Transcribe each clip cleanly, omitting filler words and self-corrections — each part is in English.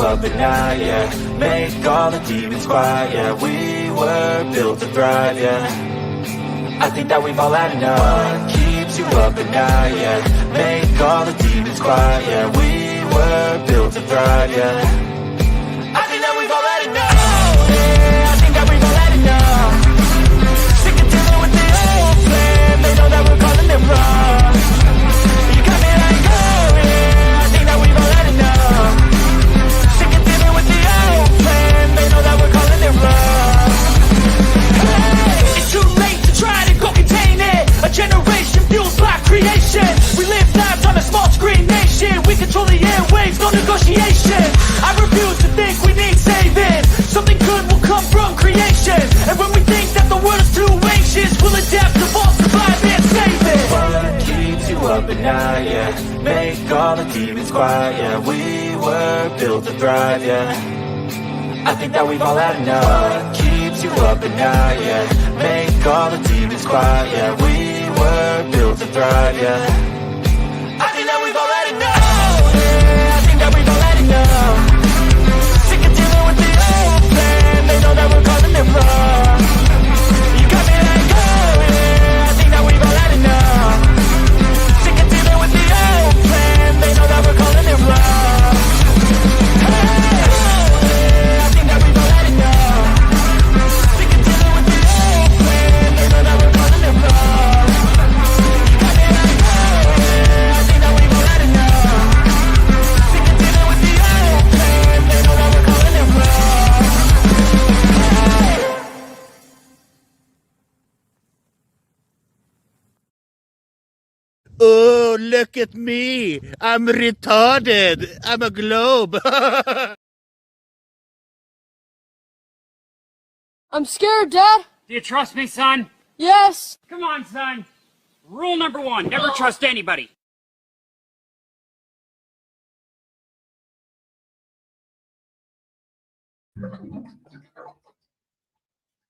Up at night, yeah. Make all the demons quiet, yeah. We were built to thrive, yeah. I think that we've all had enough. What keeps you up at night, yeah. Make all the demons quiet, yeah. We were built to thrive, yeah. I think that we've all had enough. Yeah, I think that we've all had enough. Sick of dealing with the old plan. They know that we're calling it wrong. You got me like, oh yeah. I think that we've all had enough. They know that we're calling it wrong. Hey, it's too late to try to go contain it. A generation fueled by creation. We live lives on a small screen nation. We control the airwaves, no negotiation. I refuse to think we need saving. Something good will come from creation. And when we think that the world is too anxious, we'll adapt, evolve, survive, and save it. What keeps you up at night, yeah. Make all the demons quiet, yeah. We were built to thrive, yeah. I think that we've all had enough. What keeps you up at night, yeah. Make all the demons quiet, yeah. We were built to thrive, yeah. I think that we've all had enough. Yeah, I think that we've all had enough. Sick of dealing with the old plan. They know that we're calling it wrong. You got me like, oh yeah. I think that we've all had enough. Sick of dealing with the old plan. They know that we're calling it wrong. Oh, look at me. I'm retarded. I'm a globe. I'm scared, Dad. Do you trust me, son? Yes. Come on, son. Rule number 1, never trust anybody.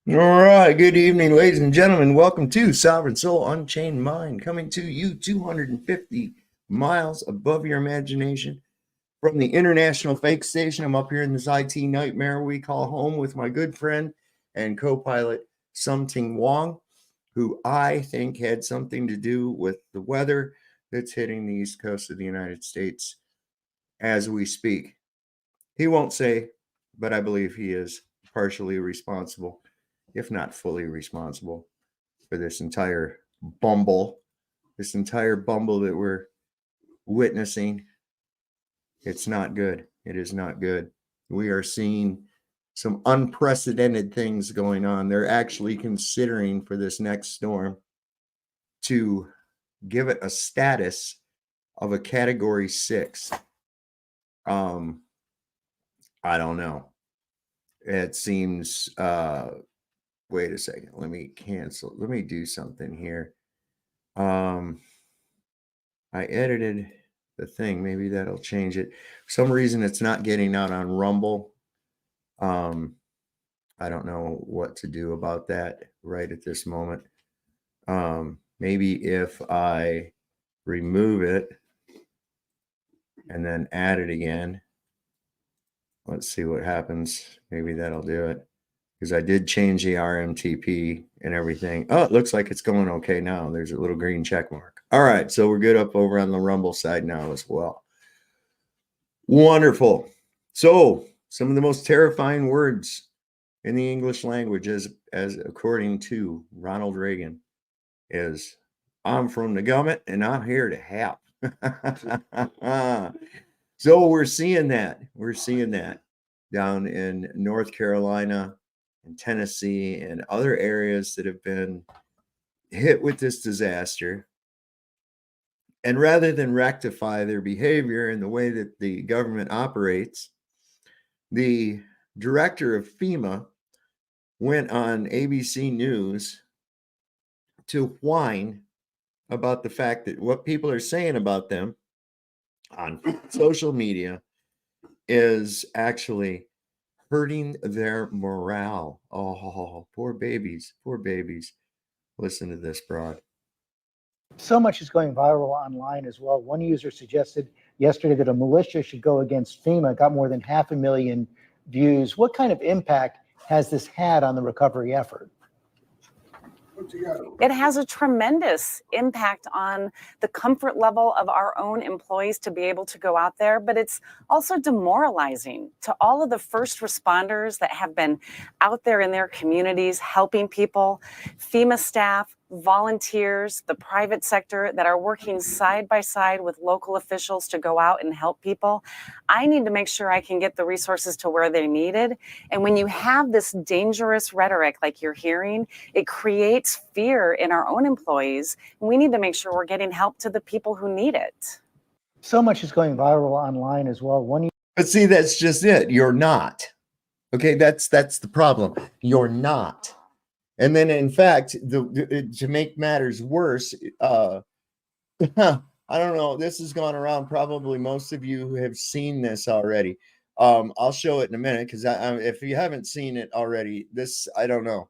All right, good evening, ladies and gentlemen. Welcome to Sovereign Soul Unchained Mind, coming to you 250 miles above your imagination from the International Fake Station. I'm up here in this IT nightmare we call home with my good friend and co-pilot Something Wong, who I think had something to do with the weather that's hitting the east coast of the United States as we speak. He won't say, but I believe he is partially responsible, if not fully responsible, for this entire bumble that we're witnessing. It's not good. It is not good. We are seeing some unprecedented things going on. They're actually considering for this next storm to give it a status of a category 6. I don't know. It seems wait a second. Let me cancel. Let me do something here. I edited the thing. Maybe that'll change it. For some reason, it's not getting out on Rumble. I don't know what to do about that right at this moment. Maybe if I remove it and then add it again. Let's see what happens. Maybe that'll do it. Because I did change the RMTP and everything. Oh, it looks like it's going okay now. There's a little green check mark. All right, so we're good up over on the Rumble side now as well. Wonderful. So, some of the most terrifying words in the English language, as according to Ronald Reagan, is, I'm from the Gummit and I'm here to help. So we're seeing that. We're seeing that down in North Carolina and Tennessee and other areas that have been hit with this disaster. And rather than rectify their behavior and the way that the government operates, the director of FEMA went on ABC News to whine about the fact that what people are saying about them on social media is actually hurting their morale. Oh, poor babies, poor babies. Listen to this, broad. So much is going viral online as well. One user suggested yesterday that a militia should go against FEMA. It got more than 500,000 views. What kind of impact has this had on the recovery effort? It has a tremendous impact on the comfort level of our own employees to be able to go out there, but it's also demoralizing to all of the first responders that have been out there in their communities helping people, FEMA staff, volunteers, the private sector that are working side by side with local officials to go out and help people. I need to make sure I can get the resources to where they're needed. And when you have this dangerous rhetoric like you're hearing, it creates fear in our own employees. We need to make sure we're getting help to the people who need it. So much is going viral online as well. But see, that's just it. You're not. Okay, that's the problem. You're not. And then, in fact, to make matters worse, I don't know. This has gone around. Probably most of you have seen this already. I'll show it in a minute because if you haven't seen it already, I don't know.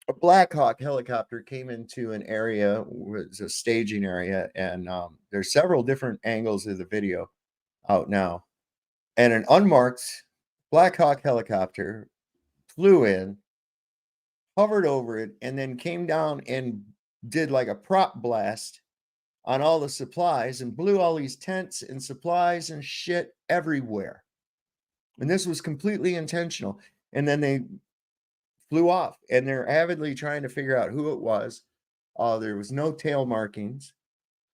A Black Hawk helicopter came into an area, was a staging area, and there's several different angles of the video out now. And an unmarked Black Hawk helicopter flew in, hovered over it, and then came down and did like a prop blast on all the supplies and blew all these tents and supplies and shit everywhere. And this was completely intentional. And then they flew off, and they're avidly trying to figure out who it was. There was no tail markings.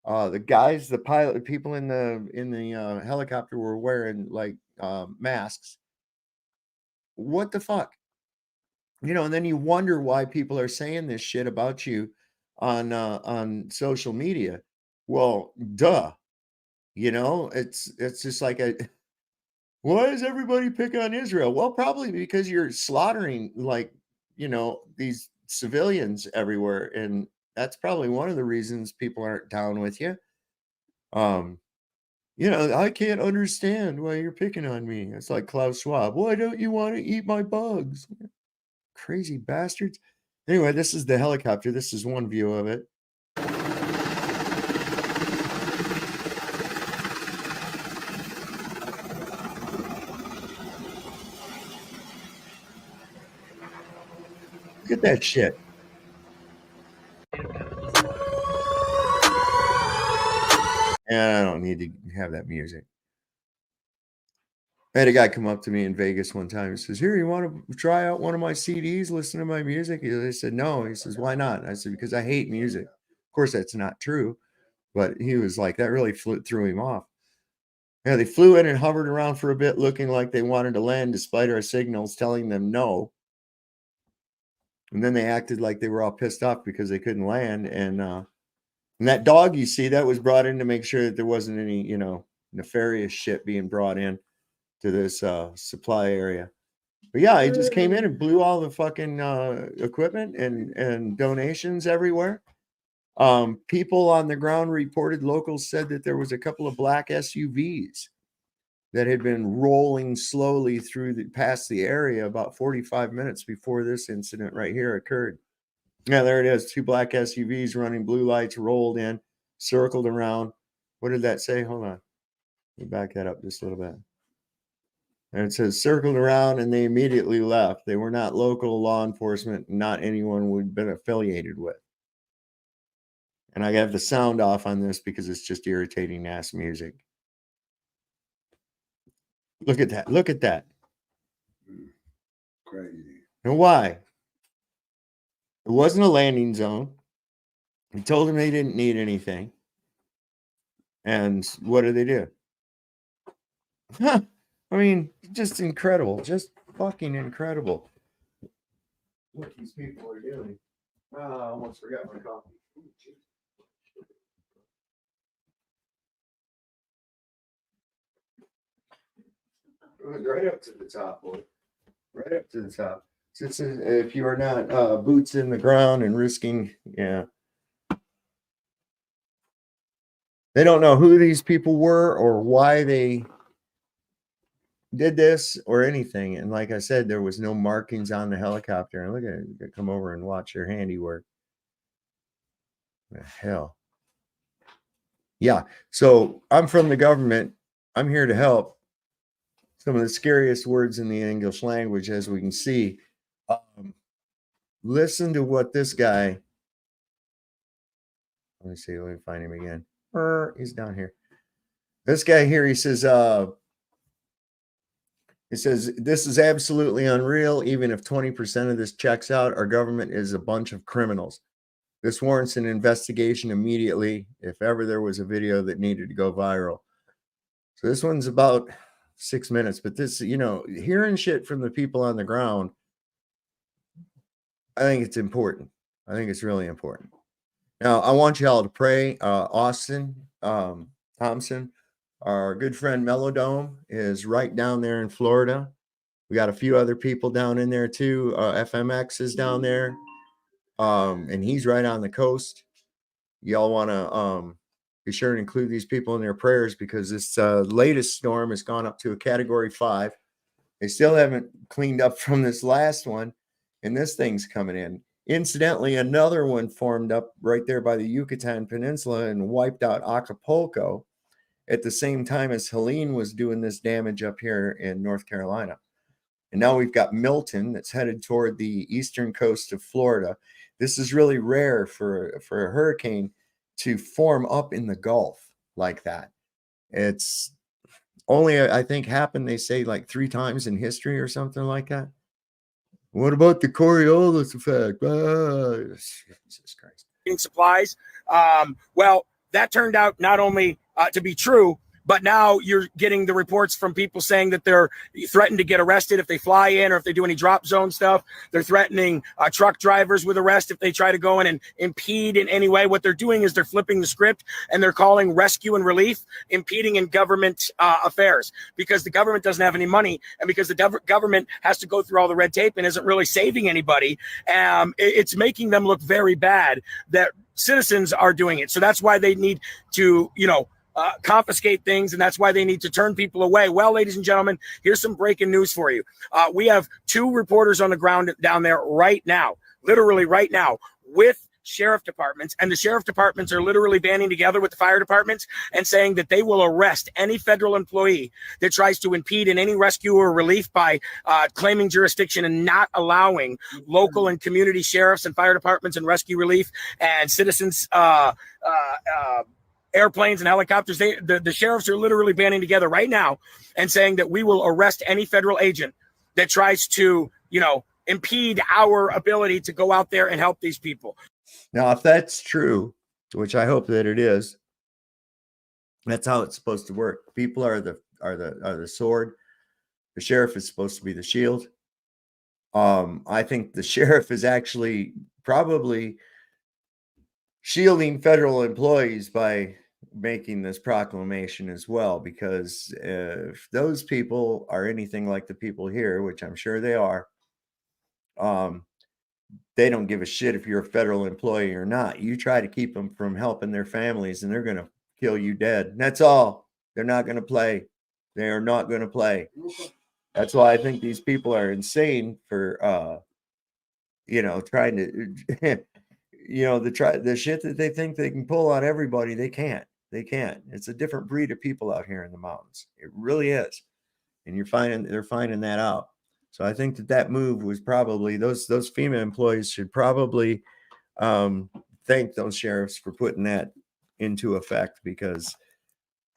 The guys, the pilot, people in the helicopter were wearing like masks. What the fuck? And then you wonder why people are saying this shit about you on social media. Well, duh. It's just like why does everybody pick on Israel? Well, probably because you're slaughtering these civilians everywhere, and that's probably one of the reasons people aren't down with you. I can't understand why you're picking on me. It's like Klaus Schwab. Why don't you want to eat my bugs? Crazy bastards. Anyway, this is the helicopter. This is one view of it. Look at that shit. And I don't need to have that music. I had a guy come up to me in Vegas one time. He says, "Here, you want to try out one of my CDs, listen to my music?" I said, "No." He says, "Why not?" I said, "Because I hate music." Of course, that's not true. But he was like, that really threw him off. Yeah, they flew in and hovered around for a bit, looking like they wanted to land despite our signals telling them no. And then they acted like they were all pissed off because they couldn't land. And that dog you see, that was brought in to make sure that there wasn't any, nefarious shit being brought in to this supply area. But yeah, he just came in and blew all the fucking equipment and donations everywhere. People on the ground reported, locals said that there was a couple of black SUVs that had been rolling slowly past the area about 45 minutes before this incident right here occurred. Yeah, there it is. Two black SUVs running blue lights, rolled in, circled around. What did that say? Hold on. Let me back that up just a little bit. And it says circled around, and they immediately left. They were not local law enforcement, not anyone we'd been affiliated with. And I have the sound off on this because it's just irritating ass music. Look at that. Look at that. Crazy. And why? It wasn't a landing zone. He told them they didn't need anything. And what do? Huh. I mean, just incredible. Just fucking incredible. What these people are doing. I almost forgot my coffee. Right up to the top, boy. Right up to the top. So this is, if you are not boots in the ground and risking, yeah. They don't know who these people were or why they did this or anything. And like I said, there was no markings on the helicopter. And look at it, come over and watch their handiwork. The hell. Yeah. So I'm from the government. I'm here to help. Some of the scariest words in the English language, as we can see. Listen to what this guy. Let me see. Let me find him again. He's down here. This guy here, he says, this is absolutely unreal. Even if 20% of this checks out, our government is a bunch of criminals. This warrants an investigation immediately if ever there was a video that needed to go viral. So this one's about 6 minutes, but this, hearing shit from the people on the ground, I think it's important. I think it's really important. Now, I want you all to pray. Austin Thompson, our good friend Melodome, is right down there in Florida. We got a few other people down in there too. FMX is down there, and he's right on the coast. Y'all want to be sure to include these people in their prayers because this latest storm has gone up to a Category 5. They still haven't cleaned up from this last one, and this thing's coming in. Incidentally, another one formed up right there by the Yucatan Peninsula and wiped out Acapulco at the same time as Helene was doing this damage up here in North Carolina. And now we've got Milton that's headed toward the eastern coast of Florida. This is really rare for a hurricane to form up in the Gulf like that. It's only, I think, happened, they say, like 3 times in history or something like that. What about the Coriolis effect? Jesus Christ. Supplies. Well, that turned out not only to be true, but now you're getting the reports from people saying that they're threatened to get arrested if they fly in or if they do any drop zone stuff. They're threatening truck drivers with arrest if they try to go in and impede in any way. What they're doing is they're flipping the script and they're calling rescue and relief impeding in government affairs because the government doesn't have any money and because the government has to go through all the red tape and isn't really saving anybody. It's making them look very bad that citizens are doing it. So that's why they need to, confiscate things, and that's why they need to turn people away. Well, ladies and gentlemen, here's some breaking news for you. We have 2 reporters on the ground down there right now, literally right now, with sheriff departments, and the sheriff departments are literally banding together with the fire departments and saying that they will arrest any federal employee that tries to impede in any rescue or relief by claiming jurisdiction and not allowing local and community sheriffs and fire departments and rescue relief and citizens airplanes and helicopters. The sheriffs are literally banding together right now and saying that we will arrest any federal agent that tries to, impede our ability to go out there and help these people. Now, if that's true, which I hope that it is, that's how it's supposed to work. People are the sword. The sheriff is supposed to be the shield. I think the sheriff is actually probably shielding federal employees by making this proclamation as well, because if those people are anything like the people here, which I'm sure they are, they don't give a shit if you're a federal employee or not. You try to keep them from helping their families and they're going to kill you dead. That's all. They're not going to play. They are not going to play. That's why I think these people are insane for trying to the shit that they think they can pull on everybody. They can't. It's a different breed of people out here in the mountains. It really is. And they're finding that out. So I think that move was probably those FEMA employees should probably thank those sheriffs for putting that into effect, because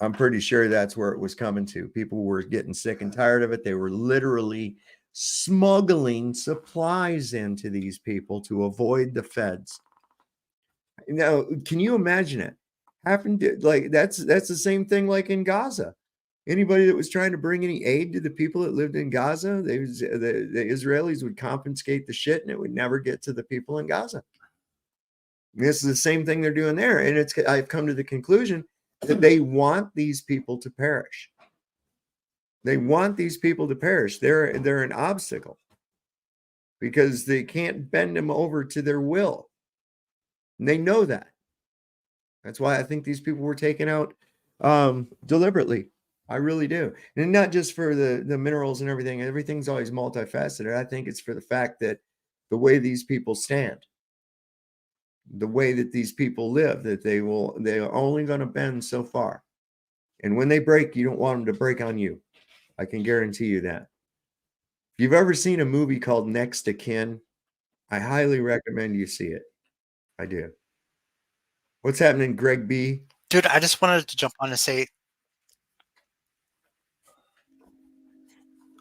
I'm pretty sure that's where it was coming to. People were getting sick and tired of it. They were literally smuggling supplies into these people to avoid the feds. Now, can you imagine it? That's the same thing like in Gaza. Anybody that was trying to bring any aid to the people that lived in Gaza, the Israelis would confiscate the shit and it would never get to the people in Gaza. This is the same thing they're doing there. And I've come to the conclusion that they want these people to perish. They want these people to perish. They're an obstacle because they can't bend them over to their will. And they know that. That's why I think these people were taken out deliberately. I really do. And not just for the minerals and everything. Everything's always multifaceted. I think it's for the fact that the way these people stand, the way that these people live, that they are only going to bend so far. And when they break, you don't want them to break on you. I can guarantee you that. If you've ever seen a movie called Next to Kin, I highly recommend you see it. I do. What's happening, Greg B? Dude, I just wanted to jump on and say,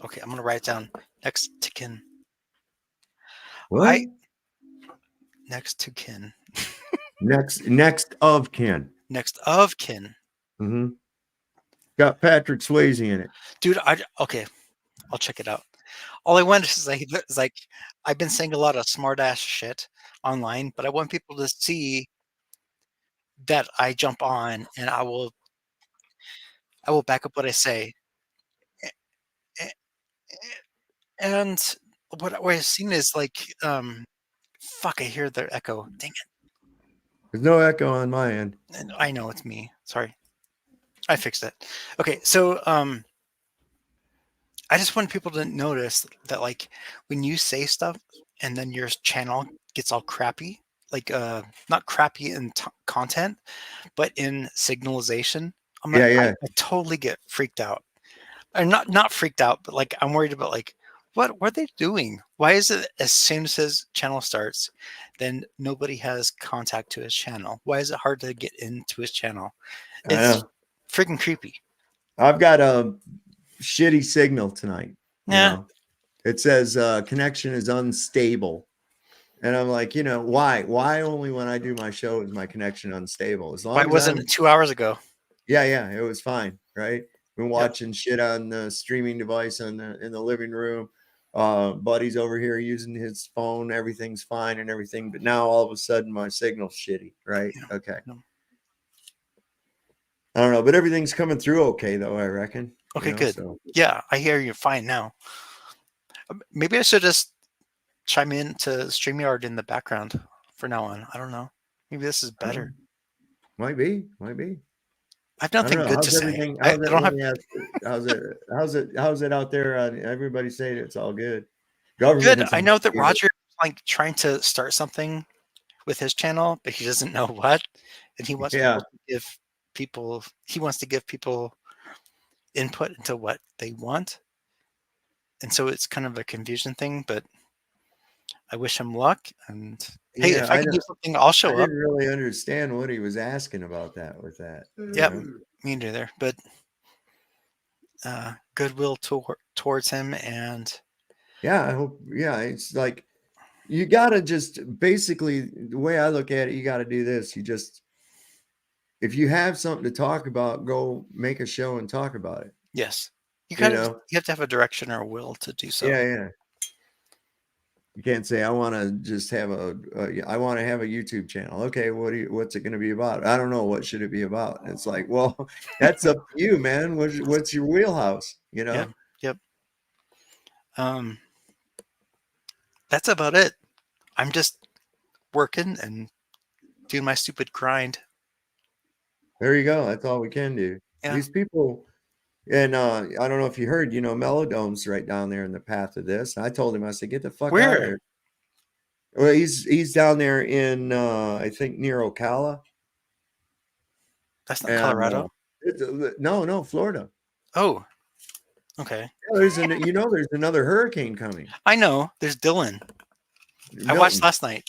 okay, I'm gonna write it down. Next to kin. What? Next to kin. Next of kin. Next of kin. Mm-hmm. Got Patrick Swayze in it. Dude, okay, I'll check it out. All I want is like I've been saying a lot of smart ass shit online, but I want people to see that I jump on and I will back up what I say. And what I've seen is like, fuck, I hear the echo. Dang it. There's no echo on my end. And I know it's me. Sorry. I fixed it. Okay, so I just want people to notice that, like, when you say stuff and then your channel gets all crappy, like not crappy in content, but in signalization, I totally get freaked out. Or not freaked out, but like I'm worried about like what are they doing? Why is it as soon as his channel starts, then nobody has contact to his channel? Why is it hard to get into his channel? It's freaking creepy. I've got a shitty signal tonight. Yeah. You know? It says connection is unstable. And I'm like, why? Why only when I do my show is my connection unstable? As long Why as wasn't it 2 hours ago? Yeah, it was fine, right? Been watching shit on the streaming device in the living room. Buddy's over here using his phone. Everything's fine and everything. But now all of a sudden my signal's shitty, right? Yeah. Okay. I don't know, but everything's coming through okay, though, I reckon. Okay, good. So. Yeah, I hear you fine now. Maybe I should just chime in to StreamYard in the background for now on. I don't know. Maybe this is better. Might be. I have nothing good to say. How's it out there? Everybody saying it's all good. Good. I know that Roger like trying to start something with his channel, but he doesn't know what, and he wants to give people input into what they want, and so it's kind of a confusion thing. But I wish him luck. And hey, if I can do something, I'll show up. I didn't really understand what he was asking about that with that. Yeah, me neither. But goodwill towards him, and I hope. Yeah, it's like you gotta just basically the way I look at it, you gotta do this. You just if you have something to talk about, go make a show and talk about it. Yes, you have to have a direction or a will to do so. Yeah. You can't say I want to just have I want to have a YouTube channel. Okay, what's it going to be about? I don't know. What should it be about? It's like, well, that's up to you, man. What's your wheelhouse? Yeah. Yep. That's about it. I'm just working and doing my stupid grind. There you go. That's all we can do. Yeah. These people, and I don't know if you heard, Melodome's right down there in the path of this. And I told him, I said, get the fuck out of here. Well, he's down there in I think near Ocala. That's not Colorado. No, Florida. Oh, okay. Yeah, there's another hurricane coming. I know. There's Dylan. I watched last night.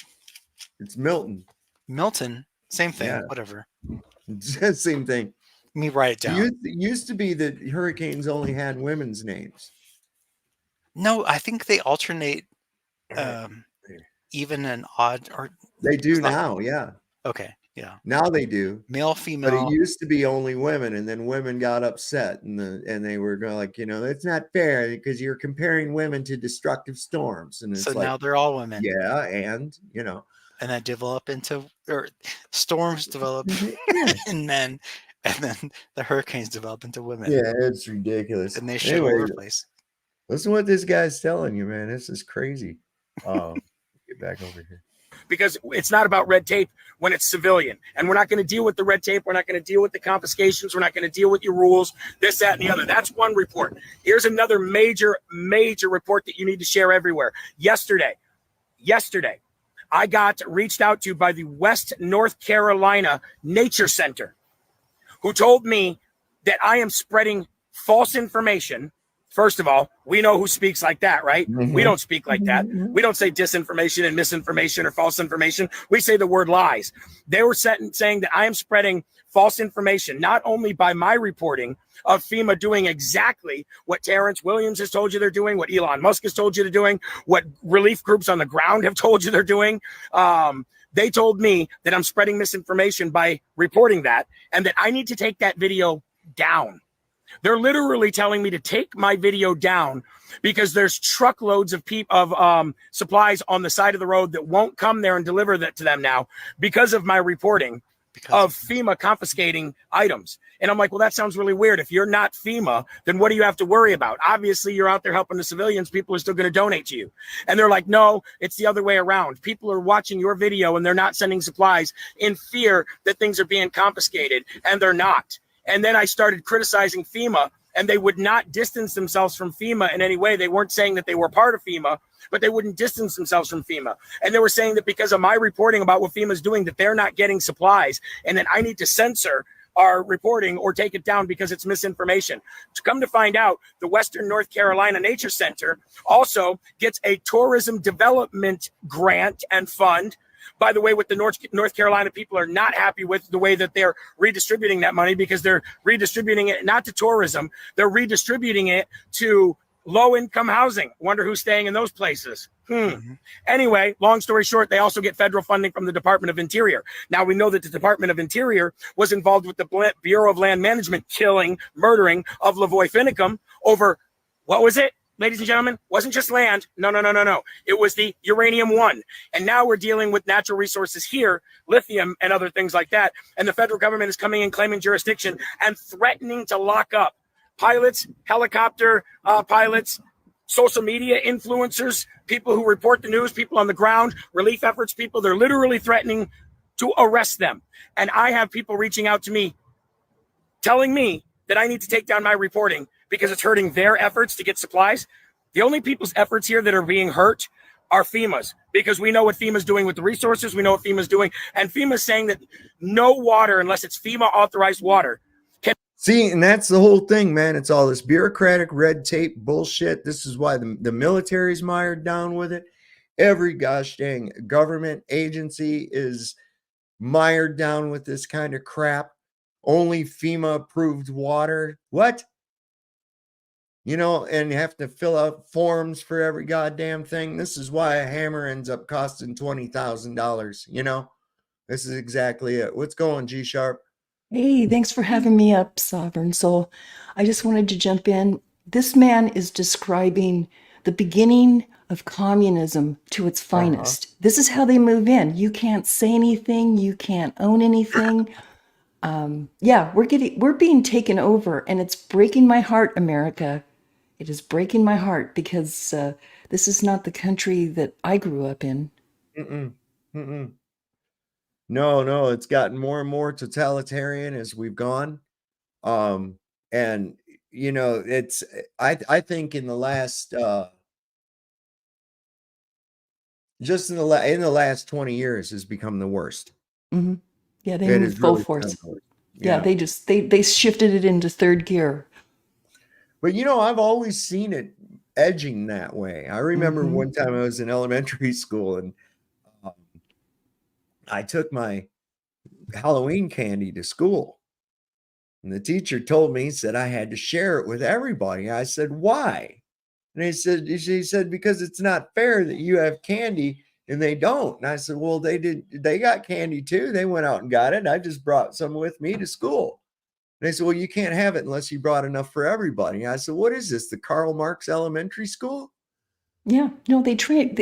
It's Milton. Milton, same thing. Yeah. Whatever. Same thing. Let me write it down. It used to be that hurricanes only had women's names. No, I think they alternate even and odd. Or they do now, yeah. Okay, yeah. Now they do. Male, female. But it used to be only women, and then women got upset, and they were going like, that's not fair because you're comparing women to destructive storms. And it's so now they're all women. Yeah, and and that develop into, or storms develop in men, and then the hurricanes develop into women. Yeah, it's ridiculous. And they shit all over the place. Listen to what this guy's telling you, man. This is crazy. Get back over here. Because it's not about red tape when it's civilian. And we're not going to deal with the red tape. We're not going to deal with the confiscations. We're not going to deal with your rules, this, that, and the other. That's one report. Here's another major report that you need to share everywhere. Yesterday, I got reached out to by the West North Carolina Nature Center, who told me that I am spreading false information. First of all, we know who speaks like that, right? Mm-hmm. We don't speak like that. We don't say disinformation and misinformation or false information. We say the word lies. They were saying that I am spreading false information, not only by my reporting of FEMA doing exactly what Terrence Williams has told you they're doing, what Elon Musk has told you they're doing, what relief groups on the ground have told you they're doing. They told me that I'm spreading misinformation by reporting that, and that I need to take that video down. They're literally telling me to take my video down because there's truckloads of supplies on the side of the road that won't come there and deliver that to them now because of my reporting of FEMA confiscating items. And I'm like, well, that sounds really weird. If you're not FEMA, then what do you have to worry about? Obviously, you're out there helping the civilians. People are still going to donate to you. And they're like, no, it's the other way around. People are watching your video and they're not sending supplies in fear that things are being confiscated, and they're not. And then I started criticizing FEMA, and they would not distance themselves from FEMA in any way. They weren't saying that they were part of FEMA, but they wouldn't distance themselves from FEMA. And they were saying that because of my reporting about what FEMA is doing, that they're not getting supplies, and that I need to censor our reporting or take it down because it's misinformation. To come to find out, the Western North Carolina Nature Center also gets a tourism development grant and fund. By the way, what the North Carolina people are not happy with the way that they're redistributing that money, because they're redistributing it not to tourism, they're redistributing it to low-income housing. Wonder who's staying in those places. Anyway, long story short, they also get federal funding from the Department of Interior. Now, we know that the Department of Interior was involved with the Bureau of Land Management murdering of Lavoy Finicum over, what was it? Ladies and gentlemen, wasn't just land. No. It was the uranium one. And now we're dealing with natural resources here, lithium and other things like that. And the federal government is coming in, claiming jurisdiction and threatening to lock up pilots, helicopter pilots, social media influencers, people who report the news, people on the ground, relief efforts people. They're literally threatening to arrest them. And I have people reaching out to me, telling me that I need to take down my reporting because it's hurting their efforts to get supplies. The only people's efforts here that are being hurt are FEMA's, because we know what FEMA's doing with the resources. We know what FEMA's doing. And FEMA's saying that no water, unless it's FEMA authorized water, can. See, and that's the whole thing, man. It's all this bureaucratic red tape bullshit. This is why the military's mired down with it. Every gosh dang government agency is mired down with this kind of crap. Only FEMA approved water. What? You know, and you have to fill out forms for every goddamn thing. This is why a hammer ends up costing $20,000. You know, this is exactly it. What's going, G Sharp? Hey, thanks for having me up, Sovereign Soul. I just wanted to jump in. This man is describing the beginning of communism to its finest. This is how they move in. You can't say anything. You can't own anything. Yeah, we're being taken over, and it's breaking my heart, America. It is breaking my heart because this is not the country that I grew up in. No, it's gotten more and more totalitarian as we've gone. And you know, it's I think in the last just in the last 20 years has become the worst. Yeah, they moved full force. Yeah, they shifted it into third gear. But you know, I've always seen it edging that way. I remember one time I was in elementary school, and I took my Halloween candy to school. And the teacher told me, he said I had to share it with everybody. I said, why? And she said, because it's not fair that you have candy and they don't. And I said, well, they got candy too. They went out and got it. I just brought some with me to school. And they said, well, you can't have it unless you brought enough for everybody. And I said, what is this, the Karl Marx Elementary School? Yeah, no, they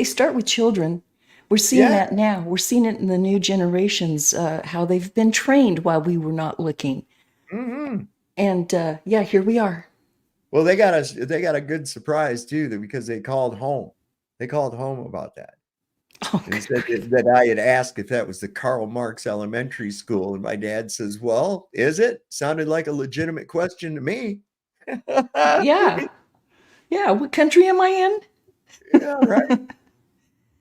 start with children. We're seeing that now. We're seeing it in the new generations, how they've been trained while we were not looking. Mm-hmm. And yeah, here we are. Well, they got a good surprise too, because they called home. They called home about that. Oh, And said that I had asked if that was the Karl Marx Elementary School. And my dad says, well, is it? Sounded like a legitimate question to me. yeah. Yeah. What country am I in? Yeah, right.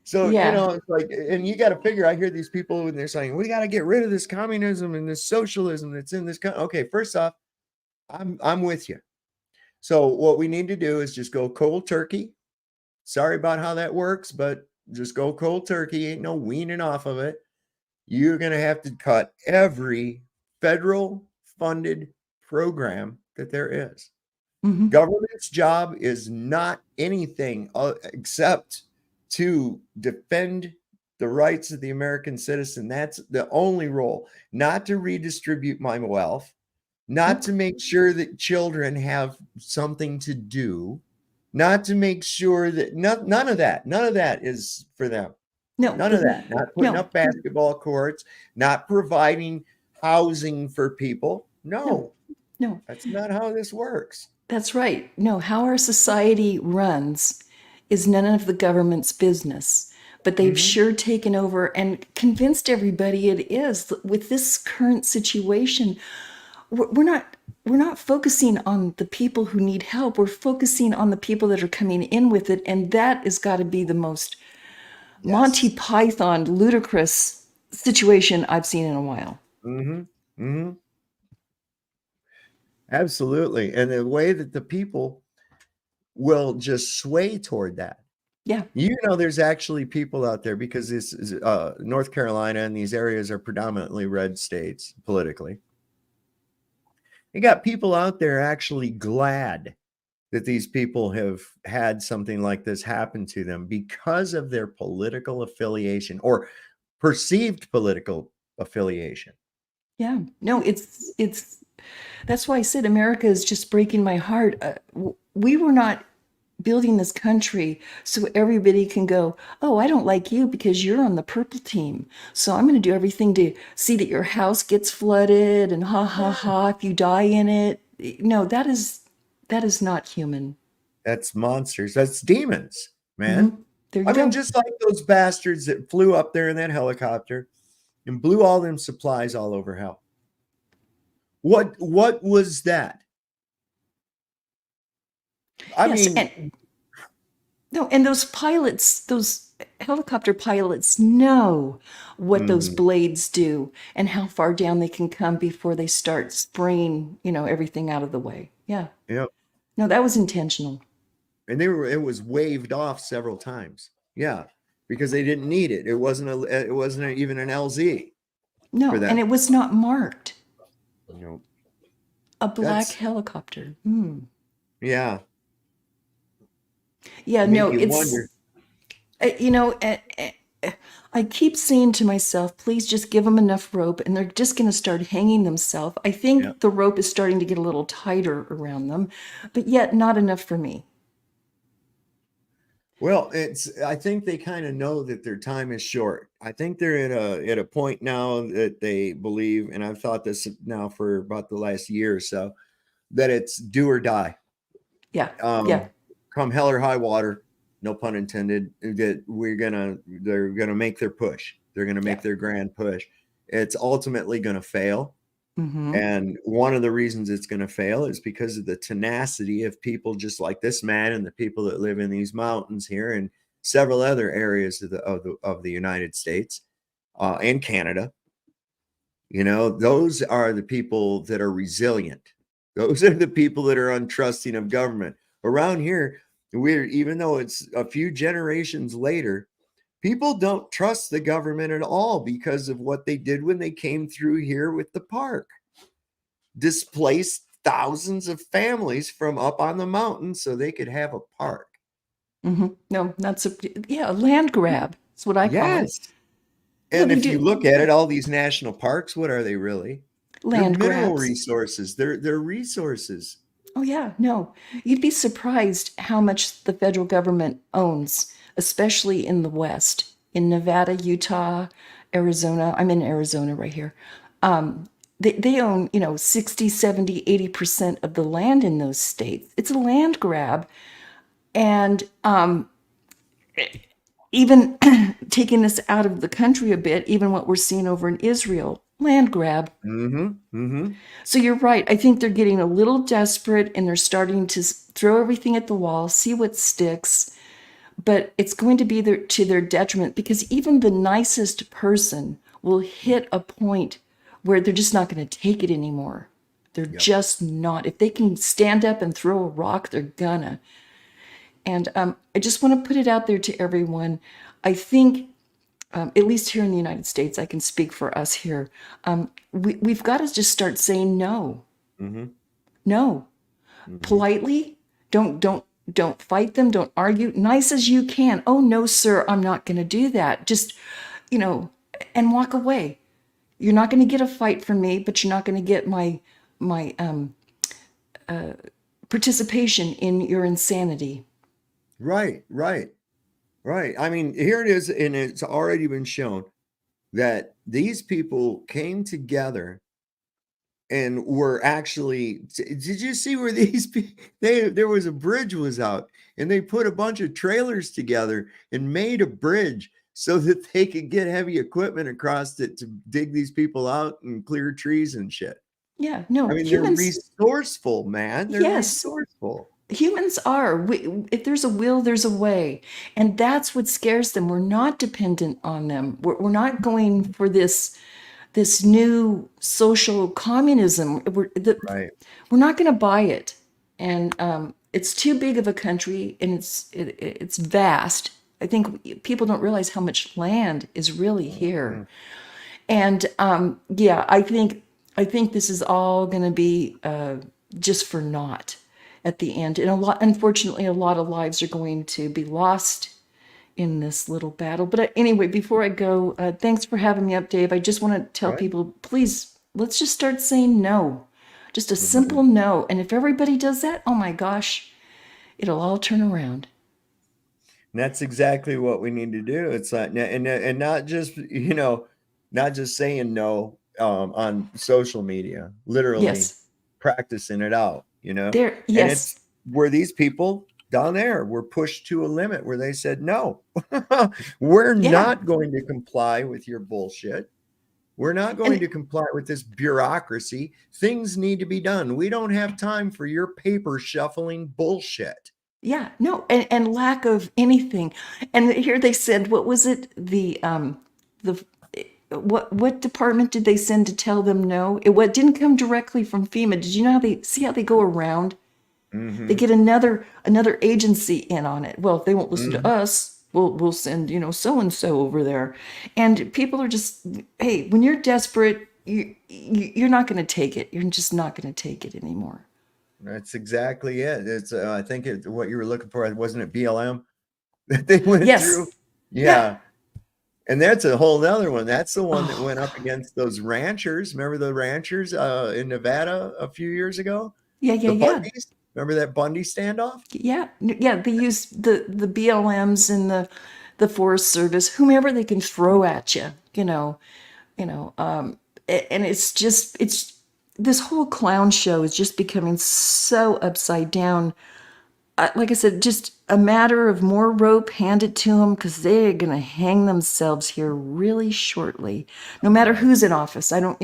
So, Yeah. it's like, and you got to figure, I hear these people and they're saying, we got to get rid of this communism and this socialism that's in this country. Okay, first off, I'm with you. So what we need to do is just go cold turkey. Sorry about how that works, but just go cold turkey. Ain't no weaning off of it. You're going to have to cut every federal funded program that there is. Mhm. Government's job is not anything except to defend the rights of the American citizen. That's the only role, not to redistribute my wealth, not to make sure that children have something to do, not to make sure that none of that is for them. No. None of that. Not putting No. up basketball courts, not providing housing for people. No, No. that's not how this works. That's right. No, how our society runs is none of the government's business. But they've sure taken over and convinced everybody it is. With this current situation, we're not focusing on the people who need help. We're focusing on the people that are coming in with it, and that has got to be the most Monty Python ludicrous situation I've seen in a while. Mm-hmm. Mm-hmm. Absolutely. And the way that the people will just sway toward that. Yeah. There's actually people out there, because this is North Carolina and these areas are predominantly red states politically. You got people out there actually glad that these people have had something like this happen to them because of their political affiliation or perceived political affiliation. Yeah. No, it's that's why I said America is just breaking my heart. We were not building this country so everybody can go, oh, I don't like you because you're on the purple team. So I'm going to do everything to see that your house gets flooded and ha ha ha if you die in it. No, that is not human. That's monsters. That's demons, man. There you go. I mean, just like those bastards that flew up there in that helicopter and blew all them supplies all over hell. What was that? I mean, and those pilots, those helicopter pilots know what those blades do and how far down they can come before they start spraying, everything out of the way. Yeah. Yep. No, that was intentional. And it was waved off several times. Yeah. Because they didn't need it. It wasn't even an LZ. No, and it was not marked. Nope. A black helicopter. Yeah. Yeah, no, it's I keep saying to myself, please just give them enough rope and they're just going to start hanging themselves. I think the rope is starting to get a little tighter around them, but yet not enough for me. Well, I think they kind of know that their time is short. I think they're at a point now that they believe, and I've thought this now for about the last year or so, that it's do or die. Yeah. Come hell or high water, no pun intended, that they're gonna make their push. They're gonna make their grand push. It's ultimately gonna fail. And one of the reasons it's going to fail is because of the tenacity of people just like this man and the people that live in these mountains here and several other areas of the United States and Canada. Those are the people that are resilient. Those are the people that are untrusting of government. Around here, even though it's a few generations later, people don't trust the government at all because of what they did when they came through here with the park. Displaced thousands of families from up on the mountain so they could have a park. No, that's a land grab. That's what I call it. And if you look at it, all these national parks, what are they really? Land They're mineral grabs. Resources. They're resources. Oh yeah, no. You'd be surprised how much the federal government owns, especially in the West, in Nevada, Utah, Arizona. I'm in Arizona right here. they own, 60, 70, 80% of the land in those states. It's a land grab. And even taking this out of the country a bit, even what we're seeing over in Israel, land grab. So you're right. I think they're getting a little desperate and they're starting to throw everything at the wall, see what sticks. But it's going to be to their detriment, because even the nicest person will hit a point where they're just not going to take it anymore. They're just not. If they can stand up and throw a rock, they're gonna. And I just want to put it out there to everyone. I think, at least here in the United States, I can speak for us here. We've got to just start saying no. No. Politely. Don't fight them. Don't argue. Nice as you can. Oh, no, sir, I'm not going to do that. Just, and walk away. You're not going to get a fight from me, but you're not going to get my participation in your insanity. Right. I mean, here it is, and it's already been shown that these people came together and were actually, did you see where there was a bridge was out, and they put a bunch of trailers together and made a bridge so that they could get heavy equipment across it to dig these people out and clear trees and shit. Yeah, no, I mean, humans, they're resourceful, man. They're resourceful. Humans are. If there's a will, there's a way. And that's what scares them. We're not dependent on them. We're not going for this new social communism. We're not going to buy it. And it's too big of a country, and it's vast. I think people don't realize how much land is really here. And I think this is all going to be just for naught at the end. And unfortunately, a lot of lives are going to be lost in this little battle. But anyway, before I go, thanks for having me up, Dave. I just want to tell people, please, let's just start saying no. Just a simple no. And if everybody does that, oh my gosh, it'll all turn around. And that's exactly what we need to do. It's like, and not just, not just saying no on social media, literally practicing it out, There, yes. And it's where these people down there were pushed to a limit where they said, no, we're not going to comply with your bullshit. We're not going to comply with this bureaucracy. Things need to be done. We don't have time for your paper shuffling bullshit. Yeah, no, and lack of anything. And here they said, what was it? What department did they send to tell them no? It didn't come directly from FEMA. Did you know how they go around? They get another agency in on it. Well, if they won't listen to us, we'll send, so and so over there. And people are just, hey, when you're desperate, you're not going to take it. You're just not going to take it anymore. That's exactly it. It's I think what you were looking for, wasn't it BLM that they went through? Yeah. And that's a whole nother one. That's the one that went up against those ranchers. Remember the ranchers in Nevada a few years ago? Yeah. Bundys? Remember that Bundy standoff? Yeah. They use the BLMs and the Forest Service, whomever they can throw at you, and it's this whole clown show is just becoming so upside down. Like I said, just a matter of more rope handed to them, because they're going to hang themselves here really shortly, no matter who's in office. I don't,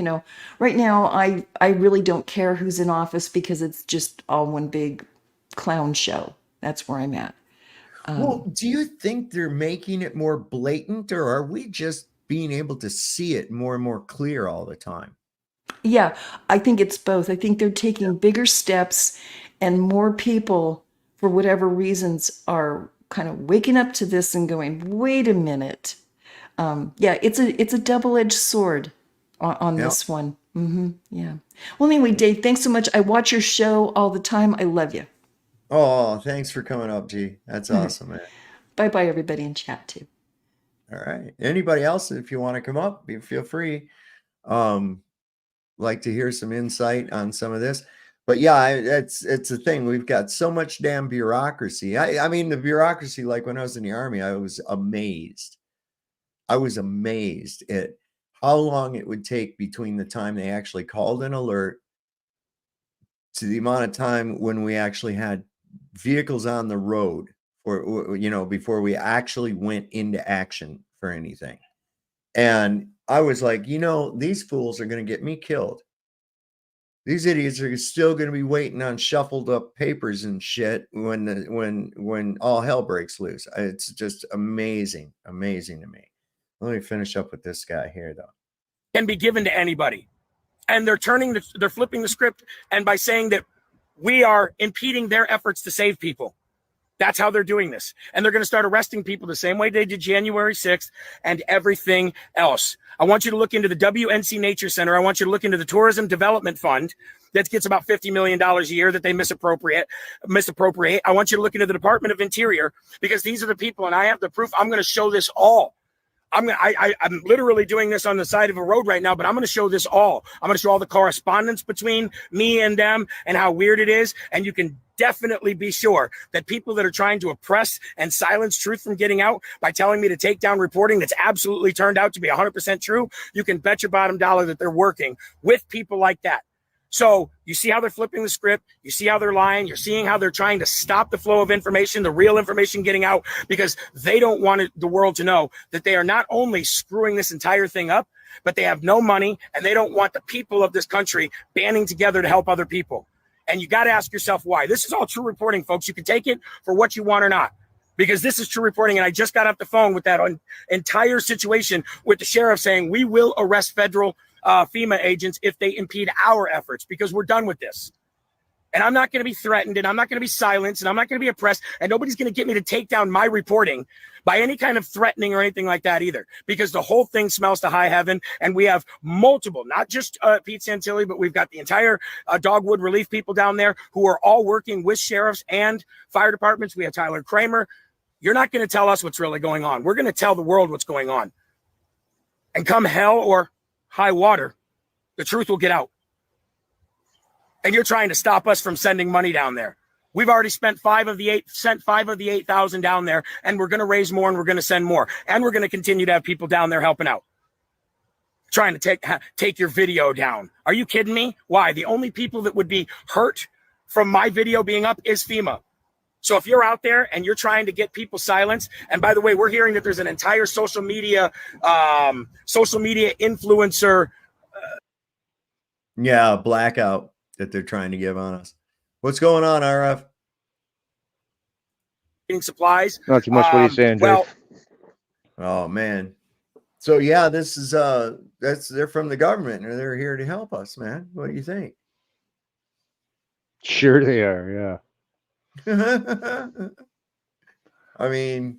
right now, I really don't care who's in office, because it's just all one big clown show. That's where I'm at. Well, do you think they're making it more blatant, or are we just being able to see it more and more clear all the time? Yeah, I think it's both. I think they're taking bigger steps, and more people, for whatever reasons, are kind of waking up to this and going, wait a minute. It's a double-edged sword on this one. Yeah. Well, anyway, Dave, thanks so much. I watch your show all the time. I love you. Oh, thanks for coming up, G. That's awesome, man. Bye-bye, everybody in chat, too. All right. Anybody else, if you want to come up, feel free. Like to hear some insight on some of this. But yeah, it's a thing. We've got so much damn bureaucracy. I mean, the bureaucracy, like when I was in the Army, I was amazed. I was amazed at how long it would take between the time they actually called an alert to the amount of time when we actually had vehicles on the road, or, you know, before we actually went into action for anything. And I was like, you know, these fools are going to get me killed. These idiots are still going to be waiting on shuffled up papers and shit when all hell breaks loose. It's just amazing to me. Let me finish up with this guy here, though. Can be given to anybody, and they're flipping the script, and by saying that we are impeding their efforts to save people. That's how they're doing this. And they're going to start arresting people the same way they did January 6th and everything else. I want you to look into the WNC Nature Center. I want you to look into the Tourism Development Fund that gets about $50 million a year that they misappropriate. I want you to look into the Department of Interior, because these are the people, and I have the proof. I'm going to show this all. I'm literally doing this on the side of a road right now, but I'm going to show this all. I'm going to show all the correspondence between me and them and how weird it is. And you can definitely be sure that people that are trying to oppress and silence truth from getting out by telling me to take down reporting that's absolutely turned out to be 100% true, you can bet your bottom dollar that they're working with people like that. So you see how they're flipping the script. You see how they're lying. You're seeing how they're trying to stop the flow of information, the real information getting out, because they don't want the world to know that they are not only screwing this entire thing up, but they have no money, and they don't want the people of this country banding together to help other people. And you got to ask yourself why. This is all true reporting, folks. You can take it for what you want or not, because this is true reporting. And I just got off the phone with that entire situation with the sheriff saying we will arrest federal FEMA agents if they impede our efforts, because we're done with this. And I'm not going to be threatened, and I'm not going to be silenced, and I'm not going to be oppressed, and nobody's going to get me to take down my reporting by any kind of threatening or anything like that either, because the whole thing smells to high heaven. And we have multiple, not just Pete Santilli, but we've got the entire Dogwood relief people down there who are all working with sheriffs and fire departments. We have Tyler Kramer. You're not going to tell us what's really going on. We're going to tell the world what's going on. And come hell or high water, the truth will get out. And you're trying to stop us from sending money down there. We've already sent 5 of the 8,000 down there, and we're going to raise more, and we're going to send more, and we're going to continue to have people down there helping out, trying to take your video down. Are you kidding me? Why? The only people that would be hurt from my video being up is FEMA. So if you're out there and you're trying to get people silenced, and by the way, we're hearing that there's an entire social media influencer. Blackout that they're trying to give on us. What's going on, RF? Supplies. Not too much. What are you saying, Jay? Well, oh man. So yeah, this is they're from the government, and they're here to help us, man. What do you think? Sure they are, yeah. I mean,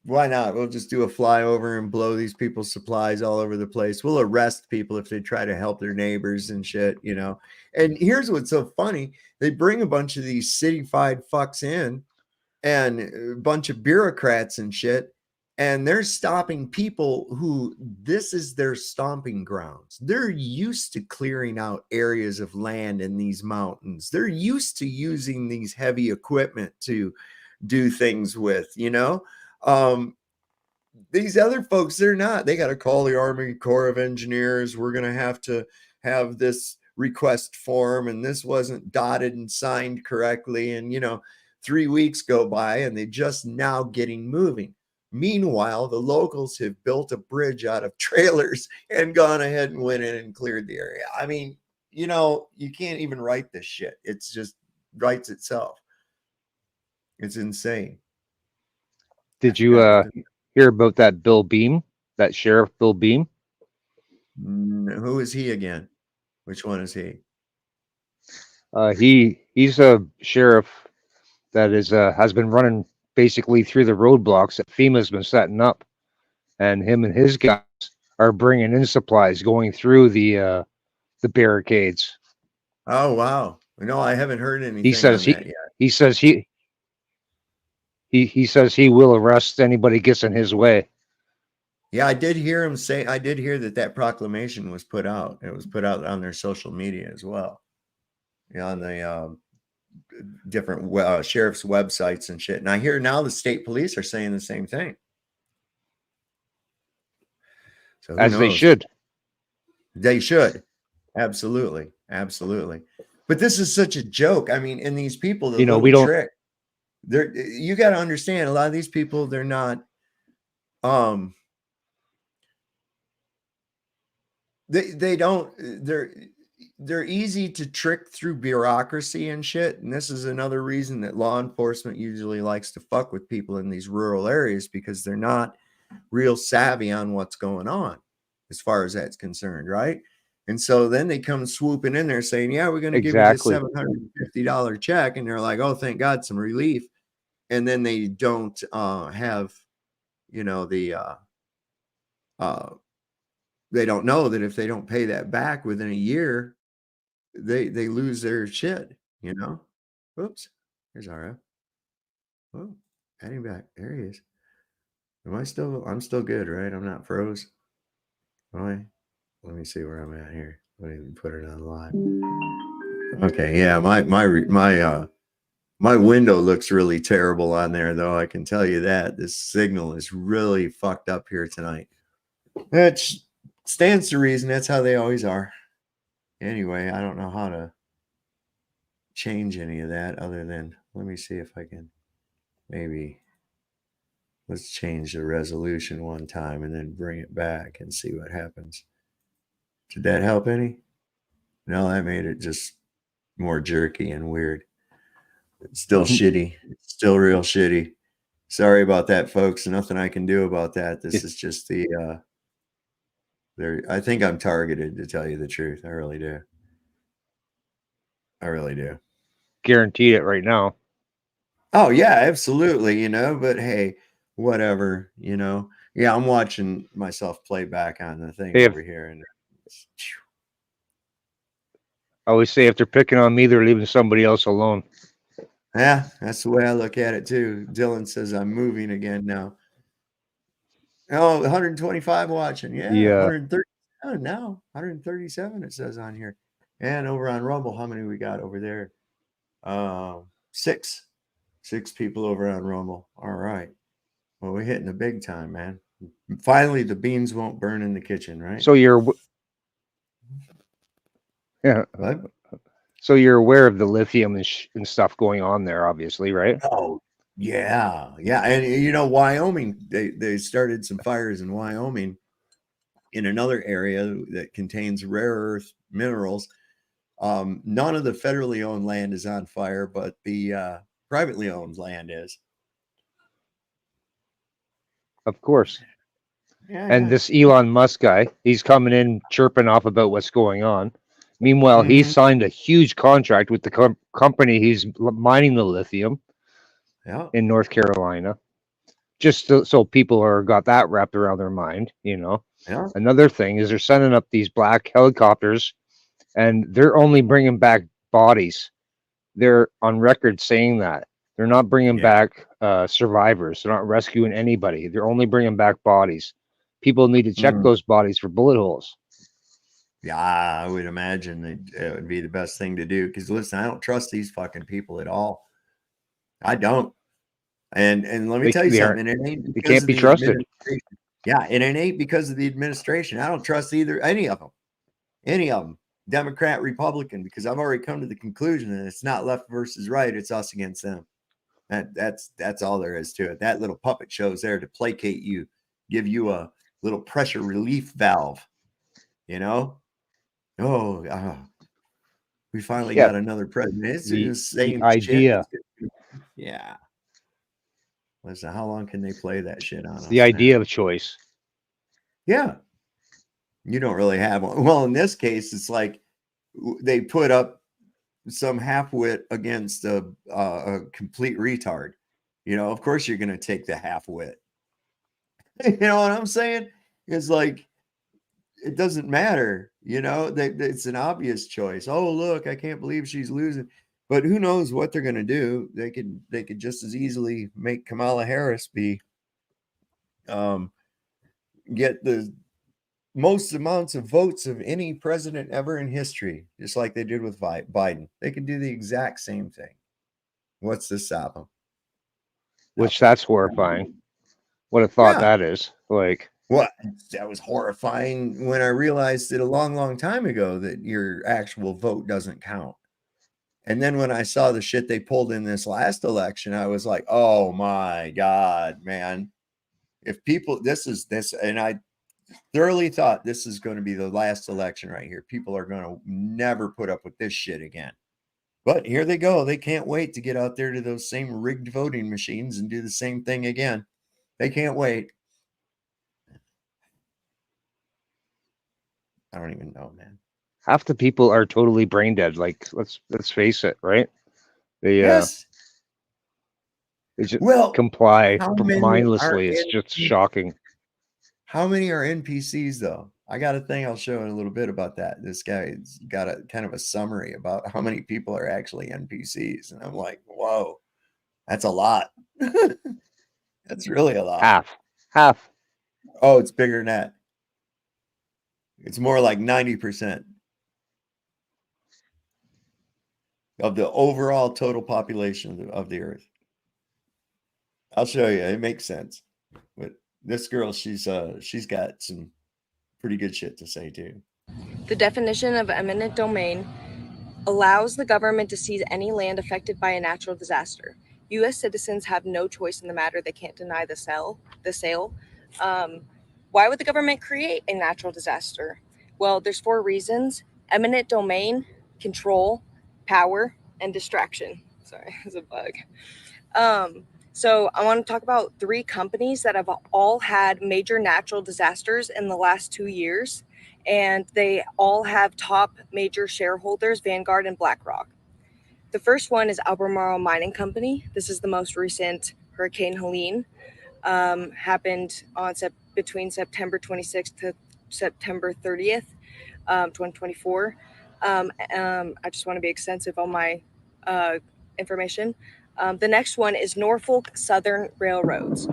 why not? We'll just do a flyover and blow these people's supplies all over the place. We'll arrest people if they try to help their neighbors and shit, you know. And here's what's so funny. They bring a bunch of these city-fied fucks in and a bunch of bureaucrats and shit, and they're stopping people who this is their stomping grounds. They're used to clearing out areas of land in these mountains. They're used to using these heavy equipment to do things with, you know. These other folks, they're not. They got to call the Army Corps of Engineers. We're going to have this request form, and this wasn't dotted and signed correctly. And, you know, 3 weeks go by and they just now getting moving. Meanwhile, the locals have built a bridge out of trailers and gone ahead and went in and cleared the area. I mean, you know, you can't even write this shit. It's just writes itself. It's insane. Did you hear about that Bill Beam, that Sheriff Bill Beam? Who is he again? Which one is he? He's a sheriff that is has been running basically through the roadblocks that FEMA's been setting up, and him and his guys are bringing in supplies going through the barricades. Oh wow! No, I haven't heard anything. He says on that yet. He says he will arrest anybody gets in his way. Yeah, I did hear him say. I did hear that proclamation was put out. It was put out on their social media as well. Yeah, on the different sheriff's websites and shit. And I hear now the state police are saying the same thing. So who as they knows? should. They should. Absolutely. Absolutely. But this is such a joke. I mean, and these people, the You know, little we don't. trick, you got to understand, a lot of these people, they're not, they don't, they're easy to trick through bureaucracy and shit. And this is another reason that law enforcement usually likes to fuck with people in these rural areas, because they're not real savvy on what's going on as far as that's concerned, right? And so then they come swooping in there saying, yeah, we're going to give you this Exactly. $750 check. And they're like, oh, thank God, some relief. And then they don't have, you know, they don't know that if they don't pay that back within a year, they lose their shit, you know? Oops. Here's RF. Oh, adding back. There he is. I'm still good, right? I'm not froze. Let me see where I'm at here. Let me put it on live. Okay, yeah, my window looks really terrible on there, though. I can tell you that this signal is really fucked up here tonight. That stands to reason. That's how they always are. Anyway, I don't know how to change any of that other than, let me see if I can maybe, let's change the resolution one time and then bring it back and see what happens. Did that help any? No, that made it just more jerky and weird. It's still shitty. It's still real shitty. Sorry about that, folks. Nothing I can do about that. This is just the I think I'm targeted, to tell you the truth. I really do. I really do. Guaranteed it right now. Oh yeah, absolutely, you know, but hey, whatever, you know. Yeah, I'm watching myself play back on the thing over here, and I always say if they're picking on me, they're leaving somebody else alone. yeah, that's the way I look at it too. Dylan says I'm moving again now. Oh, 125 watching. Yeah, 137 now. 137 it says on here. And over on Rumble, how many we got over there? Six people over on Rumble. All right. Well, we're hitting the big time, man. Finally, the beans won't burn in the kitchen, right? So What? So you're aware of the lithium and stuff going on there, obviously, right? Oh, yeah. Yeah. And you know, Wyoming, they started some fires in Wyoming in another area that contains rare earth minerals. None of the federally owned land is on fire, but the privately owned land is. Of course. Yeah, and yeah. this Elon Musk guy, he's coming in chirping off about what's going on. Meanwhile, he signed a huge contract with the company he's mining the lithium in North Carolina. Just so people are got that wrapped around their mind, you know. Yeah. Another thing is they're sending up these black helicopters, and they're only bringing back bodies. They're on record saying that they're not bringing back survivors. They're not rescuing anybody. They're only bringing back bodies. People need to check those bodies for bullet holes. Yeah, I would imagine that it would be the best thing to do. Because listen, I don't trust these fucking people at all. I don't. And let me tell you something. It ain't they can't be trusted. Yeah, and it ain't because of the administration. I don't trust any of them. Any of them. Democrat, Republican, because I've already come to the conclusion that it's not left versus right, it's us against them. That's all there is to it. That little puppet show is there to placate you, give you a little pressure relief valve, you know. We finally got another president. It's the same idea. Shit. Yeah. Listen, how long can they play that shit on us? The idea of choice. Yeah. You don't really have one. Well, in this case, it's like they put up some half-wit against a complete retard. You know, of course you're going to take the half-wit. You know what I'm saying? It's like, it doesn't matter. You know, it's an obvious choice. Oh, look, I can't believe she's losing. But who knows what they're going to do? They could just as easily make Kamala Harris get the most amounts of votes of any president ever in history, just like they did with Biden. They could do the exact same thing. What's the stop them? Which that's horrifying. What a thought that is. Like, Well, that was horrifying when I realized it a long, long time ago that your actual vote doesn't count. And then when I saw the shit they pulled in this last election, I was like, oh my God, man. If people, and I thoroughly thought this is going to be the last election right here. People are going to never put up with this shit again. But here they go. They can't wait to get out there to those same rigged voting machines and do the same thing again. They can't wait. I don't even know, man. Half the people are totally brain dead. Like, let's face it, right? They Yes. they just Well, comply how many are mindlessly. It's just NPCs? shocking. How many are NPCs though? I got a thing I'll show in a little bit about that. This guy's got a kind of a summary about how many people are actually NPCs, and I'm like, whoa, that's a lot. That's really a lot. Half. Oh, it's bigger than that. It's more like 90% of the overall total population of the earth. I'll show you. It makes sense. But this girl, she's got some pretty good shit to say too. The definition of eminent domain allows the government to seize any land affected by a natural disaster. U.S. citizens have no choice in the matter. They can't deny the sale. Why would the government create a natural disaster? Well, there's 4 reasons: eminent domain, control, power, and distraction. Sorry, there's a bug. So I want to talk about 3 companies that have all had major natural disasters in the last 2 years, and they all have top major shareholders, Vanguard and BlackRock. The first one is Albemarle Mining Company. This is the most recent Hurricane Helene. Happened on between September 26th to September 30th, 2024. I just want to be extensive on my information. The next one is Norfolk Southern Railroads.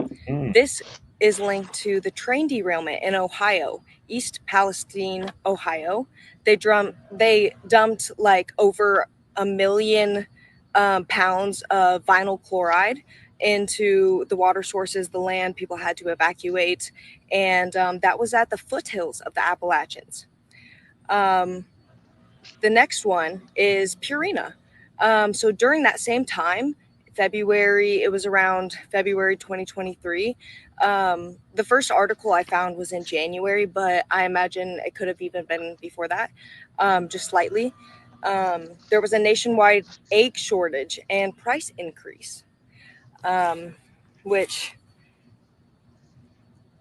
This is linked to the train derailment in Ohio, East Palestine, Ohio. They dumped like over 1 million pounds of vinyl chloride into the water sources, the land. People had to evacuate, and that was at the foothills of the Appalachians. The next one is Purina. So during that same time, it was around February 2023. The first article I found was in January, but I imagine it could have even been before that, just slightly. There was a nationwide egg shortage and price increase, which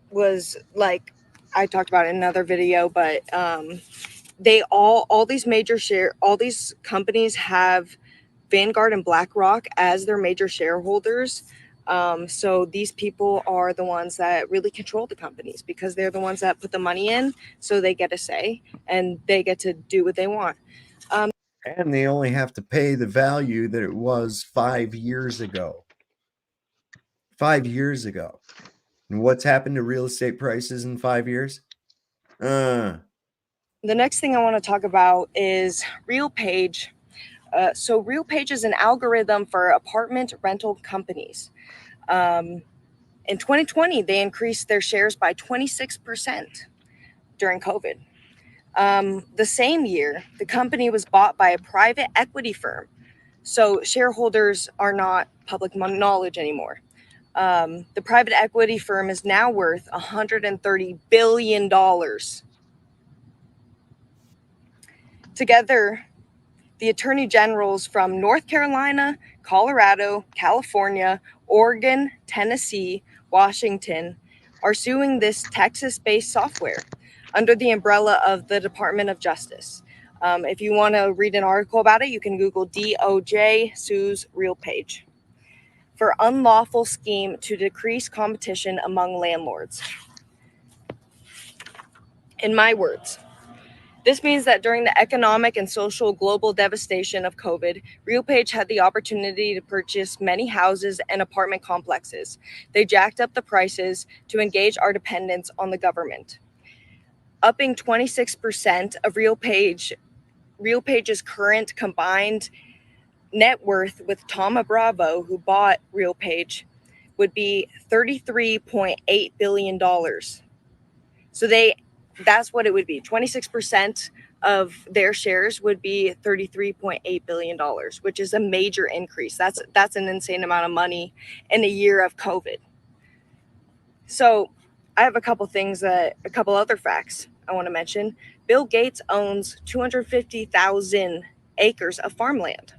was like I talked about in another video, but all these companies have Vanguard and BlackRock as their major shareholders. So these people are the ones that really control the companies because they're the ones that put the money in, so they get a say and they get to do what they want. And they only have to pay the value that it was 5 years ago. 5 years ago. And what's happened to real estate prices in 5 years? The next thing I want to talk about is RealPage. So RealPage is an algorithm for apartment rental companies. In 2020, they increased their shares by 26% during COVID. The same year, the company was bought by a private equity firm. So shareholders are not public knowledge anymore. The private equity firm is now worth $130 billion. Together, the attorney generals from North Carolina, Colorado, California, Oregon, Tennessee, Washington are suing this Texas-based software under the umbrella of the Department of Justice. If you want to read an article about it, you can Google DOJ sues RealPage for unlawful scheme to decrease competition among landlords. In my words, this means that during the economic and social global devastation of COVID, RealPage had the opportunity to purchase many houses and apartment complexes. They jacked up the prices to engage our dependence on the government, upping 26% of RealPage's current combined net worth with Thoma Bravo, who bought RealPage, would be $33.8 billion. So that's what it would be. 26% of their shares would be $33.8 billion, which is a major increase. That's an insane amount of money in a year of COVID. So I have a couple other facts I want to mention. Bill Gates owns 250,000 acres of farmland.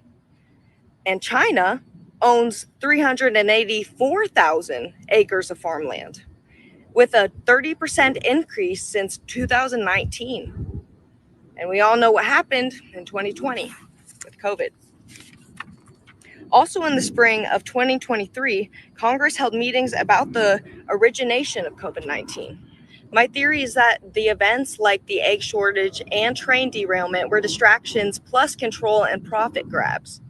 And China owns 384,000 acres of farmland, with a 30% increase since 2019. And we all know what happened in 2020 with COVID. Also in the spring of 2023, Congress held meetings about the origination of COVID-19. My theory is that the events like the egg shortage and train derailment were distractions plus control and profit grabs.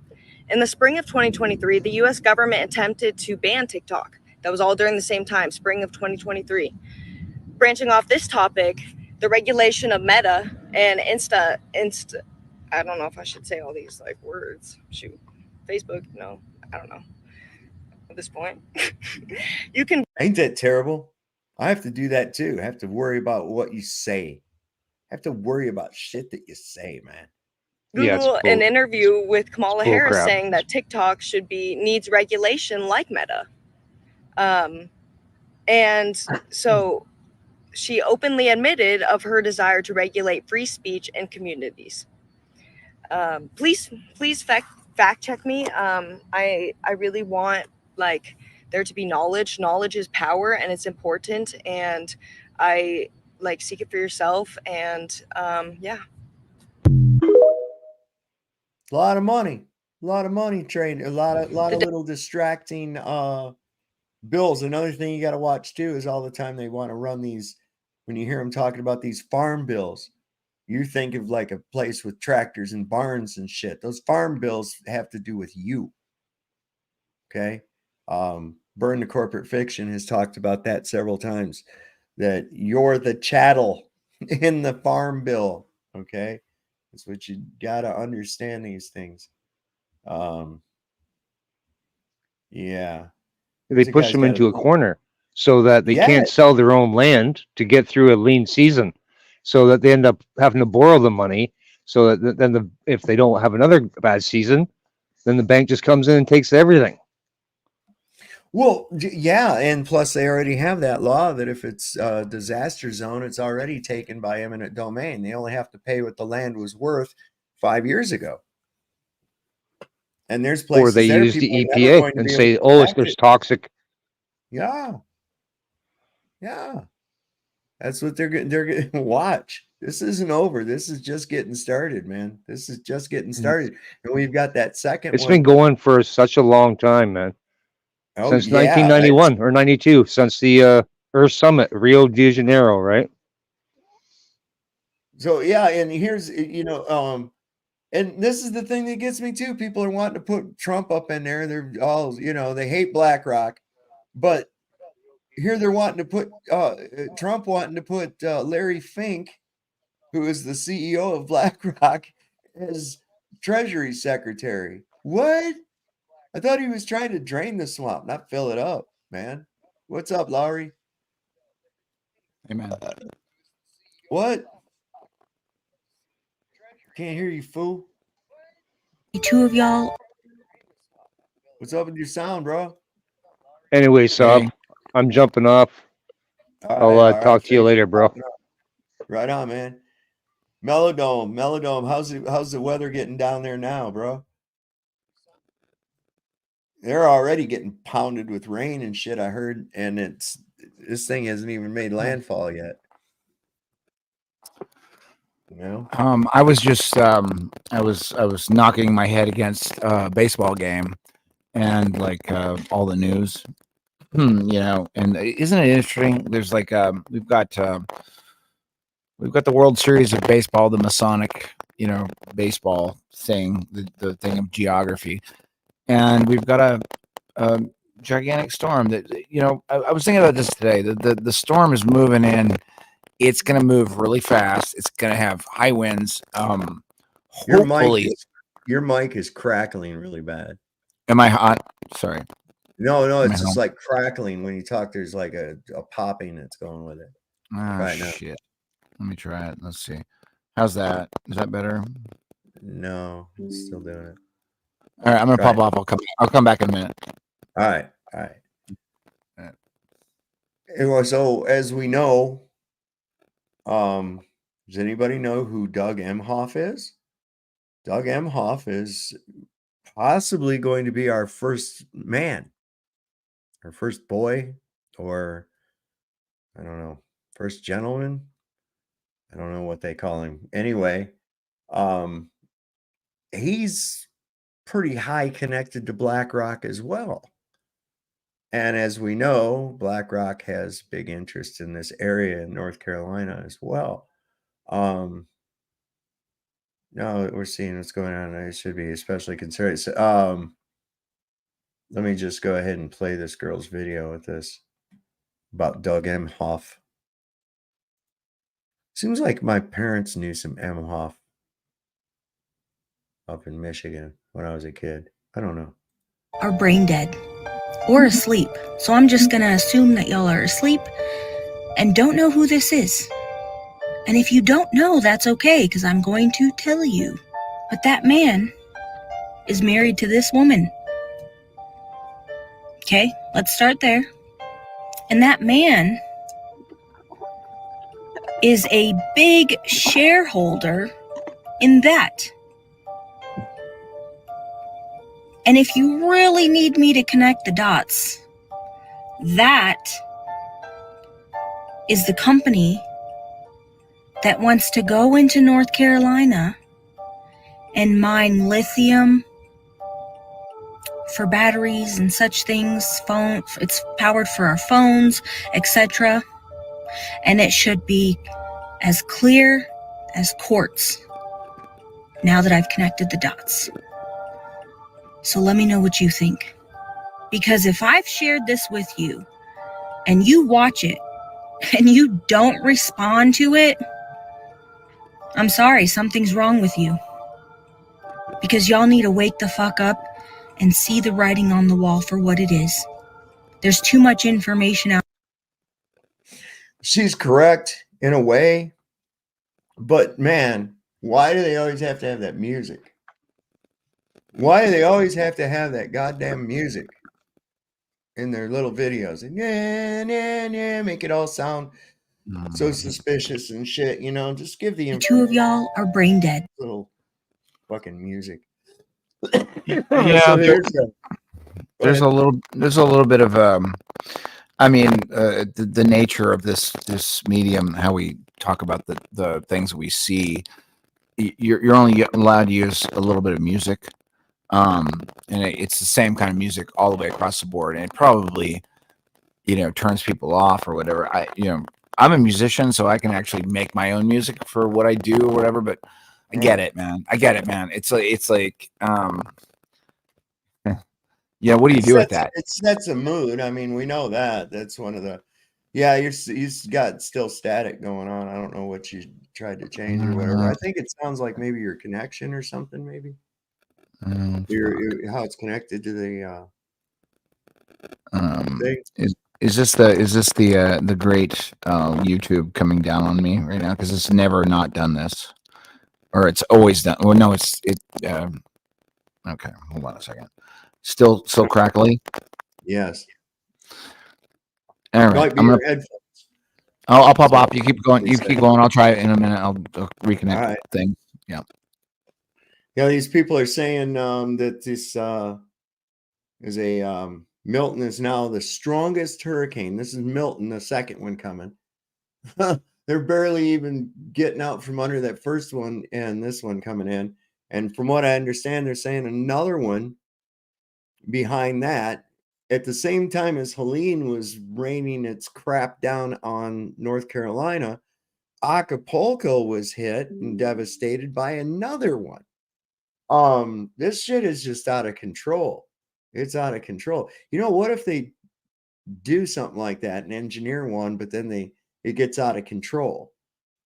In the spring of 2023, the US government attempted to ban TikTok. That was all during the same time, spring of 2023. Branching off this topic, the regulation of Meta and Insta, I don't know if I should say all these like words. Shoot. Facebook, no, I don't know. At this point, you can. Ain't that terrible? I have to do that too. I have to worry about what you say. I have to worry about shit that you say, man. Google an interview with Kamala Harris crap. saying that TikTok needs regulation like Meta. And so she openly admitted of her desire to regulate free speech in communities. Please fact check me. I really want like there to be knowledge. Knowledge is power and it's important. And I like seek it for yourself. And yeah. A lot of money, train, a lot of little distracting bills. Another thing you got to watch too is all the time they want to run these. When you hear them talking about these farm bills, you think of like a place with tractors and barns and shit. Those farm bills have to do with you. Okay. Burn the Corporate Fiction has talked about that several times, that you're the chattel in the farm bill. Okay. That's what you got to understand these things. Yeah. They push them into a corner so that they can't sell their own land to get through a lean season, so that they end up having to borrow the money. So that then if they don't have another bad season, then the bank just comes in and takes everything. Well, yeah, and plus they already have that law that if it's a disaster zone, it's already taken by eminent domain. They only have to pay what the land was worth 5 years ago. And there's places or they there use people the are never EPA going to and be say, able to "Oh, protect there's it. toxic." Yeah, that's what they're getting. Watch, this isn't over. This is just getting started, man. This is just getting started, and we've got that second It's one. been going for such a long time, man. Oh, Since yeah, 1991 or 92, since the Earth Summit, Rio de Janeiro, right? So yeah, and here's and this is the thing that gets me too. People are wanting to put Trump up in there. They're all, they hate BlackRock, but here they're wanting to put Trump wanting to put Larry Fink, who is the CEO of BlackRock, as Treasury Secretary. What? I thought he was trying to drain the swamp, not fill it up, man. What's up, Lowry? Amen. What? Can't hear you, fool. Two of y'all. What's up with your sound, bro? Anyway, so Hey. I'm jumping off. All I'll right, talk to you thanks later, for bro. popping up. Right on, man. Melodome. How's the weather getting down there now, bro? They're already getting pounded with rain and shit, I heard, and this thing hasn't even made landfall yet. I was just I was knocking my head against a baseball game, and like all the news, and isn't it interesting? There's like we've got the World Series of Baseball, the Masonic baseball thing, the thing of geography, and we've got a gigantic storm that I was thinking about this today. The storm is moving in. It's going to move really fast. It's going to have high winds. Hopefully, your mic is crackling really bad. Am I hot? Sorry. No, it's just like crackling when you talk. There's like a popping that's going with it. Ah, right now. shit. Let me try it. Let's see. How's that? Is that better? No, it's still doing it. All right, I'm gonna Try pop it. off. I'll come back in a minute. All right. All right. Anyway, so as we know, does anybody know who Doug Emhoff is? Doug Emhoff is possibly going to be our first man, our first boy, or I don't know, first gentleman. I don't know what they call him. Anyway, he's pretty high connected to BlackRock as well. And as we know, BlackRock has big interest in this area in North Carolina as well. Now that we're seeing what's going on, I should be especially concerned. So, let me just go ahead and play this girl's video with this about Doug Emhoff. Seems like my parents knew some Emhoff up in Michigan when I was a kid. I don't know. Are brain dead or asleep. So I'm just gonna assume that y'all are asleep and don't know who this is. And if you don't know, that's okay, because I'm going to tell you. But that man is married to this woman. Okay, let's start there. And that man is a big shareholder in that. And if you really need me to connect the dots, that is the company that wants to go into North Carolina and mine lithium for batteries and such things. It's powered for our phones, etc. And it should be as clear as quartz now that I've connected the dots. So let me know what you think. Because if I've shared this with you and you watch it and you don't respond to it, I'm sorry, something's wrong with you. Because y'all need to wake the fuck up and see the writing on the wall for what it is. There's too much information out. She's correct in a way, but man, why do they always have to have that music? Why do they always have to have that goddamn music in their little videos? And yeah, make it all sound so suspicious and shit, you know, just give the The two of y'all are brain dead. little fucking music. Yeah, So there's a little bit of I mean, the nature of this medium, how we talk about the things we see. You're only allowed to use a little bit of music, and it's the same kind of music all the way across the board, and it probably, turns people off or whatever. I'm a musician, so I can actually make my own music for what I do or whatever. But I get it, man. It's like yeah. What do you do with that? It sets a mood. I mean, we know that. That's one of the. Yeah, you've got still static going on. I don't know what you tried to change or whatever. I think it sounds like maybe your connection or something. Maybe how it's connected to the thing. Is this the great YouTube coming down on me right now? Because it's never not done this, or it's always done. Well, no, okay, hold on a second. Still crackly. Yes. All right, I'll pop off. You keep going. You keep going. I'll try it in a minute. I'll reconnect things. Yeah. Yeah, these people are saying that this is a Milton is now the strongest hurricane. This is Milton, the second one coming. They're barely even getting out from under that first one and this one coming in. And from what I understand, they're saying another one behind that at the same time as Helene was raining its crap down on North Carolina. Acapulco was hit and devastated by another one. This shit is just out of control. It's out of control. You know, what if they do something like that and engineer one, but then it gets out of control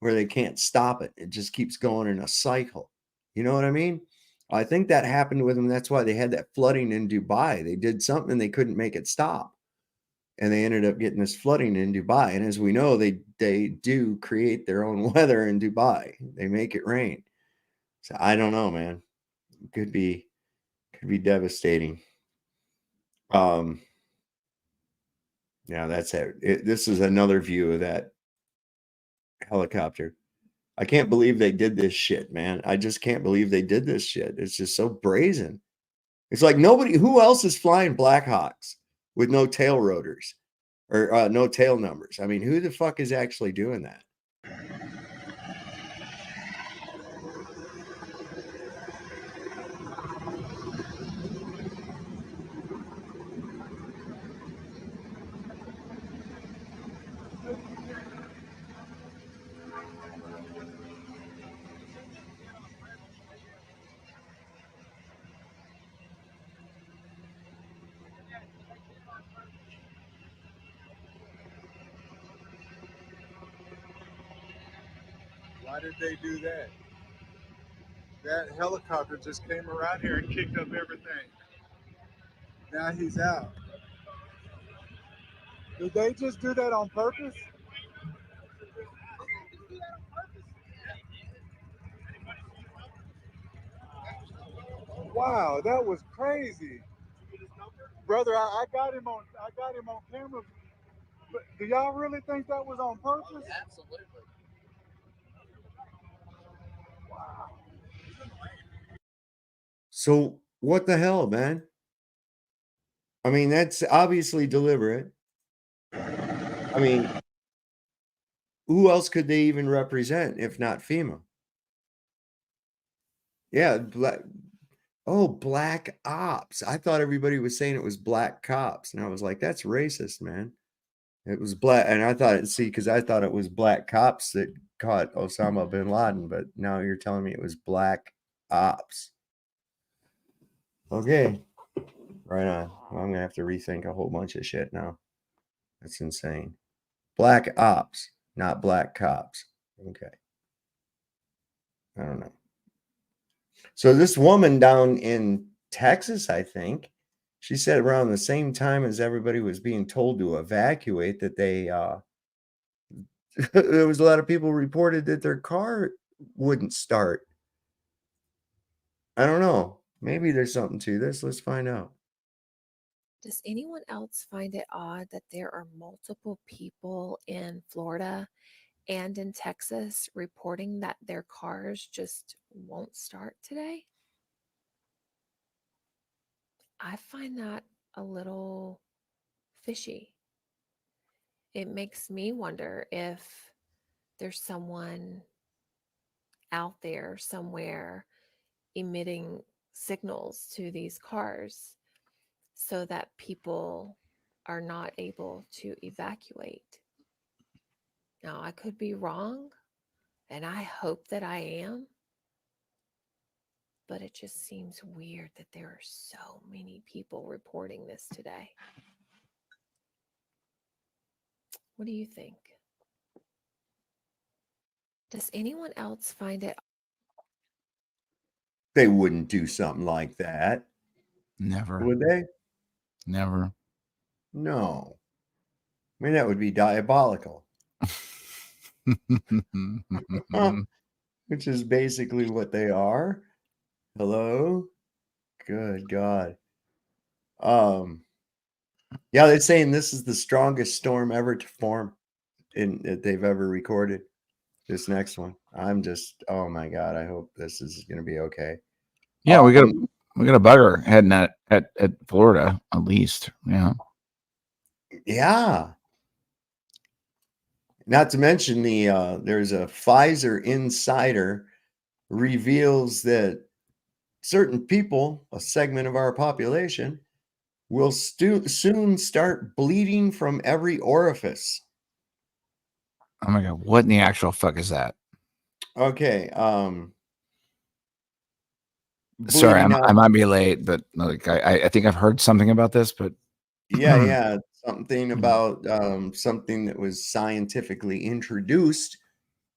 where they can't stop it. It just keeps going in a cycle. You know what I mean? I think that happened with them. That's why they had that flooding in Dubai. They did something and they couldn't make it stop. and they ended up getting this flooding in Dubai. And as we know, they do create their own weather in Dubai. They make it rain. So I don't know, man. It could be devastating. Yeah, that's it. This is another view of that helicopter. I can't believe they did this shit, man. I just can't believe they did this shit. It's just so brazen. It's like nobody, who else is flying Blackhawks with no tail rotors or no tail numbers? I mean, who the fuck is actually doing that? Why did they do that? That helicopter just came around here and kicked up everything. Now he's out. Did they just do that on purpose? Wow, that was crazy. Brother, I got him on camera. But do y'all really think that was on purpose? Absolutely. So what the hell, man? I mean, that's obviously deliberate. I mean, who else could they even represent if not FEMA? Yeah, black ops. I thought everybody was saying it was black cops, and I was like, that's racist, man. It was black, and I thought, because I thought it was black cops that caught Osama bin Laden, but now you're telling me it was black ops. Okay, right on. Well, I'm gonna have to rethink a whole bunch of shit now. That's insane. Black ops, not black cops. Okay. I don't know. So this woman down in Texas, I think, she said around the same time as everybody was being told to evacuate that they there was a lot of people reported that their car wouldn't start. I don't know. Maybe there's something to this. Let's find out. Does anyone else find it odd that there are multiple people in Florida and in Texas reporting that their cars just won't start today? I find that a little fishy. It makes me wonder if there's someone out there somewhere emitting signals to these cars so that people are not able to evacuate. Now, I could be wrong, and I hope that I am, but it just seems weird that there are so many people reporting this today. What do you think? Does anyone else find it? They wouldn't do something like that. Never. Would they? Never. No. I mean, that would be diabolical. Which is basically what they are. Hello? Good God. Yeah, they're saying this is the strongest storm ever to form that they've ever recorded. This next one. I'm just, oh my God, I hope this is gonna be okay. Yeah, we got a bugger heading at Florida, at least. Yeah. Yeah. Not to mention there's a Pfizer insider reveals that certain people, a segment of our population, will soon start bleeding from every orifice. Oh my God, what in the actual fuck is that? Okay. Sorry, I might be late, but like I think I've heard something about this, but yeah, something about something that was scientifically introduced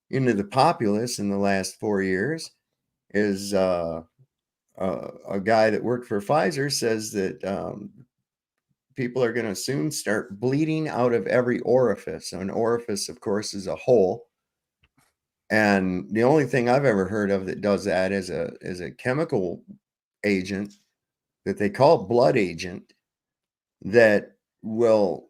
into the populace in the last 4 years is a guy that worked for Pfizer says that people are going to soon start bleeding out of every orifice. An orifice, of course, is a hole. And the only thing I've ever heard of that does that is a chemical agent that they call blood agent that will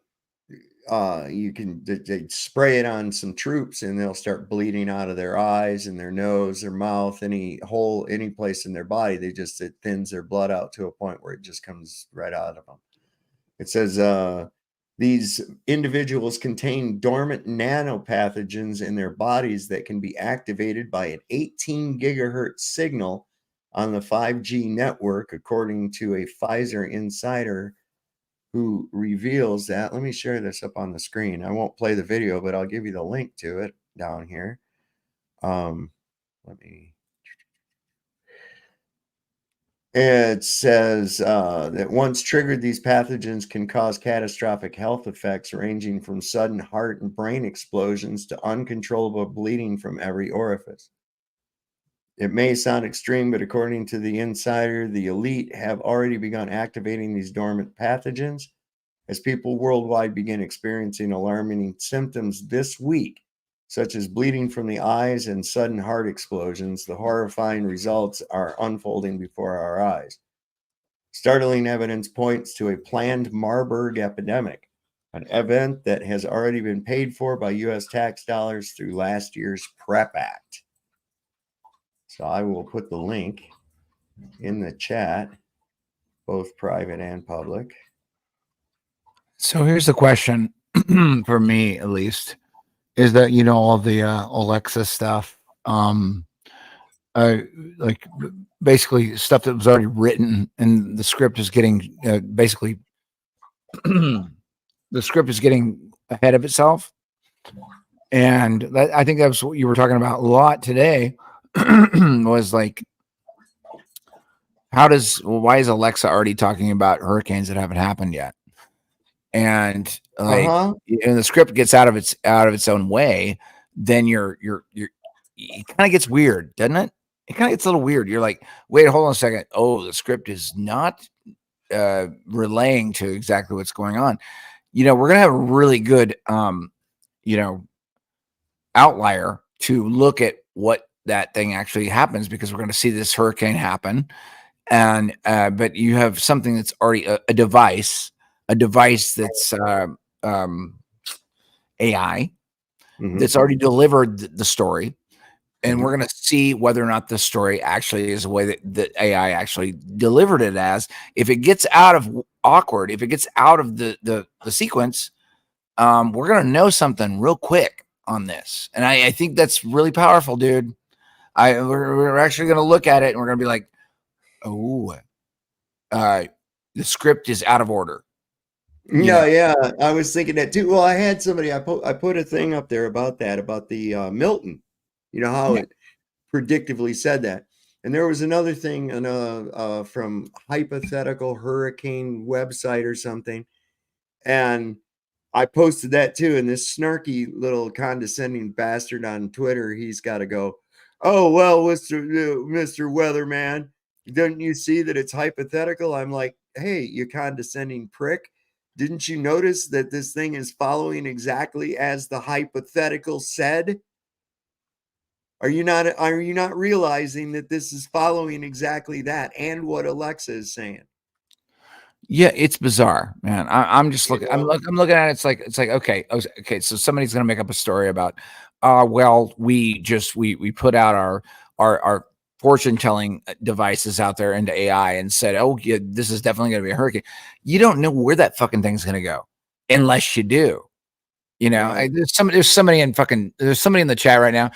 they spray it on some troops and they'll start bleeding out of their eyes and their nose, their mouth, any hole, any place in their body. It thins their blood out to a point where it just comes right out of them. It says these individuals contain dormant nanopathogens in their bodies that can be activated by an 18 gigahertz signal on the 5G network, according to a Pfizer insider who reveals that. Let me share this up on the screen. I won't play the video, but I'll give you the link to it down here. It says that once triggered, these pathogens can cause catastrophic health effects ranging from sudden heart and brain explosions to uncontrollable bleeding from every orifice. It may sound extreme, but according to the insider, the elite have already begun activating these dormant pathogens. As people worldwide begin experiencing alarming symptoms this week, such as bleeding from the eyes and sudden heart explosions, the horrifying results are unfolding before our eyes. Startling evidence points to a planned Marburg epidemic, an event that has already been paid for by U.S. tax dollars through last year's PrEP Act. So I will put the link in the chat, both private and public. So here's the question for me, at least, is that, you know, all the Alexa stuff, like basically stuff that was already written and the script is getting basically the script is getting ahead of itself. And that, I think that's what you were talking about a lot today was like, why is Alexa already talking about hurricanes that haven't happened yet? And like, and the script gets out of its own way, then it kind of gets weird, doesn't it? It kind of gets a little weird. You're like, wait, hold on a second. Oh, the script is not relaying to exactly what's going on. You know, we're gonna have a really good you know, outlier to look at what that thing actually happens, because we're going to see this hurricane happen. And but you have something that's already a device that's AI that's already delivered the story, and we're going to see whether or not the story actually is the way that AI actually delivered it as. If it gets out of awkward, if it gets out of the sequence, we're going to know something real quick on this. And I think that's really powerful, dude. We're actually going to look at it and we're going to be like, oh, the script is out of order. Yeah, I was thinking that too. Well, I had somebody, I put a thing up there about that, about the Milton, you know, how it predictively said that. And there was another thing from Hypothetical Hurricane website or something. And I posted that too. And this snarky little condescending bastard on Twitter, he's got to go, oh, well, Mr. Weatherman, don't you see that it's hypothetical? I'm like, hey, you condescending prick. Didn't you notice that this thing is following exactly as the hypothetical said? Are you not realizing that this is following exactly that and what Alexa is saying? Yeah, it's bizarre, man. I'm just looking. I'm looking at it. It's like okay. So somebody's gonna make up a story about, well, we put out our fortune telling devices out there into AI and said, oh, yeah, this is definitely gonna be a hurricane. You don't know where that fucking thing's gonna go unless you do. You know, there's somebody in the chat right now.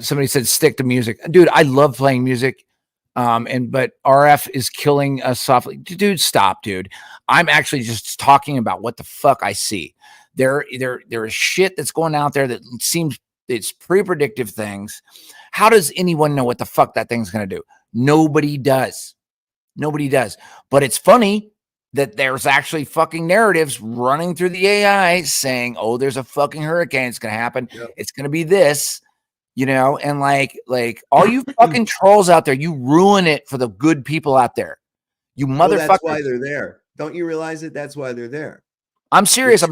Somebody said stick to music, dude. I love playing music. But RF is killing us softly. Dude, stop, dude. I'm actually just talking about what the fuck I see. There is shit that's going out there that seems it's pre-predictive things. How does anyone know what the fuck that thing's going to do? Nobody does. Nobody does. But it's funny that there's actually fucking narratives running through the AI saying, oh, there's a fucking hurricane. It's going to happen. Yep. It's going to be this. You know, and like all you fucking trolls out there, you ruin it for the good people out there. You motherfuckers. Well, that's why they're there. Don't you realize it? That's why they're there. I'm serious.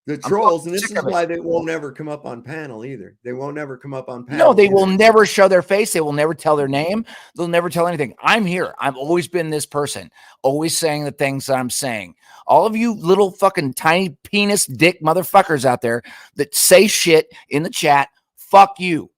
The trolls, and this sick is of it. why they won't ever come up on panel either. They won't ever come up on No, panel. they will either. never show their face. They will never tell their name. They'll never tell anything. I'm here. I've always been this person, always saying the things that I'm saying. All of you little fucking tiny penis dick motherfuckers out there that say shit in the chat, fuck you.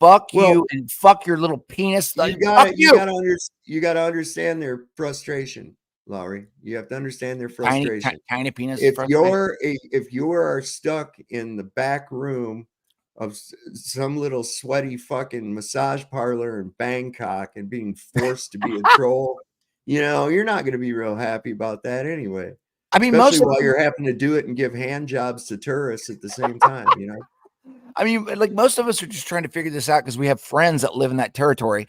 Fuck you and fuck your little penis. You gotta understand their frustration, Lowry. You have to understand their frustration. Tiny penis. If you are stuck in the back room of some little sweaty fucking massage parlor in Bangkok and being forced to be a troll, you're not going to be real happy about that anyway. I mean, especially while you're having to do it and give hand jobs to tourists at the same time. I mean, like most of us are just trying to figure this out because we have friends that live in that territory.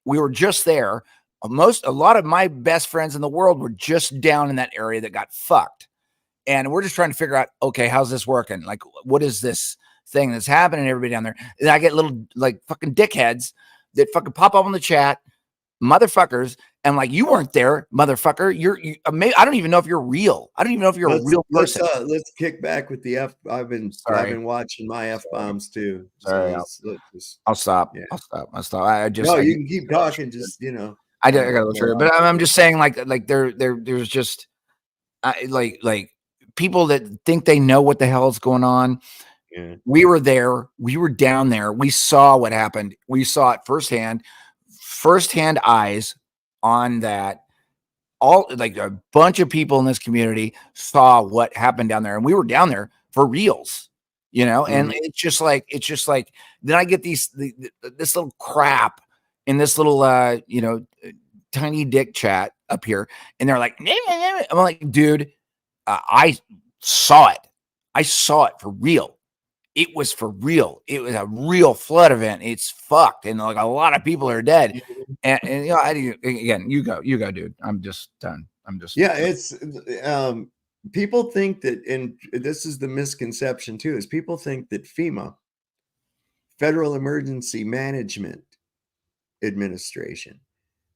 We were just there. A lot of my best friends in the world were just down in that area that got fucked. And we're just trying to figure out, okay, how's this working? Like, what is this thing that's happening to everybody down there? And I get little like fucking dickheads that fucking pop up on the chat, motherfuckers. And like, you weren't there, motherfucker. I don't even know if you're real. I don't even know if you're a real person. Let's kick back with the F. I've been watching my F bombs too. Sorry, I'll stop. Yeah. I'll stop. I just you can keep talking. Just I got to go, but I'm just saying, like there's just like people that think they know what the hell is going on. Yeah. We were there. We were down there. We saw what happened. We saw it firsthand eyes on that. All like a bunch of people in this community saw what happened down there, and we were down there for reals, and it's just like then I get this little crap in this little tiny dick chat up here, and they're like, I'm like, dude, I saw it for real. It was for real. It was a real flood event. It's fucked, and like a lot of people are dead. And you go, dude. I'm just done. It's people think that, and this is the misconception too, is people think that FEMA, Federal Emergency Management Administration,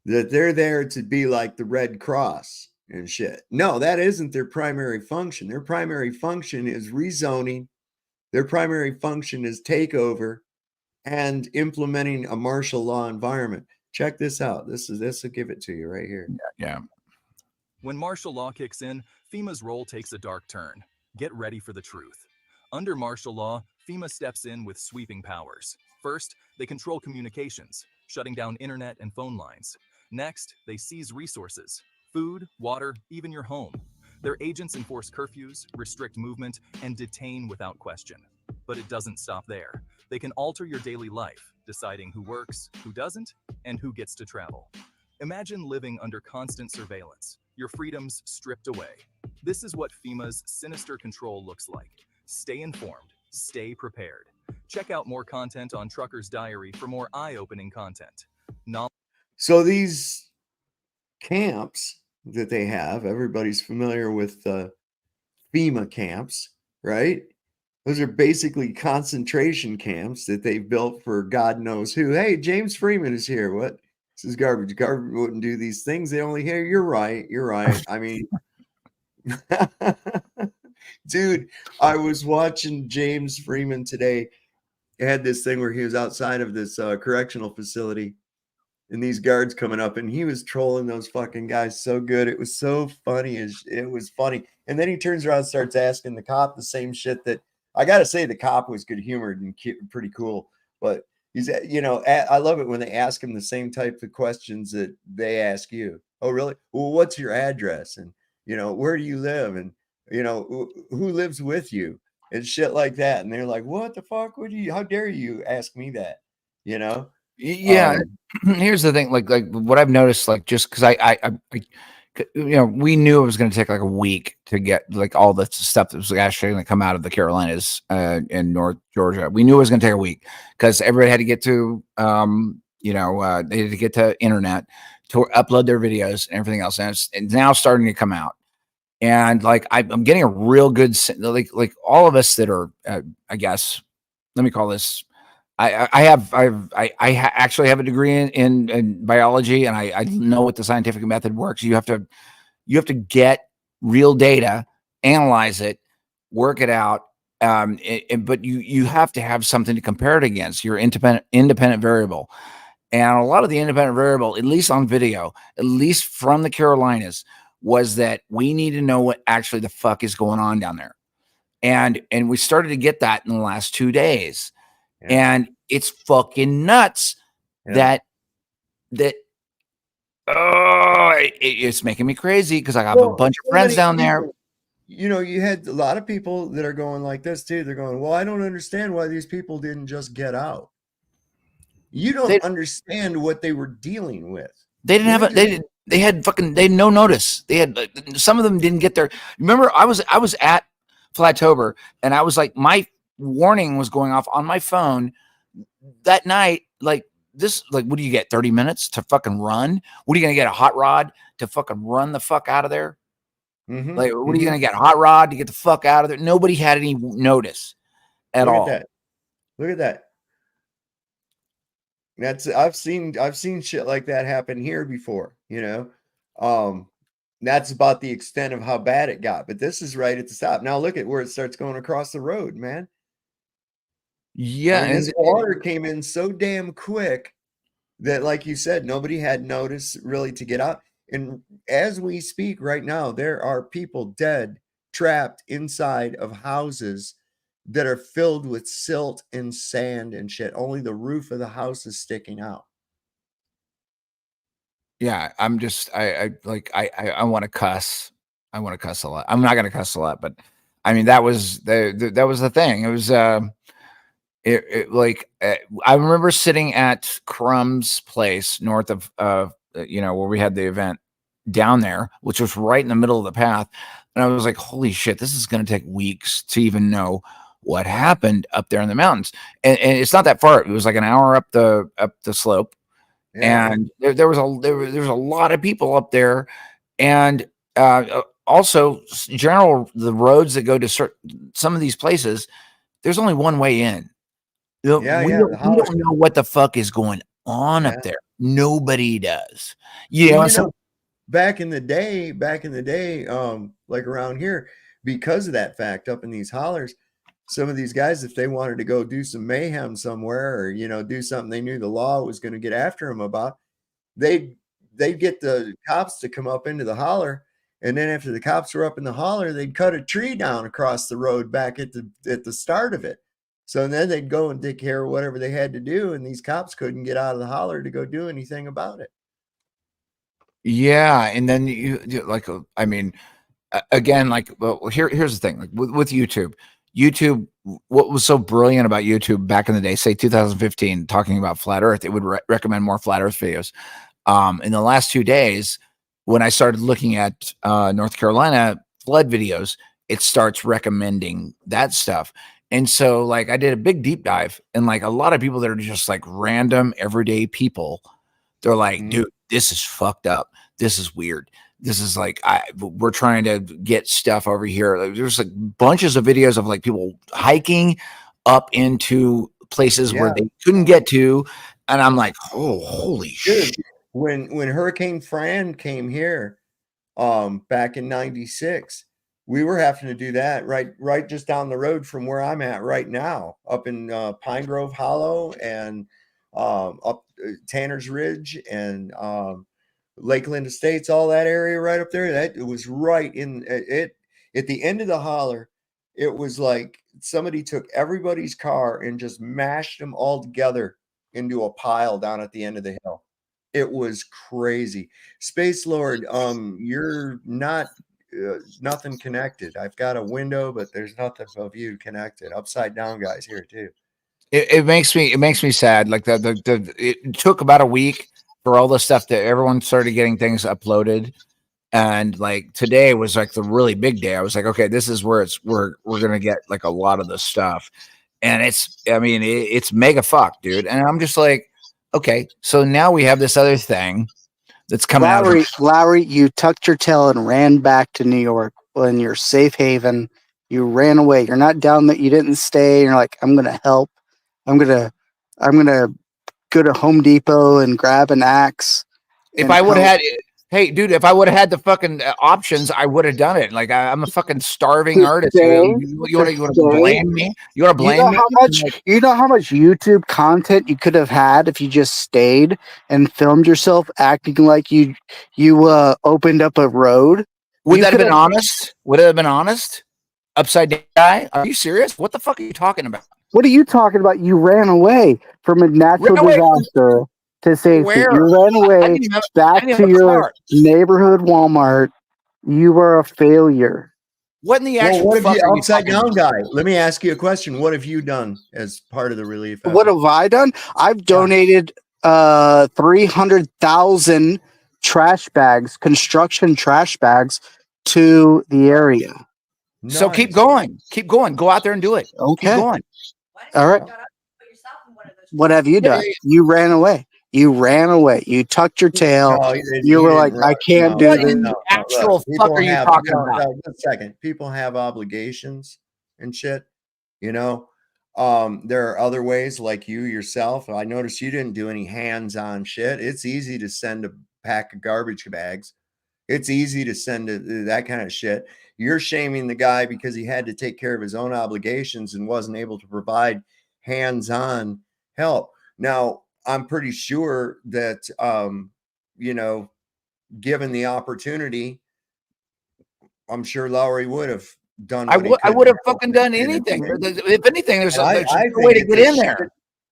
that they're there to be like the Red Cross and shit. No, that isn't their primary function. Their primary function is rezoning. Their primary function is takeover and implementing a martial law environment. Check this out. This will give it to you right here. Yeah. When martial law kicks in, FEMA's role takes a dark turn. Get ready for the truth. Under martial law, FEMA steps in with sweeping powers. First, they control communications, shutting down internet and phone lines. Next, they seize resources, food, water, even your home. Their agents enforce curfews, restrict movement, and detain without question. But it doesn't stop there. They can alter your daily life, deciding who works, who doesn't, and who gets to travel. Imagine living under constant surveillance, your freedoms stripped away. This is what FEMA's sinister control looks like. Stay informed, stay prepared. Check out more content on Trucker's Diary for more eye-opening content. So these camps that they have, everybody's familiar with FEMA camps, right? Those are basically concentration camps that they've built for God knows who. Hey, James Freeman is here. What? This is garbage. Garbage wouldn't do these things. They only hear. You're right. I mean, dude, I was watching James Freeman today. He had this thing where he was outside of this correctional facility, and these guards coming up, and he was trolling those fucking guys so good. It was so funny. It was funny. And then he turns around and starts asking the cop the same shit that, I got to say, the cop was good humored and pretty cool. But he's, I love it when they ask him the same type of questions that they ask you. Oh, really? Well, what's your address? And, where do you live? And, who lives with you? And shit like that. And they're like, what the fuck? How dare you ask me that? Yeah. Here's the thing, like what I've noticed, like, just because we knew it was going to take like a week to get like all the stuff that was actually going to come out of the Carolinas and North Georgia. We knew it was going to take a week because everybody had to get to, they had to get to internet to upload their videos and everything else. And it's now starting to come out. And like, I'm getting a real good, like all of us that are, I guess, let me call this, I actually have a degree in biology, and I know what the scientific method works. You have to You have to get real data, analyze it, work it out. But you have to have something to compare it against, your independent variable. And a lot of the independent variable, at least on video, at least from the Carolinas, was that we need to know what actually the fuck is going on down there. And we started to get that in the last 2 days. And it's fucking nuts that it's making me crazy because I have a bunch of friends down there. You know, you had a lot of people that are going like this too. They're going, well, I don't understand why these people didn't just get out. You don't understand what they were dealing with. They didn't have they had no notice. They had some of them didn't get there. Remember, I was at Flatober and I was like, my warning was going off on my phone that night. Like this, like, what do you get? 30 minutes to fucking run? What are you gonna get? A hot rod to fucking run the fuck out of there? Like, what are you gonna get? A hot rod to get the fuck out of there? Nobody had any notice at all. Look at that. That's I've seen shit like that happen here before, you know. That's about the extent of how bad it got. But this is right at the top. Now look at where it starts going across the road, man. Yeah, I mean, this water came in so damn quick that, like you said, nobody had notice really to get out. And as we speak right now, there are people dead, trapped inside of houses that are filled with silt and sand and shit. Only the roof of the house is sticking out. Yeah, I'm just I want to cuss. I want to cuss a lot. I'm not going to cuss a lot, but I mean that was the thing. It was I remember sitting at Crumb's place north of where we had the event down there, which was right in the middle of the path, and I was like, holy shit, this is going to take weeks to even know what happened up there in the mountains. And it's not that far. It was like an hour up the slope. Yeah. And there was a lot of people up there. And also the roads that go to some of these places, there's only one way in. We don't know what the fuck is going on up there. Nobody does. Back in the day, like around here, because of that fact, up in these hollers, some of these guys, if they wanted to go do some mayhem somewhere or, do something they knew the law was going to get after them about, they'd get the cops to come up into the holler. And then after the cops were up in the holler, they'd cut a tree down across the road back at the start of it. So then they'd go and take care of whatever they had to do. And these cops couldn't get out of the holler to go do anything about it. Yeah. And then again, here's the thing, like with YouTube, what was so brilliant about YouTube back in the day, say 2015, talking about flat earth, it would recommend more flat earth videos. In the last 2 days, when I started looking at North Carolina flood videos, it starts recommending that stuff. And so like I did a big deep dive, and like a lot of people that are just like random everyday people, they're like, dude, this is fucked up. This is weird. This is like, we're trying to get stuff over here. There's like bunches of videos of like people hiking up into places where they couldn't get to. And I'm like, oh, holy shit. When Hurricane Fran came here back in 96, we were having to do that right just down the road from where I'm at right now, up in Pine Grove Hollow and up Tanner's Ridge and Lakeland Estates, all that area right up there. That it was right in it at the end of the holler. It was like somebody took everybody's car and just mashed them all together into a pile down at the end of the hill. It was crazy. Space Lord, you're not nothing connected. I've got a window, but there's nothing of you connected. Upside down guys here too. It makes me sad. Like it took about a week for all the stuff that everyone started getting things uploaded. And like today was like the really big day. I was like, okay, this is where we're going to get like a lot of the stuff. And it's mega fucked, dude. And I'm just like, okay, so now we have this other thing that's coming out. Lowry, you tucked your tail and ran back to New York in your safe haven. You ran away. You're not down there. You didn't stay. You're like, I'm going to help. I'm going to go to Home Depot and grab an axe. If I would have Hey, dude, if I would have had the fucking options, I would have done it. Like I'm a fucking starving To artist. stay, You want to stay. blame me? You want to You blame know me? how much you know how much YouTube content you could have had if you just stayed and filmed yourself acting like you opened up a road. Would You that have could been honest? Would it have been honest? Upside down guy? Are you serious? What the fuck are you talking about? What are you talking about? You ran away from a natural Ran away from disaster to safety. where? You ran I away didn't even have, I back didn't even to have a your car. neighborhood Walmart. You were a failure. What in the Well, actual what have fuck you, are you upside talking down about? guy? Let me ask you a question. What have you done as part of the relief effort? What have I done? I've donated 300,000 trash bags, construction trash bags to the area. So keep going. Keep going. Go out there and do it. Keep Okay. going. All right. What have you done? You ran away. You ran away. You tucked your tail. No, You were like, didn't I run. can't do What this. in the actual Look, fuck are you talking about? Just a second. People have obligations and shit. You know, there are other ways, like you yourself. I noticed you didn't do any hands-on shit. It's easy to send a pack of garbage bags. It's easy to send that kind of shit. You're shaming the guy because he had to take care of his own obligations and wasn't able to provide hands-on help. Now, I'm pretty sure that, you know, given the opportunity, I'm sure Lowry would have done what he could. I would have fucking done in it. anything. If anything, there's And a way to get in there.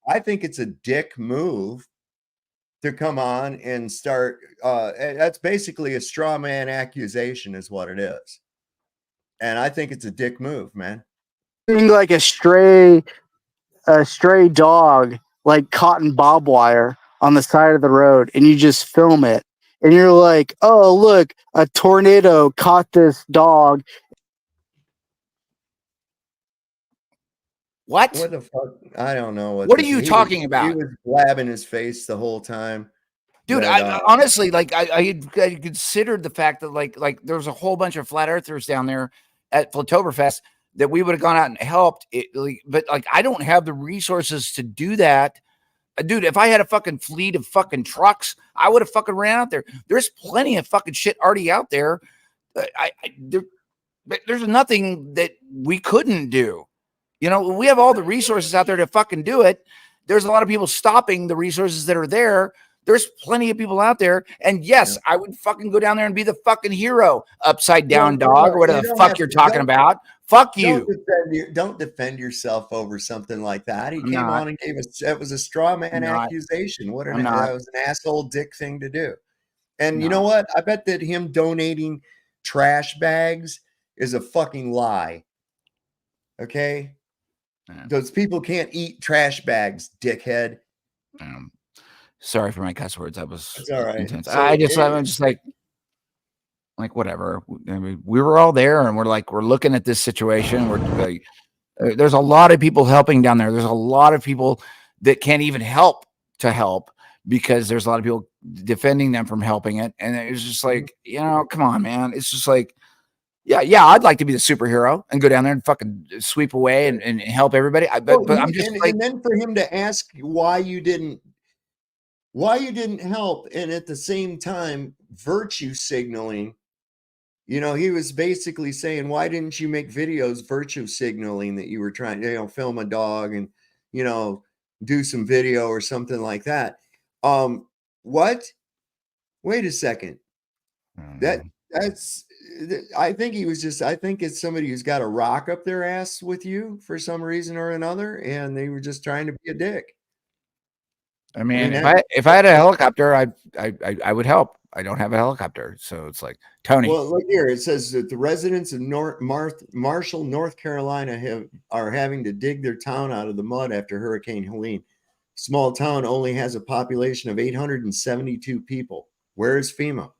I think it's a dick move to come on and start. That's basically a straw man accusation, is what it is. And I think it's a dick move, man. Being like a stray dog, like caught in barbed wire on the side of the road, and you just film it. And you're like, oh, look, a tornado caught this dog. What? What the fuck? I don't know. What are you talking about? He was blabbing his face the whole time. Dude, But, I honestly, like, I had considered the fact that like there was a whole bunch of flat earthers down there at Flatoberfest that we would have gone out and helped it, but like I don't have the resources to do that. Dude, if I had a fucking fleet of fucking trucks, I would have fucking ran out there. There's plenty of fucking shit already out there. There's nothing that we couldn't do. You know, we have all the resources out there to fucking do it. There's a lot of people stopping the resources that are there. There's plenty of people out there. And yes, I would fucking go down there and be the fucking hero, upside down dog, or whatever the fuck you're talking about. Fuck you. Don't defend yourself over something like that. He came on and gave us, that was a straw man accusation. That was an asshole dick thing to do. And you know what? I bet that him donating trash bags is a fucking lie. Okay? Those people can't eat trash bags, dickhead. Sorry for my cuss words. That was all right. intense. So I'm just like whatever. I mean, we were all there, and we're looking at this situation. We're like, there's a lot of people helping down there. There's a lot of people that can't even help to help because there's a lot of people defending them from helping it. And it was just like, you know, come on, man. It's just like, yeah, I'd like to be the superhero and go down there and fucking sweep away and help everybody. But I'm just and then for him to ask why you didn't help, and at the same time virtue signaling, you know, he was basically saying, why didn't you make videos virtue signaling that you were trying to, you know, film a dog and, you know, do some video or something like that. What? Wait a second. I think it's somebody who's got a rock up their ass with you for some reason or another, and they were just trying to be a dick. I mean, if I had a helicopter, I would help. I don't have a helicopter, so it's like, Tony. Well, look here. It says that the residents of Marshall, North Carolina, are having to dig their town out of the mud after Hurricane Helene. Small town only has a population of 872 people. Where is FEMA?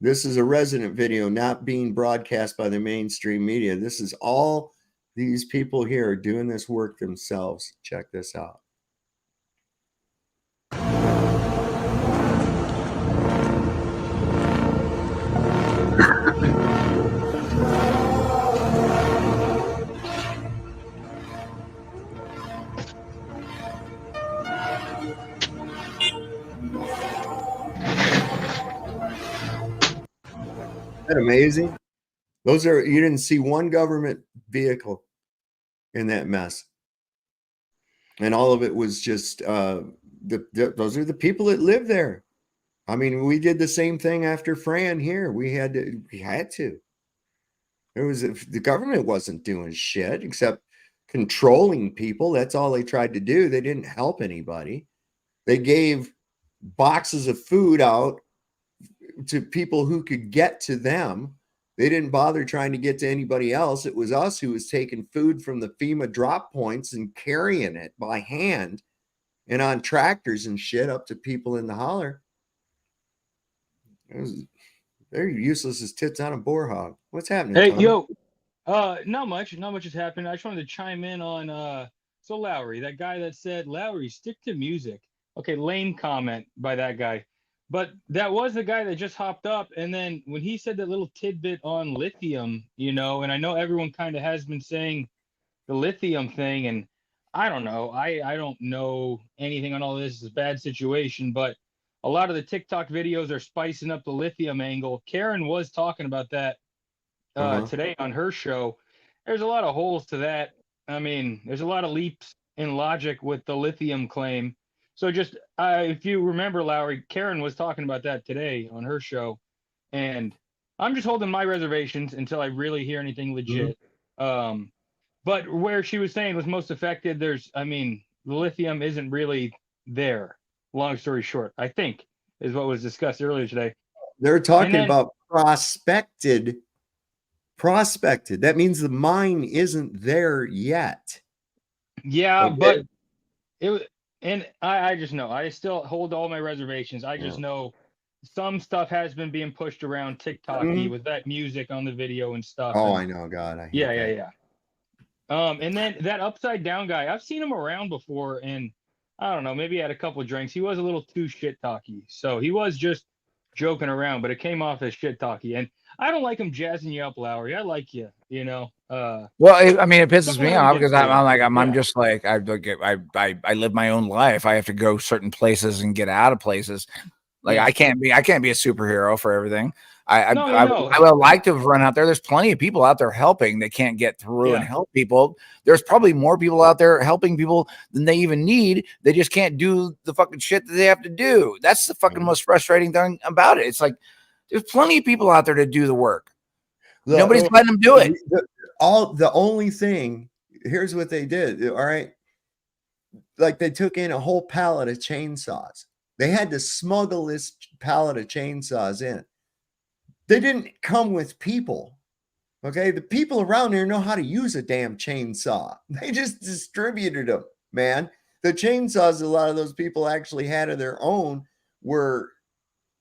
This is a resident video not being broadcast by the mainstream media. This is all these people here are doing this work themselves. Check this out. that amazing? Those are, you didn't see one government vehicle in that mess. And all of it was just those are the people that live there. I mean, we did the same thing after Fran here. We had to. The government wasn't doing shit except controlling people. That's all they tried to do. They didn't help anybody. They gave boxes of food out to people who could get to them. They didn't bother trying to get to anybody else. It was us who was taking food from the FEMA drop points and carrying it by hand and on tractors and shit up to people in the holler. They're useless as tits on a boar hog. What's happening? Hey, Tony? yo, not much has happened. I just wanted to chime in on so Lowry, that guy that said, Lowry, stick to music. Okay, lame comment by that guy. But that was the guy that just hopped up. And then when he said that little tidbit on lithium, and I know everyone kind of has been saying the lithium thing, and I don't know. I don't know anything on all this. It's a bad situation, but a lot of the TikTok videos are spicing up the lithium angle. Karen was talking about that today on her show. There's a lot of holes to that. I mean, there's a lot of leaps in logic with the lithium claim. So just if you remember, Lowry, Karen was talking about that today on her show, and I'm just holding my reservations until I really hear anything legit. But where she was saying was most affected, the lithium isn't really there. Long story short, I think is what was discussed earlier today. They're talking about prospected. That means the mine isn't there yet. Yeah, Okay. but it was, and I just know, I still hold all my reservations. I just know some stuff has been being pushed around TikTok-y with that music on the video and stuff. Oh, and, I know, God. I hate yeah, that. yeah. And then that upside down guy, I've seen him around before, and I don't know, maybe he had a couple of drinks. He was a little too shit talky, so he was just joking around, but it came off as shit talky. And I don't like him jazzing you up, Lowry. I like you, Well, I mean, it pisses me off because I'm just like I live my own life. I have to go certain places and get out of places. Like I can't be a superhero for everything. I would like to have run out there. There's plenty of people out there helping that can't get through and help people. There's probably more people out there helping people than they even need. They just can't do the fucking shit that they have to do. That's the fucking most frustrating thing about it. It's like there's plenty of people out there to do the work. Nobody's letting them do it. The only thing, here's what they did. All right. Like they took in a whole pallet of chainsaws. They had to smuggle this pallet of chainsaws in. They didn't come with people. Okay. The people around here know how to use a damn chainsaw. They just distributed them, man. The chainsaws a lot of those people actually had of their own were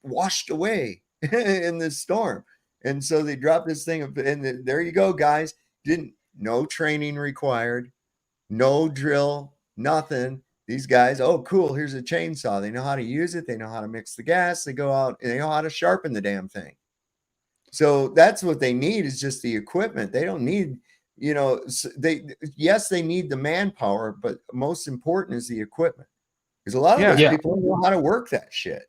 washed away in this storm. And so they dropped this thing, and there you go, guys. No training required, no drill, nothing. These guys, oh, cool, here's a chainsaw. They know how to use it. They know how to mix the gas. They go out and they know how to sharpen the damn thing. So that's what they need is just the equipment. They don't need, they need the manpower, but most important is the equipment. Because a lot of those people don't know how to work that shit.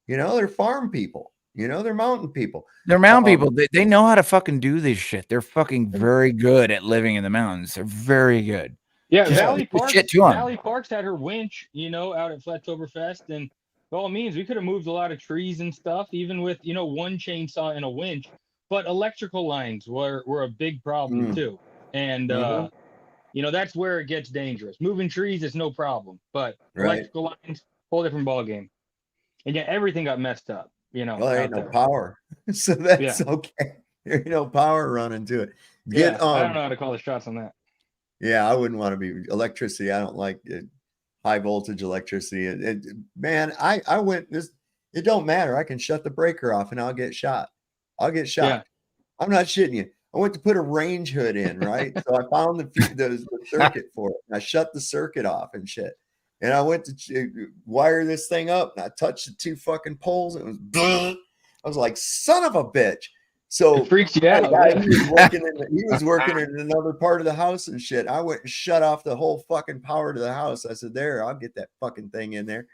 They're farm people. They're mountain people. They're mountain people. They know how to fucking do this shit. They're fucking very good at living in the mountains. They're very good. Yeah, Just Valley put Parks. shit to 'em. Valley Parks had her winch, out at Flattoberfest, and by all means, we could have moved a lot of trees and stuff, even with one chainsaw and a winch. But electrical lines were a big problem too, and that's where it gets dangerous. Moving trees is no problem, but electrical lines, whole different ballgame. And yeah, everything got messed up. Well, there ain't no power, so that's okay. There ain't no power running to it. I don't know how to call the shots on that. Yeah, I wouldn't want to be electricity. I don't like high voltage electricity. Man, I went this. It don't matter. I can shut the breaker off and I'll get shot. Yeah. I'm not shitting you. I went to put a range hood in, right? So I found the circuit for it. I shut the circuit off and shit. And I went to wire this thing up, and I touched the two fucking poles, and it was. I was like, "Son of a bitch!" So it freaks you out. He was working in another part of the house and shit. I went and shut off the whole fucking power to the house. I said, "There, I'll get that fucking thing in there."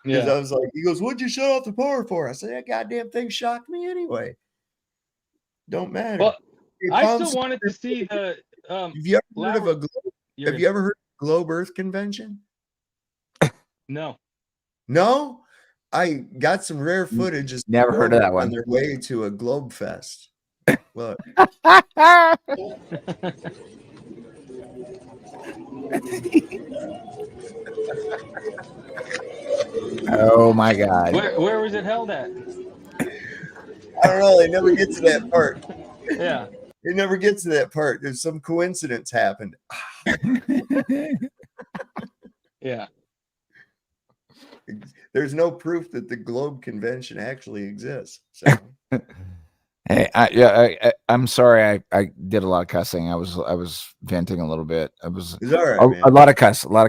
Because I was like, he goes, "What'd you shut off the power for?" I said, "That goddamn thing shocked me anyway." Don't matter. Well, They I found still some- wanted to see the Have you ever heard of Lowry. a have you ever heard of Globe Earth Convention? No. No? I got some rare footage of Never heard of that on one. their way to a Globe Fest. Look. Oh my God. Where was it held at? I don't know. They never get to that part. Yeah. They never get to that part. There's some coincidence happened. Yeah. There's no proof that the Globe Convention actually exists. So Hey, I'm sorry. I did a lot of cussing. I was venting a little bit. It's all right, man. A lot of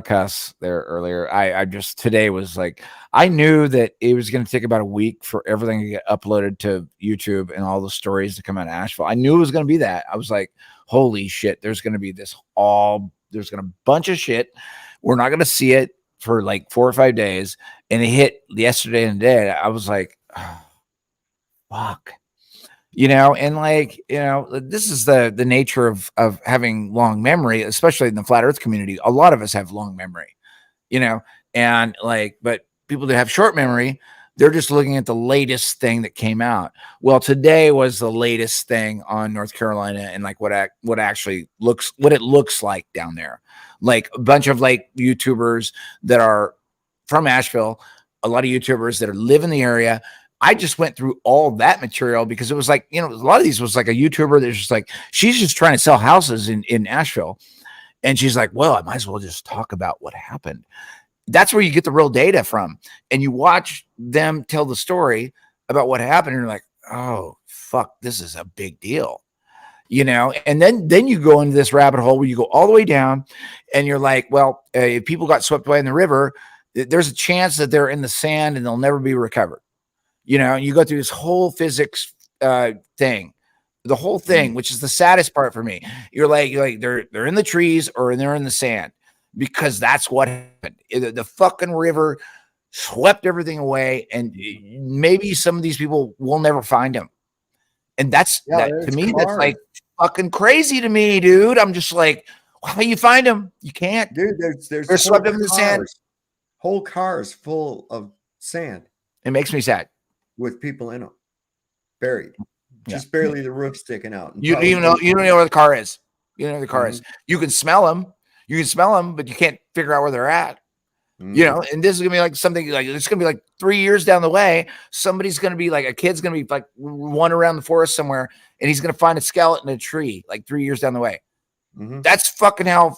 cuss there earlier. I just today was like, I knew that it was going to take about a week for everything to get uploaded to YouTube and all the stories to come out of Asheville. I knew it was going to be that. I was like, holy shit, there's going to be there's going to a bunch of shit. We're not going to see it for like 4 or 5 days. And it hit yesterday and today. I was like, oh, fuck. And like, this is the nature of having long memory, especially in the flat earth community. A lot of us have long memory, and like, but people that have short memory, they're just looking at the latest thing that came out. Well, today was the latest thing on North Carolina and like what it looks like down there. Like a bunch of like YouTubers that are from Asheville, a lot of YouTubers that live in the area. I just went through all that material because it was like, a lot of these was like a YouTuber that's just like, she's just trying to sell houses in Asheville. And she's like, well, I might as well just talk about what happened. That's where you get the real data from. And you watch them tell the story about what happened. And you're like, oh, fuck, this is a big deal. And then you go into this rabbit hole where you go all the way down and you're like, well, if people got swept away in the river, there's a chance that they're in the sand and they'll never be recovered. You go through this whole physics thing, the whole thing, which is the saddest part for me. You're like they're in the trees or they're in the sand because that's what happened. The fucking river swept everything away, and maybe some of these people will never find them. And that's to me, that's like fucking crazy to me, dude. I'm just like, how you find them? You can't, dude. They're swept up in the sand. Whole cars full of sand. It makes me sad. With people in them, buried, just barely the roof sticking out. You don't even know where the car is. You don't know where the car is. You can smell them. But you can't figure out where they're at. And this is gonna be like something like it's gonna be like 3 years down the way. Somebody's gonna be like a kid's gonna be like one around the forest somewhere, and he's gonna find a skeleton in a tree like 3 years down the way. That's fucking how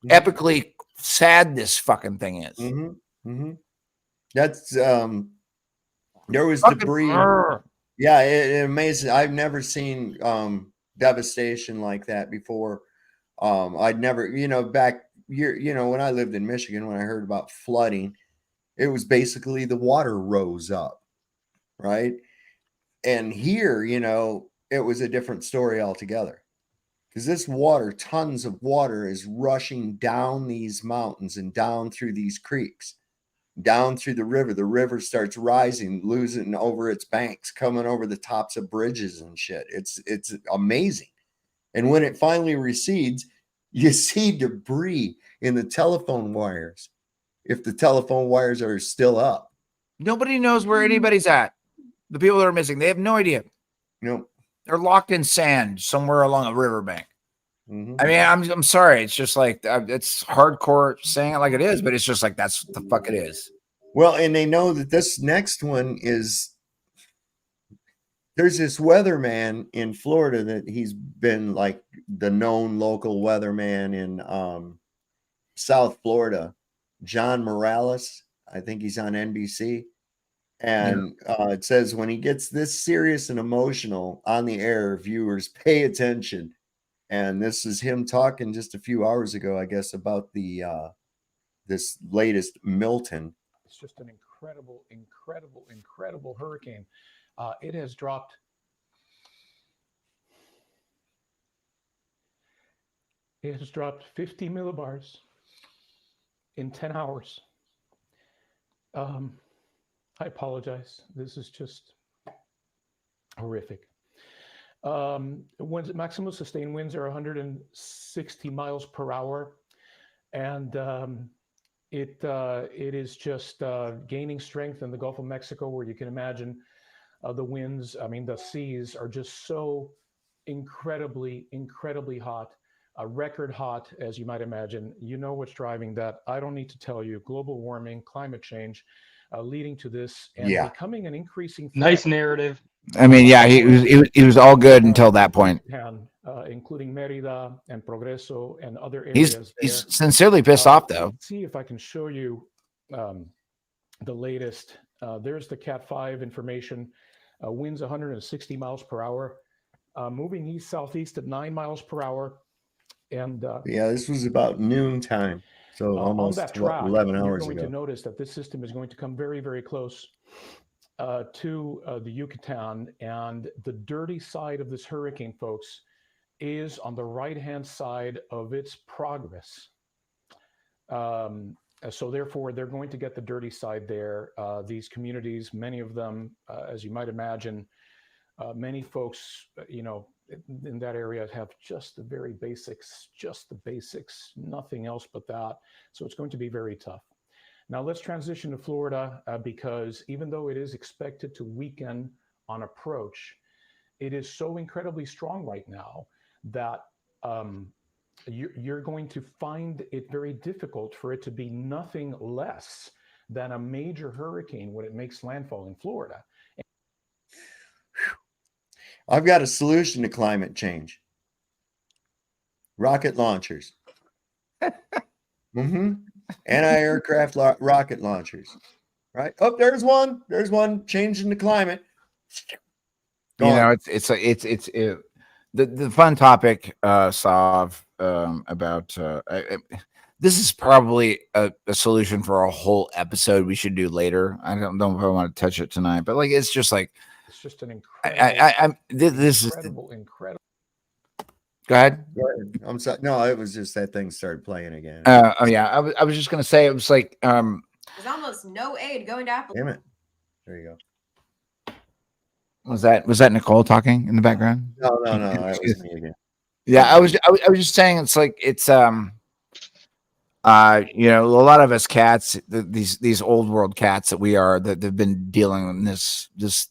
epically sad this fucking thing is. That's there was debris. Yeah, it amazing. I've never seen devastation like that before. I'd never, back when I lived in Michigan, when I heard about flooding, it was basically the water rose up, right? And here, it was a different story altogether. Because this water, tons of water is rushing down these mountains and down through these creeks. Down through the river. The river starts rising, losing over its banks, coming over the tops of bridges and shit. It's amazing. And when it finally recedes, you see debris in the telephone wires. If the telephone wires are still up, nobody knows where anybody's at. The people that are missing, they have no idea. They're locked in sand somewhere along a riverbank. I mean, I'm sorry. It's just like it's hardcore saying it like it is, but it's just like that's what the fuck it is. Well, and they know that this next one is. There's this weatherman in Florida that he's been like the known local weatherman in South Florida, John Morales. I think he's on NBC. And it says when he gets this serious and emotional on the air, viewers pay attention. And this is him talking just a few hours ago, I guess, about the this latest Milton. It's just an incredible hurricane. It has dropped. It has dropped 50 millibars in 10 hours. I apologize. This is just horrific. Maximum sustained winds are 160 miles per hour, and it is just gaining strength in the Gulf of Mexico, where you can imagine the winds. I mean, the seas are just so incredibly hot, record hot, as you might imagine. You know what's driving that. I don't need to tell you. Global warming, climate change, leading to this and becoming an increasing threat. Nice narrative. I mean, yeah, he was all good until that point. Including Merida and Progreso and other areas. He's sincerely pissed off, though. Let's see if I can show you the latest. There's the Cat 5 information. Winds 160 miles per hour, moving east southeast at 9 miles per hour. And yeah, this was about noon time, so almost on that track, 11 hours you're going ago. to notice that this system is going to come very, very close to the Yucatan, and the dirty side of this hurricane, folks, is on the right-hand side of its progress. So therefore, they're going to get the dirty side there. These communities, many of them, as you might imagine, many folks, in that area have just the very basics, nothing else but that. So it's going to be very tough. Now let's transition to Florida because even though it is expected to weaken on approach, it is so incredibly strong right now that you're going to find it very difficult for it to be nothing less than a major hurricane when it makes landfall in Florida. I've got a solution to climate change. Rocket launchers. Anti-aircraft rocket launchers. Right? Oh, there's one. There's one changing the climate. Gone. The fun topic, Sav, about this is probably a solution for a whole episode we should do later. I don't know if I want to touch it tonight, but it's just an incredible. Go ahead. I'm sorry. No, it was just that thing started playing again. Oh yeah, I was just gonna say it was like There's almost no aid going to Apple. Damn it! There you go. Was that Nicole talking in the background? No, that was me again. Yeah, I was just saying it's a lot of us cats, these old world cats that we are, that have been dealing with this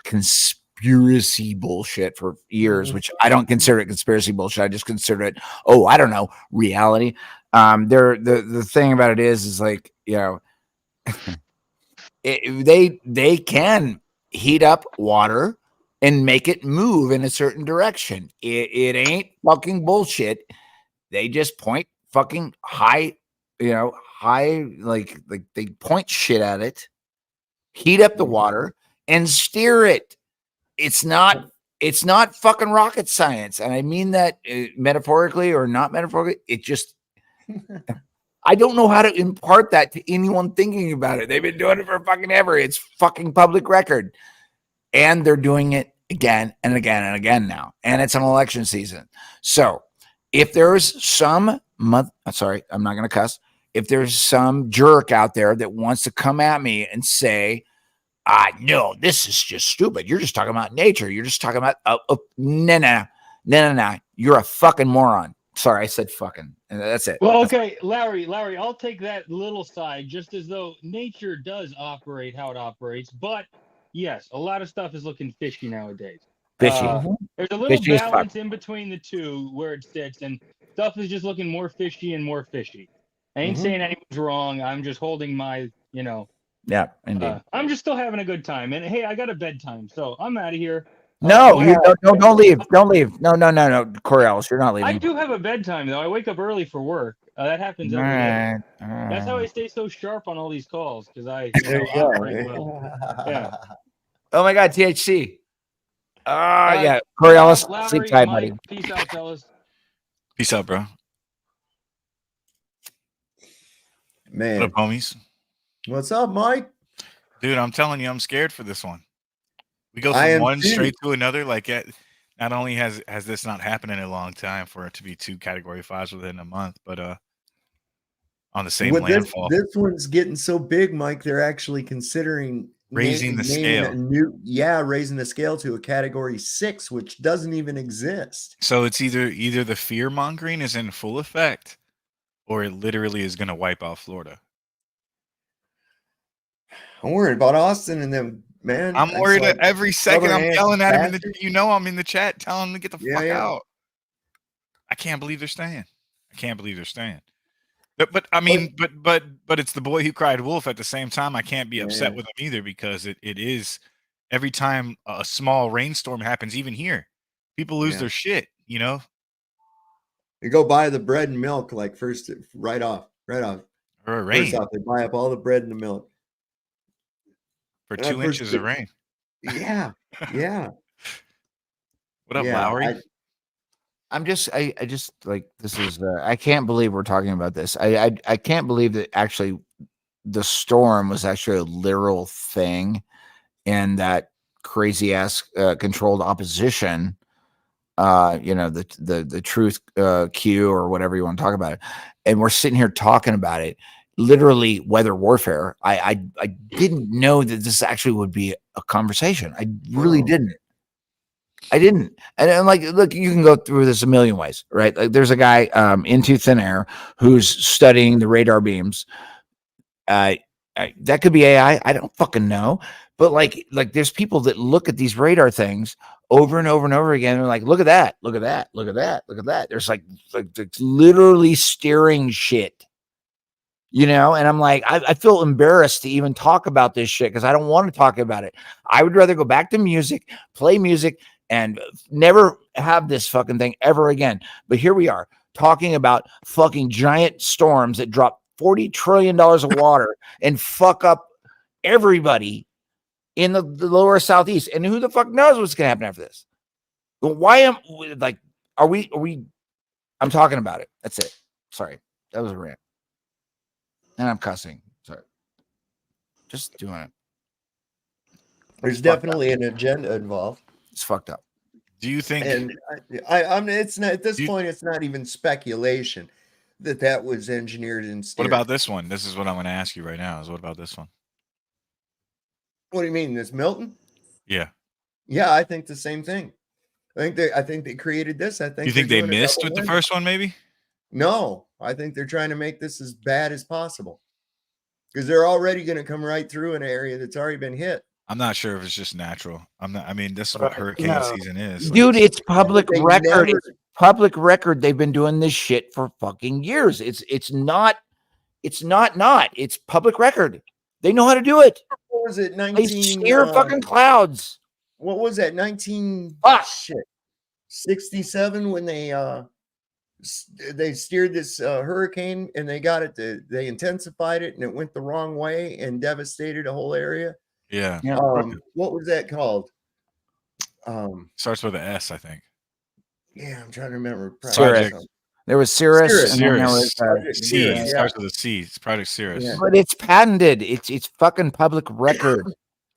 conspiracy bullshit for years, which I don't consider it conspiracy bullshit. I just consider it, I don't know, reality. The thing about it is like, they can heat up water and make it move in a certain direction. It ain't fucking bullshit. They just point fucking high, like they point shit at it, heat up the water and steer it. It's not fucking rocket science. And I mean that metaphorically or not metaphorically. It just, I don't know how to impart that to anyone thinking about it. They've been doing it for fucking ever. It's fucking public record. And they're doing it again and again and again now. And it's an election season. So if there's some I'm not going to cuss. If there's some jerk out there that wants to come at me and say, no, this is just stupid. You're just talking about nature. You're just talking about, no. You're a fucking moron. Sorry, I said fucking. And that's it. Well, okay, Larry, I'll take that little side, just as though nature does operate how it operates. But yes, a lot of stuff is looking fishy nowadays. Fishy. There's a little Fishy as balance fuck. in between the two where it sits, and stuff is just looking more fishy and more fishy. I ain't saying anyone's wrong. I'm just holding my, Yeah, indeed. I'm just still having a good time. And hey, I got a bedtime, so I'm out of here. No, you don't leave. Don't leave. No, Coriolis, you're not leaving. I do have a bedtime though. I wake up early for work. That happens every day. That's how I stay so sharp on all these calls, because I operate well. Yeah. Oh my God, THC. Yeah, Coriolis, Larry, sleep tight, Mike, buddy. peace out, fellas. Peace out, bro. Man. What up, homies? What's up, Mike? Dude, I'm telling you, I'm scared for this one. We go I am from one too. straight to another. Not only has this not happened in a long time for it to be 2 Category 5s within a month, but on the same landfall. This one's getting so big, Mike. They're actually considering Raising the scale. Raising the scale to a category 6, which doesn't even exist. So it's either the fear mongering is in full effect, or it literally is going to wipe out Florida. I'm worried about Austin and them, man. I'm It's worried like every second. I'm rubber-ass yelling at him in the. bastard. You know, I'm in the chat telling him to get the fuck Yeah. out. I can't believe they're staying. I can't believe they're staying. But I mean, but it's the boy who cried wolf. At the same time, I can't be upset with him either, because it is every time a small rainstorm happens, even here, people lose their shit. You know, They go buy the bread and milk like first, right off. or a First rain off, they buy up all the bread and the milk for And 2 inches of rain. Yeah. What up, Yeah, Lowry? I just like, this is I can't believe we're talking about this. I can't believe that actually the storm was actually a literal thing, and that crazy ass controlled opposition, the truth Q or whatever you want to talk about it, and we're sitting here talking about it, literally weather warfare. I didn't know that this actually would be a conversation. I really didn't. And I'm like, look, you can go through this a million ways, right? Like, there's a guy into thin air who's studying the radar beams. That could be AI. I don't fucking know. But like there's people that look at these radar things over and over and over again. And they're like, look at that, look at that, look at that, look at that. There's like literally steering shit, and I'm like, I feel embarrassed to even talk about this shit, because I don't want to talk about it. I would rather go back to music, play music, and never have this fucking thing ever again. But here we are talking about fucking giant storms that drop $40 trillion of water and fuck up everybody in the lower southeast. And who the fuck knows what's going to happen after this? But are we, I'm talking about it. That's it. Sorry. That was a rant. And I'm cussing. Sorry. Just doing it. There's definitely an agenda involved. It's fucked up. Do you think? And I'm. It's not at this point. It's not even speculation that was engineered and steered. What about this one? This is what I'm going to ask you right now. What about this one? What do you mean, this Milton? Yeah. Yeah, I think the same thing. I think they created this. I think. You think they missed with the first one, maybe? No, I think they're trying to make this as bad as possible, because they're already going to come right through an area that's already been hit. I'm not sure if it's just natural. I mean, this is what hurricane season is. Dude, it's public record. It's public record. They've been doing this shit for fucking years. It's not. It's public record. They know how to do it. What was it? They steer fucking clouds. What was that? 67 when they steered this hurricane, and they got it. They intensified it, and it went the wrong way and devastated a whole area. Yeah. What was that called? Starts with an S, I think. Yeah, I'm trying to remember. There was Cirrus. And then there was C. It starts with a C. It's Project Cirrus. Yeah. But it's patented. It's fucking public record.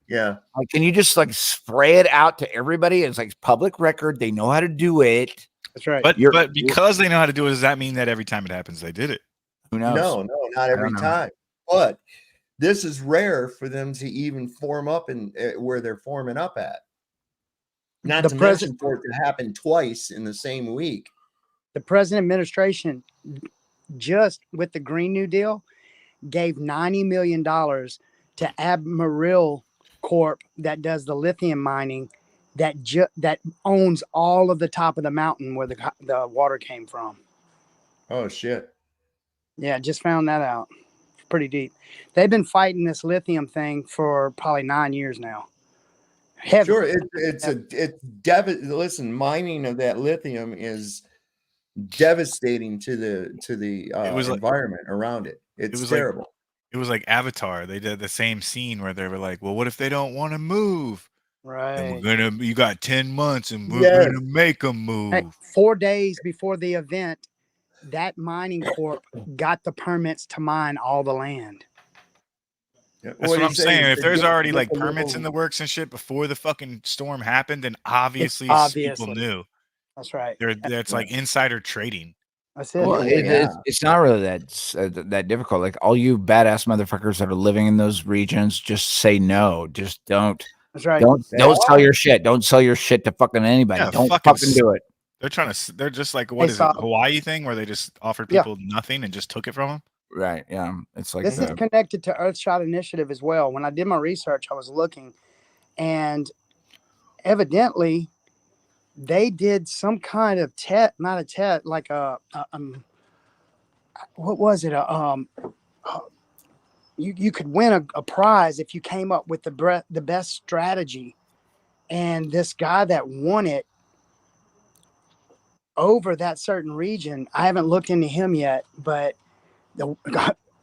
Yeah. Like, can you just spray it out to everybody? It's like public record. They know how to do it. That's right. But because they know how to do it, does that mean that every time it happens, they did it? Who knows? No, not every time. But this is rare for them to even form up in where they're forming up at. Not to mention for it to happen twice in the same week. The present administration, just with the Green New Deal, gave $90 million to Admiral Corp that does the lithium mining, that owns all of the top of the mountain where the water came from. Oh shit! Yeah, just found that out. It's pretty deep. They've been fighting this lithium thing for probably 9 years now. Heavy. Sure, listen, mining of that lithium is devastating to the environment around it. It's terrible. It was like Avatar. They did the same scene where they were like, "Well, what if they don't want to move? Right. And you got 10 months, and we're gonna make them move." Hey, 4 days before the event, that mining corp got the permits to mine all the land. That's what I'm saying. If there's already permits in the works and shit before the fucking storm happened, then obviously people knew. That's right. That's like insider trading. That's it. Well, it's not really that difficult. Like all you badass motherfuckers that are living in those regions, just say no. Just don't. That's right. Don't sell your shit. Don't sell your shit to fucking anybody. Yeah, Don't fucking fucking do it. They're trying to. They're just like, Hey, what is it, Saab. Hawaii thing, where they just offered Yeah. people nothing and just took it from them? Right. Yeah. It's like This is connected to Earthshot Initiative as well. When I did my research, I was looking, and evidently they did some kind of not a test, like what was it? You could win a prize if you came up with the best strategy. And this guy that won it over that certain region, I haven't looked into him yet, but the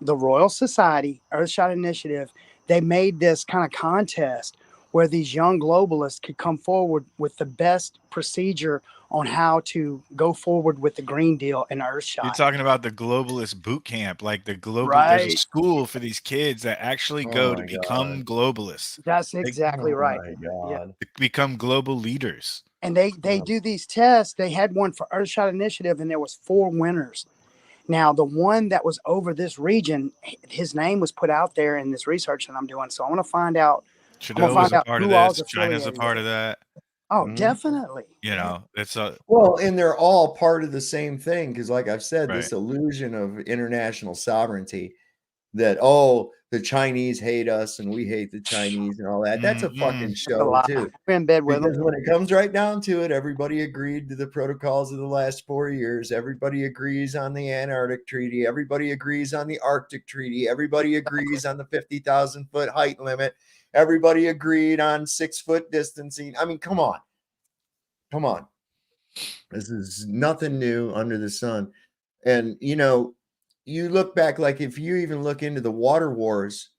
Royal Society, Earthshot Initiative, they made this kind of contest where these young globalists could come forward with the best procedure on how to go forward with the Green Deal and Earthshot. You're talking about the globalist boot camp, like the global. There's a Right. school for these kids that actually go to become globalists. That's exactly right. God. To become global leaders. And they do these tests. They had one for Earthshot Initiative, and there was 4 winners. Now, the one that was over this region, his name was put out there in this research that I'm doing. So I want to find out. Trudeau was a part of this. China's a part of that. Oh, definitely. You know, it's a Well, and they're all part of the same thing because, like I've said, this Right. illusion of international sovereignty that the Chinese hate us and we hate the Chinese and all that. That's a fucking show too. We're in bed with Because them. when it comes right down to it, everybody agreed to the protocols of the last 4 years. Everybody agrees on the Antarctic Treaty. Everybody agrees on the Arctic Treaty. Everybody agrees on the 50,000-foot height limit. Everybody agreed on 6-foot distancing. I mean, come on. Come on. This is nothing new under the sun. And, you know, you look back, like if you even look into the water wars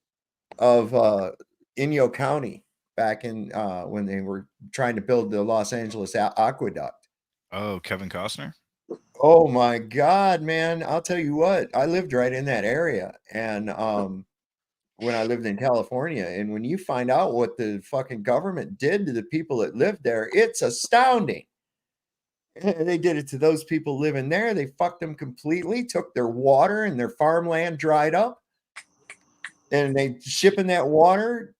of Inyo County back in when they were trying to build the Los Angeles aqueduct. Oh, Kevin Costner? Oh my God, man. I'll tell you what, I lived right in that area. And when I lived in California, and when you find out what the fucking government did to the people that lived there, it's astounding. They did it to those people living there. They fucked them completely, took their water and their farmland dried up. And they shipping that water,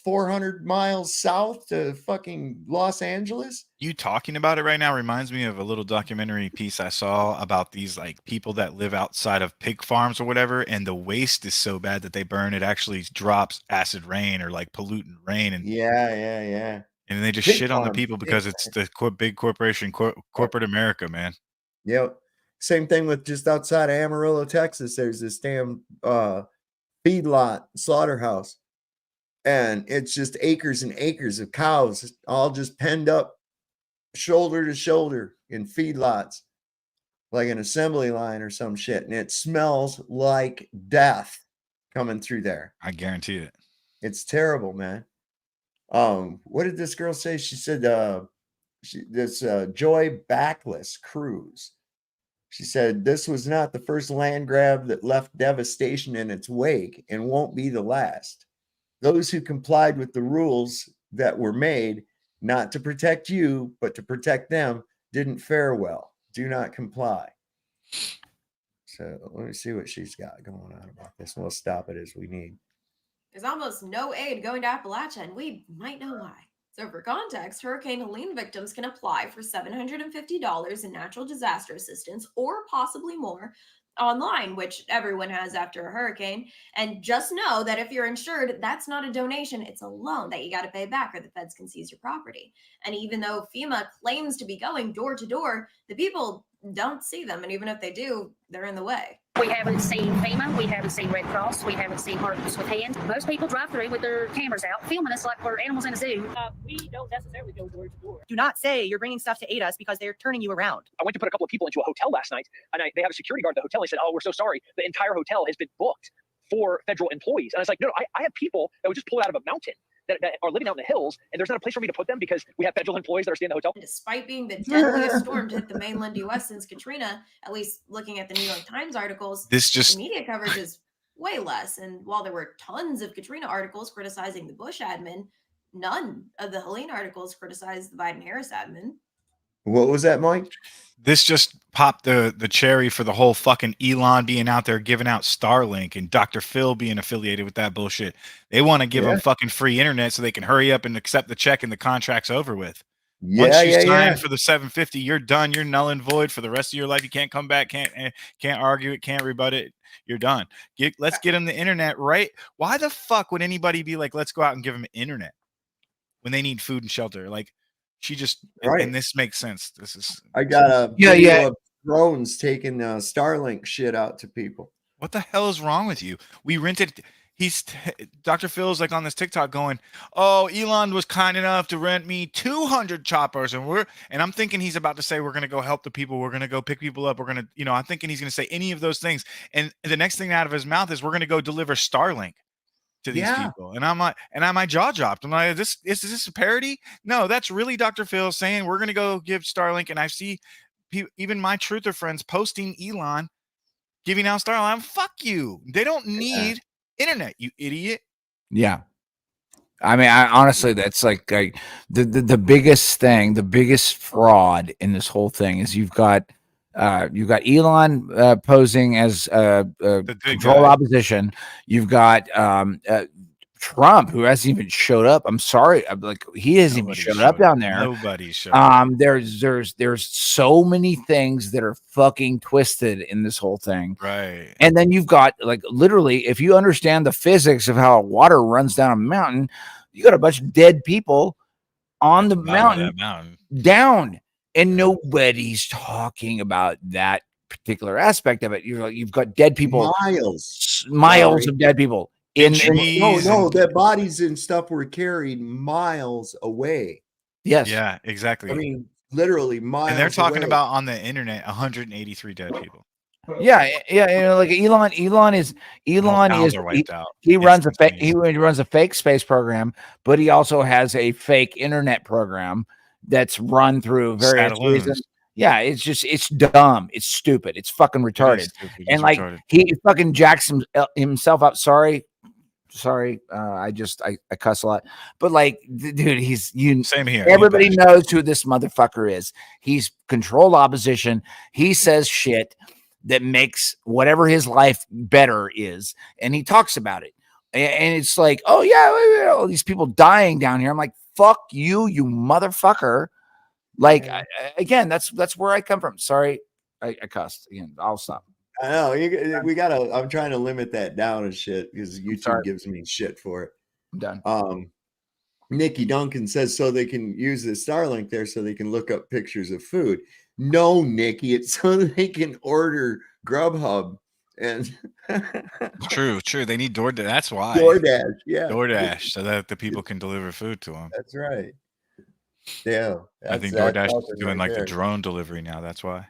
400 miles south to fucking Los Angeles. You talking about it right now reminds me of a little documentary piece I saw about these like people that live outside of pig farms or whatever, and the waste is so bad that they burn it actually drops acid rain or like pollutant rain, and yeah. And they just Pig shit on the farms, people because it's the big corporation, corporate America, man. Yep. Same thing with just outside of Amarillo, Texas. There's this damn feedlot slaughterhouse, and it's just acres and acres of cows all just penned up shoulder to shoulder in feedlots, like an assembly line or some shit, and it smells like death coming through there. I guarantee it. It's terrible, man. What did this girl say? She said this Joy Backless cruise. She said this was not the first land grab that left devastation in its wake and won't be the last. Those who complied with the rules that were made, not to protect you, but to protect them, didn't fare well. Do not comply. So let me see what she's got going on about this. We'll stop it as we need. There's almost no aid going to Appalachia, and we might know why. So for context, Hurricane Helene victims can apply for $750 in natural disaster assistance or possibly more online, which everyone has after a hurricane. And just know that if you're insured, that's not a donation. It's a loan that you got to pay back or the feds can seize your property. And even though FEMA claims to be going door to door, the people don't see them. And even if they do, they're in the way. We haven't seen FEMA, we haven't seen Red Cross, we haven't seen Hearts with Hands. Most people drive through with their cameras out, filming us like we're animals in a zoo. We don't necessarily go door to door. Do not say you're bringing stuff to aid us because they're turning you around. I went to put a couple of people into a hotel last night, and they have a security guard at the hotel. They said, "Oh, we're so sorry. The entire hotel has been booked for federal employees." And I was like, no, I have people that would just pull it out of a mountain that are living out in the hills, and there's not a place for me to put them because we have federal employees that are staying in the hotel. Despite being the deadliest storm to hit the mainland U.S. since Katrina, at least looking at the New York Times articles, the media coverage is way less. And while there were tons of Katrina articles criticizing the Bush admin, none of the Helene articles criticized the Biden-Harris admin. What was that, Mike? This just pop the cherry for the whole fucking Elon being out there giving out Starlink and Dr. Phil being affiliated with that bullshit. They want to give Yeah. them fucking free internet so they can hurry up and accept the check and the contract's over with. Yeah, Once you yeah, sign yeah. for the 750, you're done. You're null and void for the rest of your life. You can't come back, can't argue it, can't rebut it. You're done. Let's get them the internet, right? Why the fuck would anybody be like, let's go out and give them internet when they need food and shelter? Like, she just Right. and this makes sense. This is I got a Yeah, video yeah. of drones taking Starlink shit out to people. What the hell is wrong with you? We rented. Dr. Phil's like on this TikTok going, "Oh, Elon was kind enough to rent me 200 choppers," and I'm thinking he's about to say we're gonna go help the people, we're gonna go pick people up, we're gonna, I'm thinking he's gonna say any of those things, and the next thing out of his mouth is we're gonna go deliver Starlink to these Yeah. people, and I'm like, my jaw dropped. I'm like, is this a parody? No, that's really Dr. Phil saying we're gonna go give Starlink, and I see even my truther friends posting Elon giving out Starlink. Fuck you. They don't need internet, you idiot. Yeah. I mean, honestly, that's like the biggest thing, the biggest fraud in this whole thing is you've got Elon posing as control guy. opposition. You've got Trump, who hasn't even showed up. I'm sorry, he hasn't even showed up down there. Nobody's showed up. There's so many things that are fucking twisted in this whole thing. Right. And then you've got, like, literally, if you understand the physics of how water runs down a mountain, you got a bunch of dead people on the mountain down, and nobody's talking about that particular aspect of it. You've got dead people, miles of dead people. No, their bodies and stuff were carried miles away. Yes. Yeah, exactly. I mean, literally miles. And they're talking away. about on the internet 183 dead people. Yeah, like Elon is he runs a fake space program, but he also has a fake internet program that's run through various reasons. Yeah, it's dumb, it's stupid, it's fucking retarded. And like he fucking jacks himself up. Sorry, I cuss a lot, but like, dude, same here. Everybody knows who this motherfucker is. He's controlled opposition. He says shit that makes whatever his life better is, and he talks about it. And it's like, oh yeah, all these people dying down here. I'm like, fuck you, you motherfucker. Like, again, that's where I come from. Sorry, I cussed again. I'll stop. I know we gotta. I'm trying to limit that down and shit because YouTube gives me shit for it. I'm done. Nikki Duncan says so they can use the Starlink there so they can look up pictures of food. No, Nikki, it's so they can order Grubhub and True. They need DoorDash. That's why. DoorDash, yeah. DoorDash, so that the people can deliver food to them. That's right. Yeah. I think DoorDash is doing like the drone delivery now. That's why.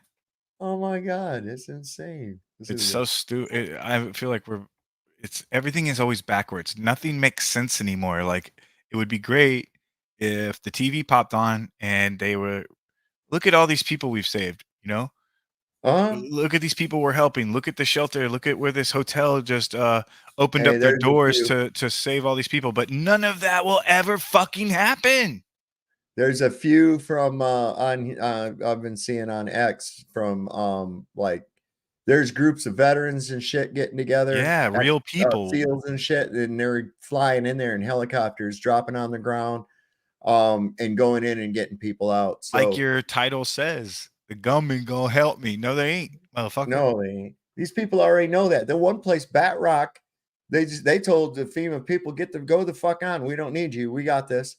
Oh my God, it's insane. It's so stupid. I feel like everything is always backwards. Nothing makes sense anymore. Like, it would be great if the TV popped on and they were, look at all these people we've saved, Look at these people we're helping. Look at the shelter. Look at where this hotel just opened up their doors to save all these people. But none of that will ever fucking happen. There's a few from I've been seeing on X from like there's groups of veterans and shit getting together. Yeah, real people. SEALs and shit, and they're flying in there in helicopters, dropping on the ground, and going in and getting people out. So, like your title says, the government gonna help me. No, they ain't, motherfucker. No, they ain't. These people already know that. The one place, Bat Rock, they told the FEMA people, go the fuck on. We don't need you. We got this.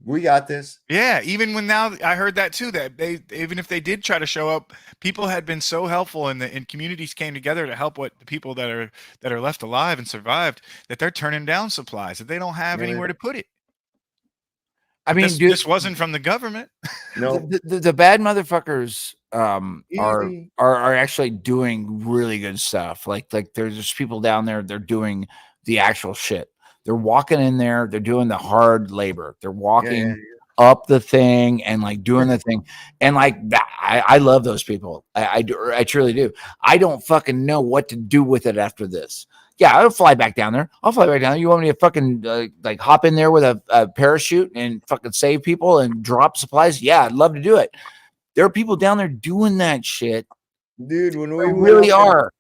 We got this. Yeah, even when now I heard that too, that even if they did try to show up, people had been so helpful and communities came together to help the people that are left alive and survived, that they're turning down supplies, that they don't have anywhere to put it. I mean, this wasn't from the government. No, the bad motherfuckers are actually doing really good stuff. Like there's just people down there, they're doing the actual shit. They're walking in there, they're doing the hard labor. They're walking up the thing and like doing the thing. And like that, I love those people. I truly do. I don't fucking know what to do with it after this. Yeah, I'll fly back down there. You want me to fucking like hop in there with a parachute and fucking save people and drop supplies? Yeah, I'd love to do it. There are people down there doing that shit. Dude, when we There went really up in- are.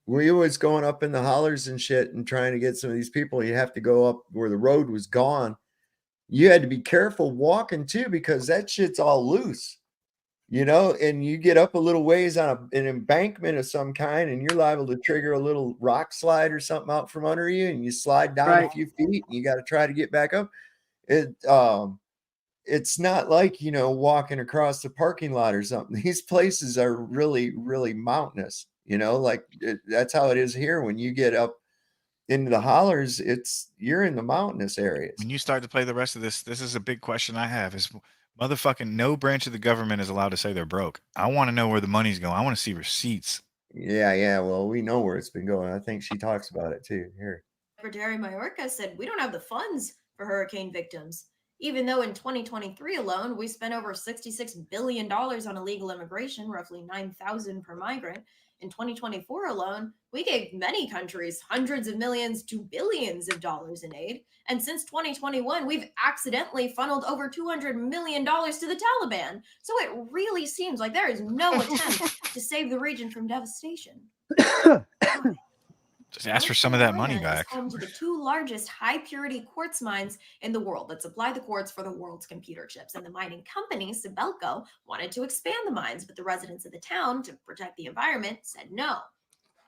we was going up in the hollers and shit and trying to get some of these people. You have to go up where the road was gone. You had to be careful walking too, because that shit's all loose, you know, and you get up a little ways on an embankment of some kind and you're liable to trigger a little rock slide or something out from under you, and you slide down a Right. few feet and you got to try to get back up. It's not like, you know, walking across the parking lot or something. These places are really, really mountainous, you know, like that's how it is here. When you get up into the hollers, you're in the mountainous areas. When you start to play the rest of this is a big question I have is motherfucking no branch of the government is allowed to say they're broke. I want to know where the money's going. I want to see receipts. Yeah. Well, we know where it's been going. I think she talks about it too. Here. Secretary Mayorkas said we don't have the funds for hurricane victims, even though in 2023 alone, we spent over $66 billion on illegal immigration, roughly 9,000 per migrant. In 2024 alone, we gave many countries hundreds of millions to billions of dollars in aid. And since 2021, we've accidentally funneled over $200 million to the Taliban. So it really seems like there is no attempt to save the region from devastation. Just ask for some of that money Carolina back. is home to the two largest high-purity quartz mines in the world that supply the quartz for the world's computer chips. And the mining company, Sibelco, wanted to expand the mines, but the residents of the town, to protect the environment, said no.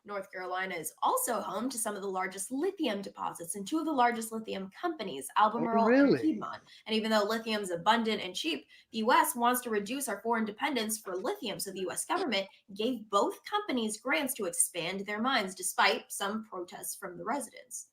North Carolina is also home to some of the largest lithium deposits and two of the largest lithium companies, Albemarle and really? Piedmont. And even though lithium is abundant and cheap, the U.S. wants to reduce our foreign dependence for lithium. So the U.S. government gave both companies grants to expand their mines, despite some protests from the residents.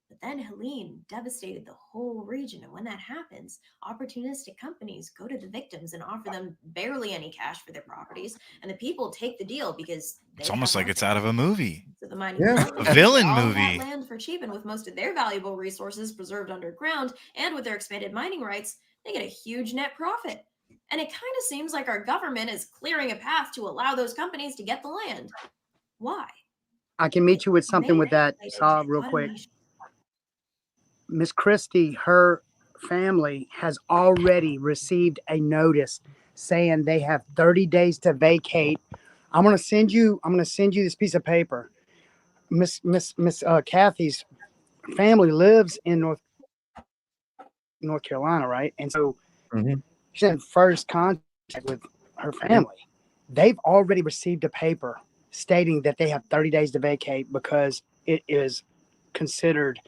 But then Helene devastated the whole region. And when that happens, opportunistic companies go to the victims and offer them barely any cash for their properties. And the people take the deal because It's almost like it's out of a movie. so the mining A companies villain get all movie. that land for cheap, and with most of their valuable resources preserved underground, and with their expanded mining rights, they get a huge net profit. And it kind of seems like our government is clearing a path to allow those companies to get the land. Why? I can meet you with something with that, Saw, real quick. Miss Christie, her family has already received a notice saying they have 30 days to vacate. I'm gonna send you this piece of paper. Miss Kathy's family lives in North Carolina, right? And so she's in first contact with her family. They've already received a paper stating that they have 30 days to vacate because it is considered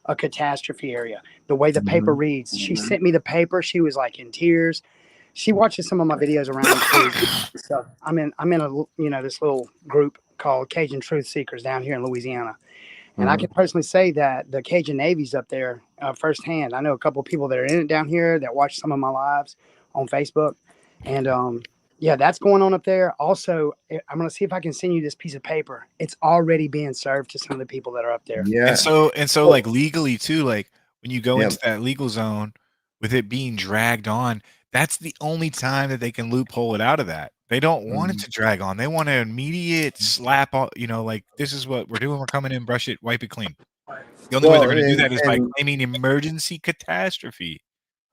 a catastrophe area. The way the paper reads, she sent me the paper. She was like in tears. She watches some of my videos around too. So I'm in a this little group called Cajun Truth Seekers down here in Louisiana. And I can personally say that the Cajun Navy's up there firsthand. I know a couple of people that are in it down here that watch some of my lives on Facebook. And yeah, that's going on up there. Also, I'm going to see if I can send you this piece of paper. It's already being served to some of the people that are up there. Yeah. And so like legally too, like when you go Yeah. into that legal zone with it being dragged on, that's the only time that they can loophole it out of that. They don't want it to drag on. They want an immediate slap on, like this is what we're doing. We're coming in, brush it, wipe it clean. The only way they're going to do that is by claiming emergency catastrophe.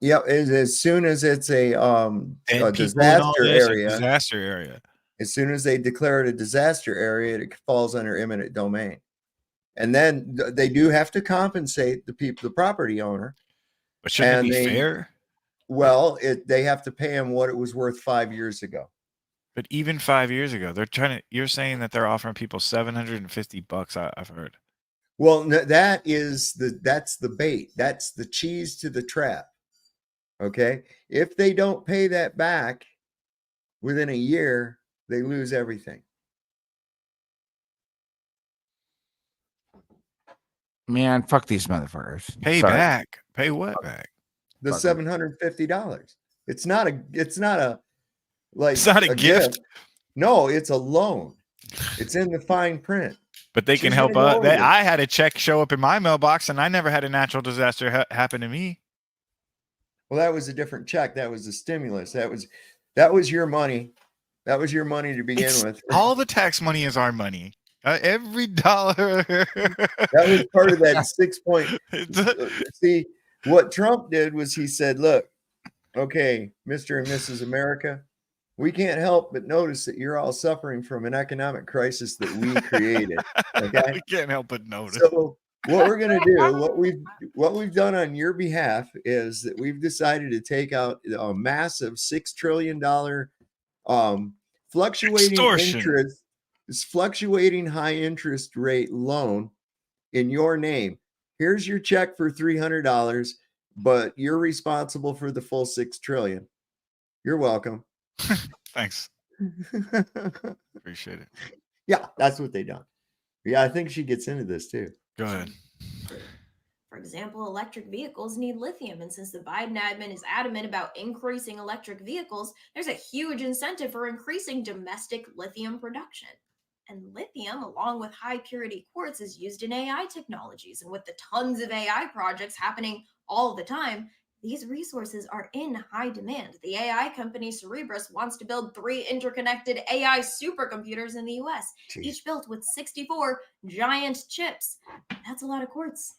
Yeah, as soon as it's a Dead people and all disaster this, a area, disaster area. as soon as they declare it a disaster area, it falls under eminent domain. And then they do have to compensate the property owner. But shouldn't it be fair? Well, they have to pay him what it was worth 5 years ago. But even 5 years ago, you're saying that they're offering people $750. I've heard. Well, that's the bait. That's the cheese to the trap. Okay. If they don't pay that back within a year, they lose everything. Man, fuck these motherfuckers. Pay Sorry. back. Pay what back? The $750. It's not a like It's not a gift. No, it's a loan. It's in the fine print. But they can She's help. gonna loan you. I had a check show up in my mailbox, and I never had a natural disaster happen to me. Well, that was a different check. That was a stimulus. That was your money. That was your money to begin with. All the tax money is our money. Every dollar. That was part of that 6 point. See, what Trump did was he said, look, okay, Mr. and Mrs. America, we can't help but notice that you're all suffering from an economic crisis that we created. Okay. We can't help but notice. So what we're going to do, what we've done on your behalf is that we've decided to take out a massive $6 trillion fluctuating Extortion. interest, this fluctuating high interest rate loan in your name. Here's your check for $300, but you're responsible for the full $6 trillion. You're welcome. Thanks. Appreciate it. Yeah, that's what they done. Yeah, I think she gets into this too. Go ahead. For example, electric vehicles need lithium, and since the Biden admin is adamant about increasing electric vehicles, there's a huge incentive for increasing domestic lithium production. And lithium, along with high purity quartz, is used in AI technologies. And with the tons of AI projects happening all the time, these resources are in high demand. The AI company Cerebras wants to build 3 interconnected AI supercomputers in the US, each built with 64 giant chips. That's a lot of quartz.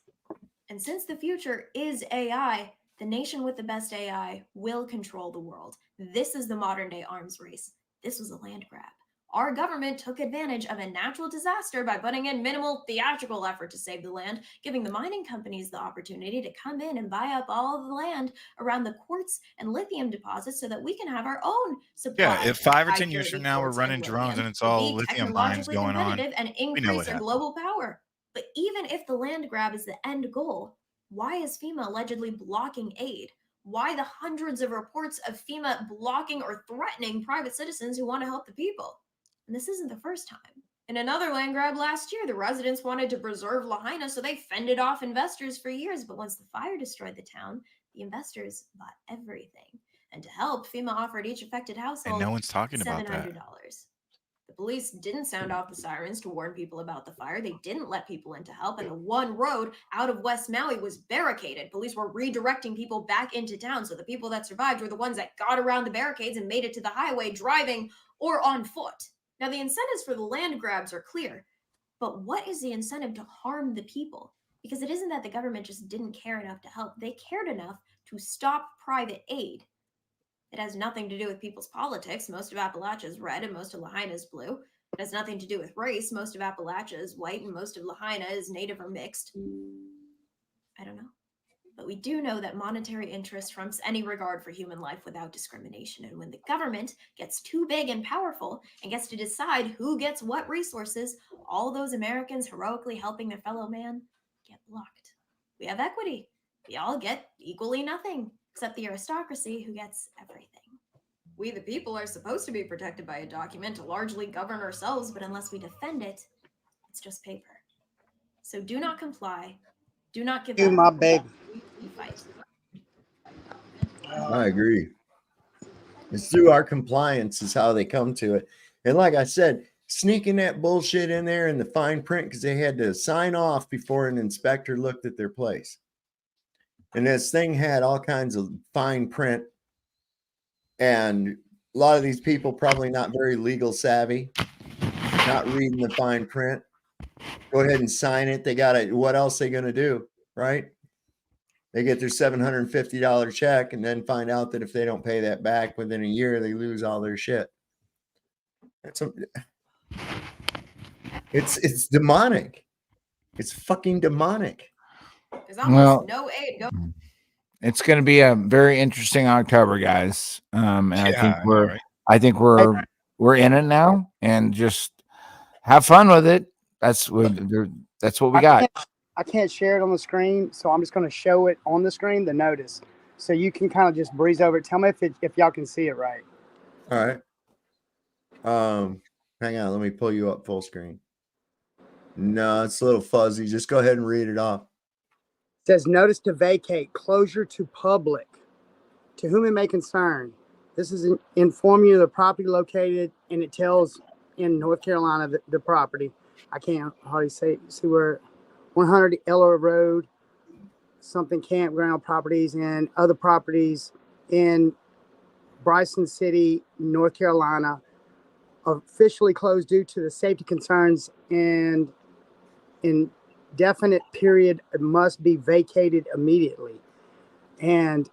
And since the future is AI, the nation with the best AI will control the world. This is the modern day arms race. This was a land grab. Our government took advantage of a natural disaster by putting in minimal theatrical effort to save the land, giving the mining companies the opportunity to come in and buy up all of the land around the quartz and lithium deposits so that we can have our own supply. Yeah, if 5 or 10 years high-purity from now we're quartz running and drones lithium and it's to all be lithium mines technologically going on, competitive and we know increase what our happened. global power. But even if the land grab is the end goal, why is FEMA allegedly blocking aid? Why the hundreds of reports of FEMA blocking or threatening private citizens who want to help the people? And this isn't the first time. In another land grab last year, the residents wanted to preserve Lahaina, so they fended off investors for years. But once the fire destroyed the town, the investors bought everything. And to help, FEMA offered each affected And household no one's talking about $700. that. The police didn't sound off the sirens to warn people about the fire. They didn't let people in to help. And the one road out of West Maui was barricaded. Police were redirecting people back into town. So the people that survived were the ones that got around the barricades and made it to the highway driving or on foot. Now, the incentives for the land grabs are clear. But what is the incentive to harm the people? Because it isn't that the government just didn't care enough to help. They cared enough to stop private aid. It has nothing to do with people's politics. Most of Appalachia is red and most of Lahaina is blue. It has nothing to do with race. Most of Appalachia is white and most of Lahaina is native or mixed. I don't know. But we do know that monetary interest trumps any regard for human life without discrimination. And when the government gets too big and powerful and gets to decide who gets what resources, all those Americans heroically helping their fellow man get blocked. We have equity. We all get equally nothing, except the aristocracy who gets everything. We, the people, are supposed to be protected by a document to largely govern ourselves, but unless we defend it, it's just paper. So do not comply. Do not give You, up. my baby. We fight. I agree. It's through our compliance is how they come to it. And like I said, sneaking that bullshit in there in the fine print because they had to sign off before an inspector looked at their place. And this thing had all kinds of fine print. And a lot of these people probably not very legal savvy, not reading the fine print. Go ahead and sign it. They got to, what else are they going to do? Right? They get their $750 check and then find out that if they don't pay that back within a year, they lose all their shit. It's demonic. It's fucking demonic. There's almost Well, no aid going. it's going to be a very interesting October, guys. And I Yeah, think I know, right? we're in it now, and just have fun with it. That's what we got. I can't share it on the screen, so I'm just going to show it on the screen, the notice, so you can kind of just breeze over it. Tell me if y'all can see it right. All right. Hang on, let me pull you up full screen. No, it's a little fuzzy. Just go ahead and read it off. It says notice to vacate, closure to public. To whom it may concern, this is inform you of the property located, and it tells in North Carolina the property. I can't hardly see where 100 Eller Road, something campground properties, and other properties in Bryson City, North Carolina, officially closed due to the safety concerns and indefinite period must be vacated immediately. And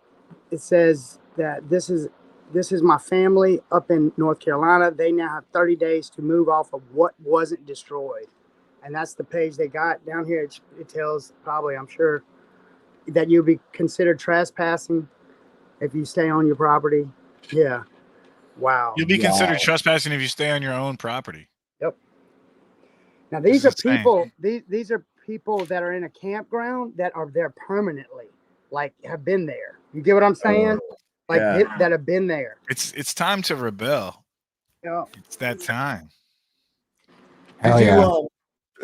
it says that this is this is my family up in North Carolina. They now have 30 days to move off of what wasn't destroyed. And that's the page they got down here. It tells probably, I'm sure, that you'll be considered trespassing if you stay on your property. Yeah. Wow. You'll be considered trespassing if you stay on your own property. Yep. Now This these is are insane. people. These are people that are in a campground that are there permanently, like have been there. You get what I'm saying? Like Yeah. that have been there. It's time to rebel. Yeah. It's that time. Did you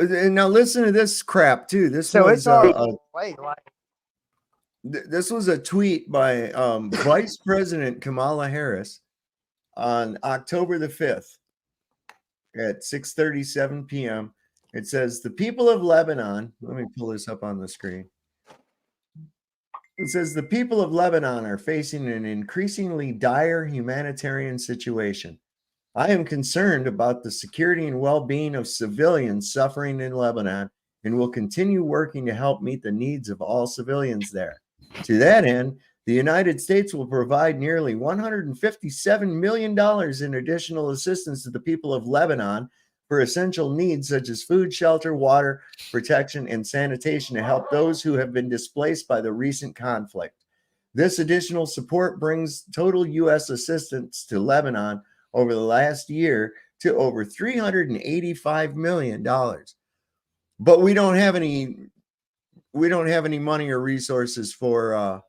and now listen to this crap too. This So was it's already wait, like this was a tweet by Vice President Kamala Harris on October the 5th at 6:37 p.m. It says, the people of Lebanon, let me pull this up on the screen. It says, the people of Lebanon are facing an increasingly dire humanitarian situation. I am concerned about the security and well-being of civilians suffering in Lebanon and will continue working to help meet the needs of all civilians there. To that end, the United States will provide nearly $157 million in additional assistance to the people of Lebanon for essential needs such as food, shelter, water, protection, and sanitation to help those who have been displaced by the recent conflict. This additional support brings total U.S. assistance to Lebanon over the last year to over $385 million. But we don't have any money or resources for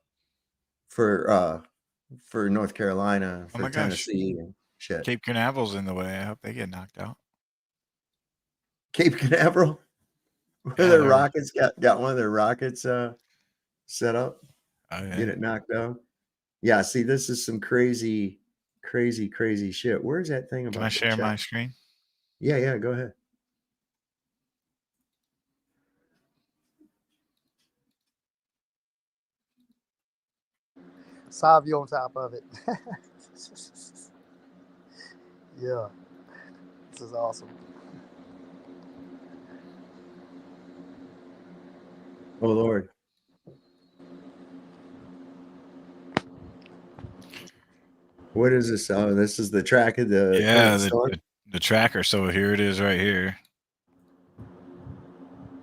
North Carolina, Oh for my gosh. Tennessee and shit. Cape Canaveral's in the way. I hope they get knocked out. Cape Canaveral? Where their rockets got one of their rockets set up. Oh, yeah. Get it knocked out. Yeah, see, this is some crazy shit. Where's that thing about? Can I share my screen? Yeah, go ahead. Savvy on top of it. Yeah. This is awesome. Oh Lord. What is this? Oh, this is the track of the current storm? the tracker. So here it is right here.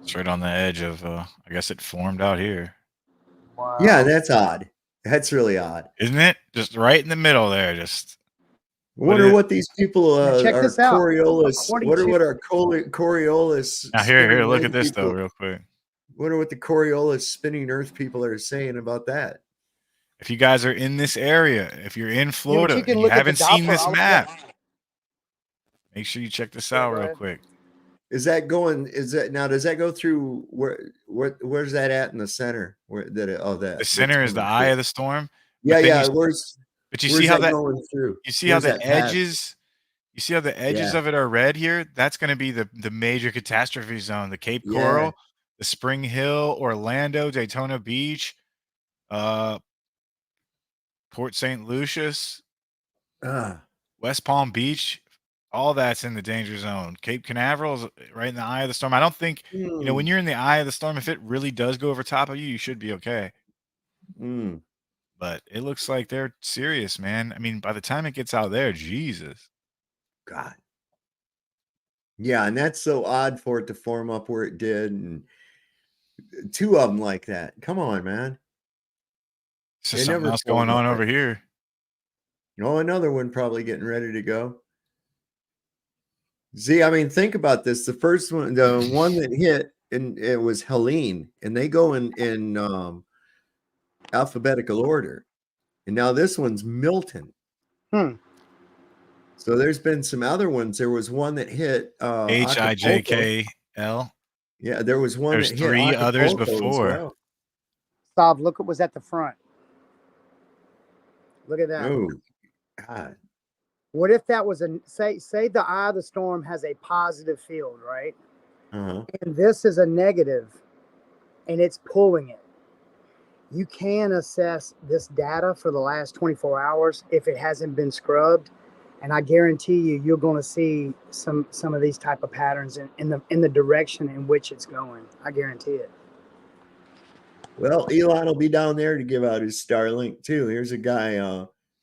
It's right on the edge of I guess it formed out here. Wow. Yeah, that's odd. That's really odd. Isn't it? Just right in the middle there. Just I wonder what these people check are this out. Coriolis. According Wonder to- what our Coriolis. now here, spinning look Earth at this though, people- real quick. Wonder what the Coriolis spinning Earth people are saying about that. If you guys are in this area, if you're in Florida you can and you look at the haven't seen Doppler this all the map, way. make sure you check this out go real ahead. quick. Is that going? Is that now? Does that go through where's that at in the center? Where that? The center is the eye of the storm. Yeah, then yeah. you- Where's? But you where's see how that going through? you see Where's how the that path? edges you see how the edges Yeah. of it are red here? That's going to be the major catastrophe zone, the Cape Yeah. Coral, the Spring Hill, Orlando, Daytona Beach, Port St. Lucius, West Palm Beach, all that's in the danger zone. Cape Canaveral is right in the eye of the storm. I don't think, when you're in the eye of the storm, if it really does go over top of you, you should be okay. But it looks like they're serious, man. I mean, by the time it gets out there, Jesus. God. Yeah, and that's so odd for it to form up where it did, and two of them like that. Come on, man. It's They just something never else form going on up over like- here. Oh, another one probably getting ready to go. See, I mean, think about this. The first one, the one that hit, and it was Helene, and they go in alphabetical order. And now this one's Milton. So there's been some other ones. There was one that hit Acapulco. HIJKL. Yeah, there was one There's that hit 3 others Acapulco as before. well. Stop. Look what was at the front. Look at that. Oh, God. What if that was say the eye of the storm has a positive field, right? Uh-huh. And this is a negative, and it's pulling it. You can assess this data for the last 24 hours if it hasn't been scrubbed, and I guarantee you're going to see some of these type of patterns in the direction in which it's going. I guarantee it. Well, Elon will be down there to give out his Starlink too. Here's a guy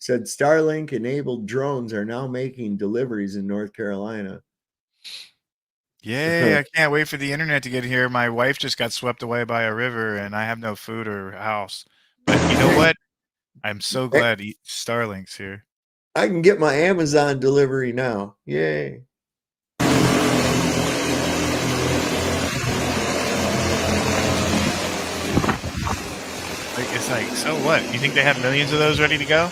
Said Starlink enabled drones are now making deliveries in North Carolina. Yay, I can't wait for the internet to get here. My wife just got swept away by a river and I have no food or house. But you know what? I'm so glad Starlink's here. I can get my Amazon delivery now. Yay. Like, it's like, so what? You think they have millions of those ready to go?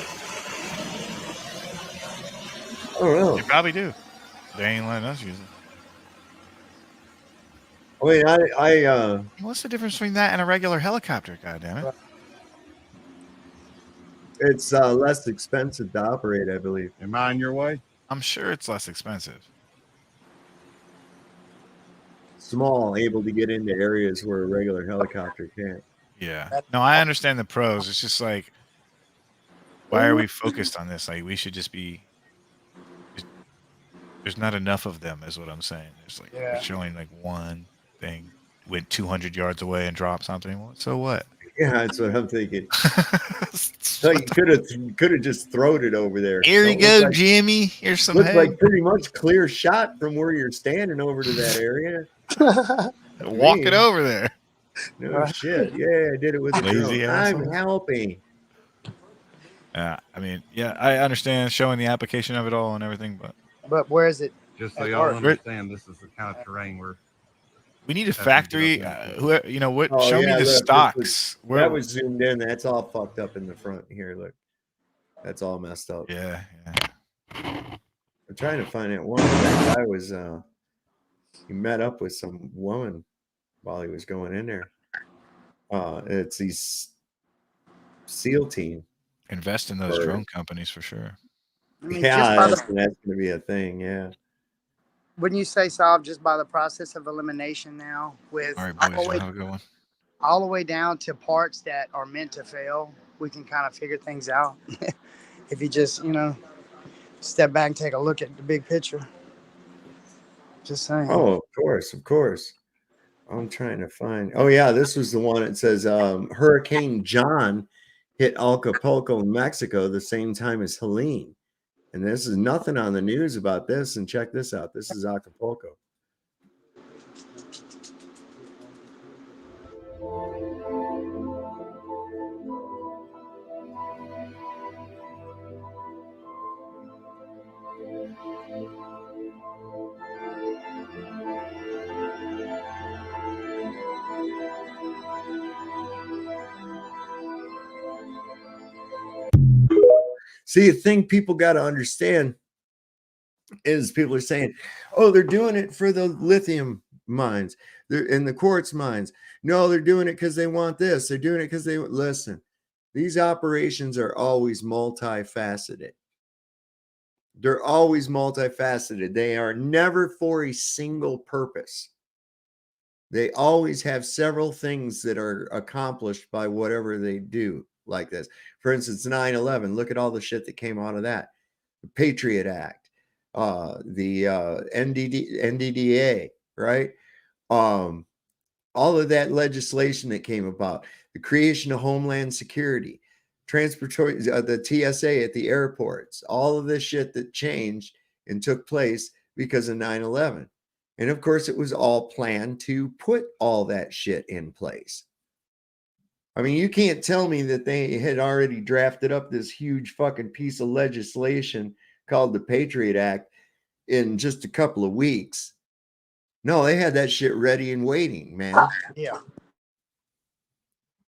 I don't know. They probably do. They ain't letting us use it. I mean, What's the difference between that and a regular helicopter? God damn it! It's less expensive to operate, I believe. Am I on your way? I'm sure it's less expensive. Small, able to get into areas where a regular helicopter can't. Yeah. No, I understand the pros. It's just like, why are we focused on this? Like, we should just be. There's not enough of them, is what I'm saying. There's like we're showing like one thing went 200 yards away and dropped something. Well, so what? Yeah, that's what I'm thinking. So you could have just thrown it over there. Here you go, like, Jimmy. Here's some. Looks like pretty much clear shot from where you're standing over to that area. Walk it over there. No shit. Yeah, I did it with a lazy drone. asshole. I'm helping. I mean, yeah, I understand showing the application of it all and everything, but where is it? Just so y'all understand, this is the kind of terrain where we need a factory. Who, you know what? Show me the look, stocks. That was zoomed in. That's all fucked up in the front here. Look, that's all messed up. Yeah. I'm trying to find that one. That guy was he met up with some woman while he was going in there. It's these SEAL team. Invest in those drone companies for sure. I mean, Yeah, that's going to be a thing. Yeah. Wouldn't you say, Saab, just by the process of elimination now, with all right, boys, y'all have a good one. All the way down to parts that are meant to fail, we can kind of figure things out. If you just, step back and take a look at the big picture. Just saying. Oh, of course. I'm trying to find. Oh, yeah, this was the one. It says Hurricane John hit Acapulco, Mexico, the same time as Helene. And this is nothing on the news about this. And check this out. This is Acapulco. See, the thing people got to understand is people are saying, oh, they're doing it for the lithium mines. They're in the quartz mines. No, they're doing it because they want this. They're doing it because they listen. These operations are always multifaceted. They're always multifaceted. They are never for a single purpose. They always have several things that are accomplished by whatever they do like this. For instance, 9/11, look at all the shit that came out of that. The Patriot Act, the NDDA, right? All of that legislation that came about, the creation of Homeland Security, transportation, the TSA at the airports, all of this shit that changed and took place because of 9/11. And of course, it was all planned to put all that shit in place. I mean, you can't tell me that they had already drafted up this huge fucking piece of legislation called the Patriot Act in just a couple of weeks. No, they had that shit ready and waiting, man. Yeah.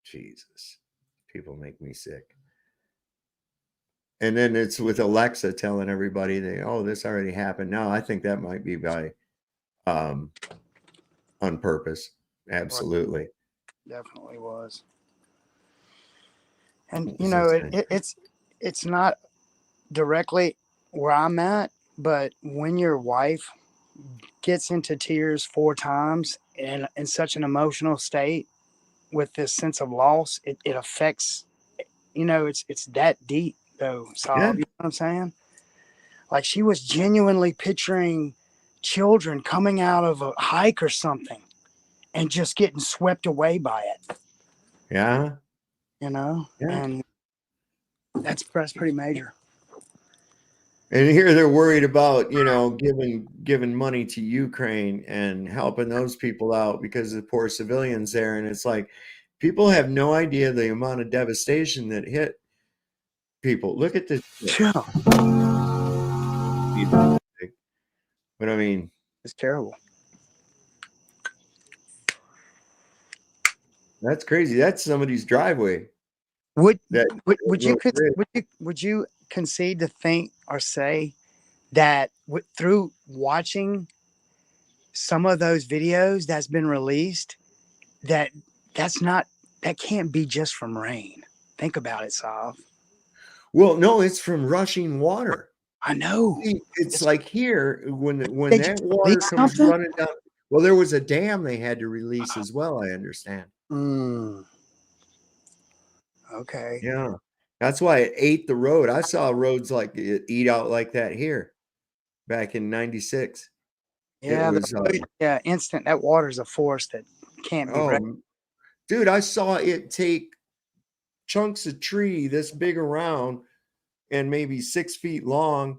Jesus. People make me sick. And then it's with Alexa telling everybody this already happened. No, I think that might be by on purpose. Absolutely. Definitely was. And it's not directly where I'm at, but when your wife gets into tears 4 times and in such an emotional state with this sense of loss, it affects, it's that deep though. So you know what I'm saying? Like she was genuinely picturing children coming out of a hike or something and just getting swept away by it. Yeah. Yeah. And That's pretty major. And here they're worried about, you know, giving money to Ukraine and helping those people out because of poor civilians there. And it's like people have no idea the amount of devastation that hit people. Look at this. Yeah. But I mean, it's terrible. That's crazy. That's somebody's driveway. Would Grid. would you concede to think or say that through watching some of those videos that's been released, that can't be just from rain? Think about it, Sav. Well, no, it's from rushing water. I know. See, it's like here when They that just water released comes something? running down. Well, there was a dam they had to release as well. I understand. Okay. Yeah, that's why it ate the road. I saw roads like it eat out like that here, back in '96. Yeah, It was. instant. That water's a force that can't be. Dude, I saw it take chunks of tree this big around and maybe 6 feet long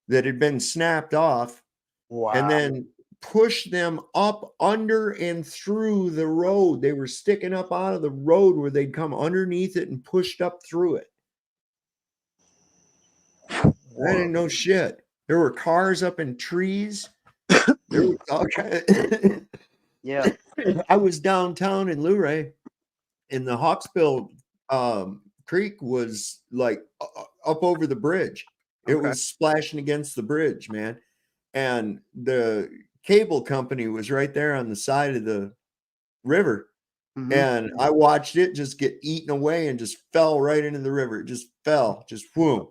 that had been snapped off. Wow. And then push them up under and through the road. They were sticking up out of the road where they'd come underneath it and pushed up through it. I didn't know shit. There were cars up in trees. There was all kind of yeah. I was downtown in Luray, and the Hawksbill Creek was like up over the bridge. It was splashing against the bridge, man. And the cable company was right there on the side of the river. Mm-hmm. And I watched it just get eaten away and just fell right into the river. It just fell, just whoom.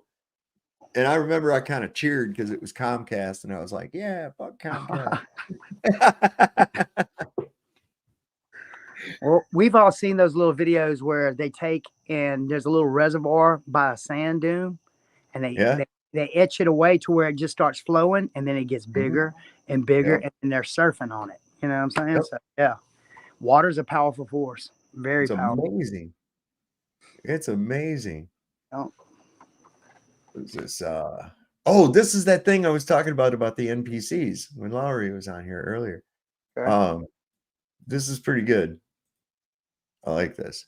And I remember I kind of cheered because it was Comcast, and I was like, yeah, fuck Comcast. Well, we've all seen those little videos where they take and there's a little reservoir by a sand dune, and they etch it away to where it just starts flowing, and then it gets bigger and bigger, and they're surfing on it. You know what I'm saying? Yep. So, yeah, water's a powerful force. Very It's powerful. amazing. It's amazing. Oh. Who's this? This is that thing I was talking about the NPCs when Lowry was on here earlier. Okay. This is pretty good. I like this.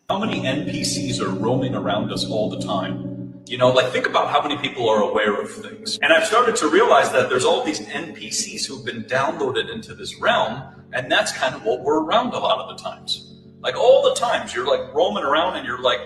How many NPCs are roaming around us all the time? You know, like think about how many people are aware of things. And I've started to realize that there's all these NPCs who've been downloaded into this realm, and that's kind of what we're around a lot of the times. Like all the times you're like roaming around and you're like,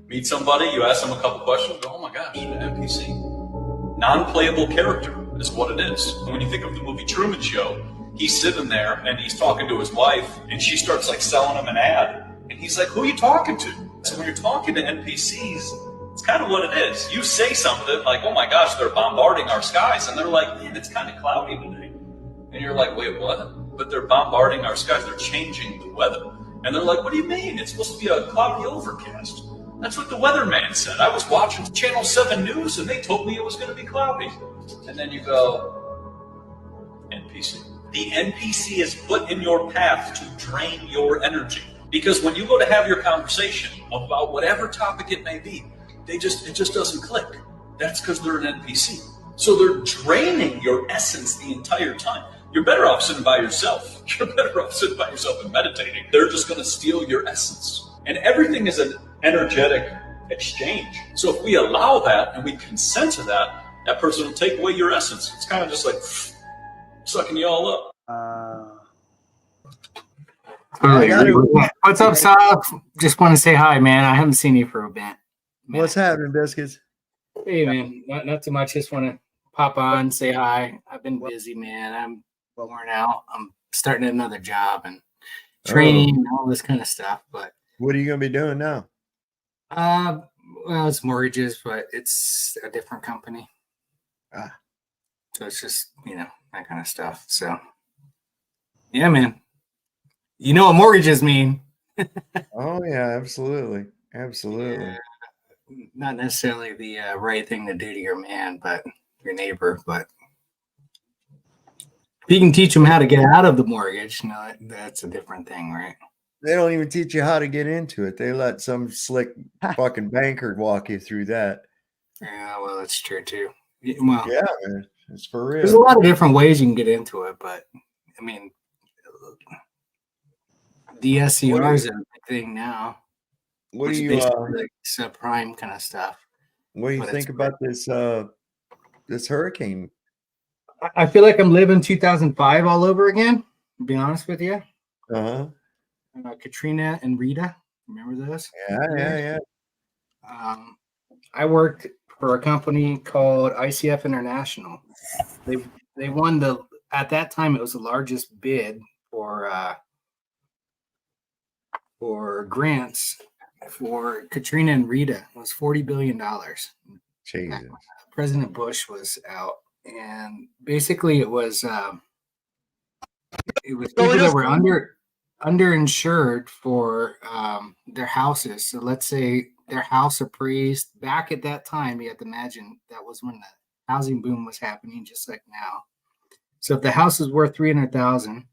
meet somebody, you ask them a couple questions, go, oh my gosh, an NPC. Non-playable character is what it is. When you think of the movie Truman Show, he's sitting there and he's talking to his wife and she starts like selling him an ad. And he's like, who are you talking to? So when you're talking to NPCs, it's kind of what it is. You say something like, oh my gosh, they're bombarding our skies. And they're like, man, it's kind of cloudy today. And you're like, wait, what? But they're bombarding our skies. They're changing the weather. And they're like, what do you mean? It's supposed to be a cloudy overcast. That's what the weatherman said. I was watching Channel 7 News and they told me it was going to be cloudy. And then you go, NPC. The NPC is put in your path to drain your energy. Because when you go to have your conversation about whatever topic it may be, it just doesn't click. That's because they're an NPC. So they're draining your essence the entire time. You're better off sitting by yourself. You're better off sitting by yourself and meditating. They're just going to steal your essence. And everything is an energetic exchange. So if we allow that and we consent to that, that person will take away your essence. It's kind of just like sucking you all up. What's up, Sav? Just want to say hi, man. I haven't seen you for a bit. What's happening, Biscuits? Hey, man. Not too much. Just want to pop on, say hi. I've been busy, man. I'm worn out. I'm starting another job and training and all this kind of stuff. But what are you going to be doing now? Well, it's mortgages, but it's a different company. So it's just, that kind of stuff. So, yeah, man. You know what mortgages mean. Oh, yeah, absolutely. Absolutely. Yeah, not necessarily the right thing to do to your man, but your neighbor. But if you can teach them how to get out of the mortgage, that's a different thing, right? They don't even teach you how to get into it. They let some slick fucking banker walk you through that. Yeah, well, that's true too. Well, yeah, man, it's for real. There's a lot of different ways you can get into it, but I mean, the SCR is a big thing now. What which do is you basically like subprime kind of stuff. what do you But think about this this hurricane? I feel like I'm living 2005 all over again. To be honest with you, Katrina and Rita, remember those? Yeah. I worked for a company called ICF International. They won at that time it was the largest bid for grants for Katrina and Rita. It was $40 billion. Jesus. President Bush was out, and basically it was people that were underinsured for their houses. So let's say their house appraised back at that time. You have to imagine that was when the housing boom was happening, just like now. So if the house is worth $300,000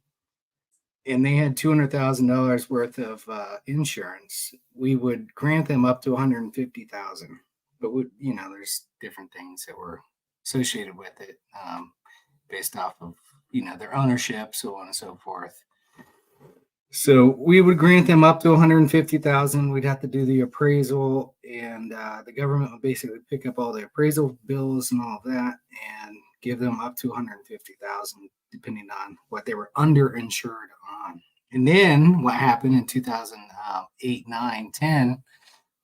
and they had $200,000 worth of insurance, we would grant them up to $150,000. But there's different things that were associated with it, based off of their ownership, so on and so forth. So we would grant them up to $150,000. We'd have to do the appraisal, and the government would basically pick up all the appraisal bills and all of that, and give them up to $150,000, depending on what they were underinsured on. And then what happened in 2008, 9, 10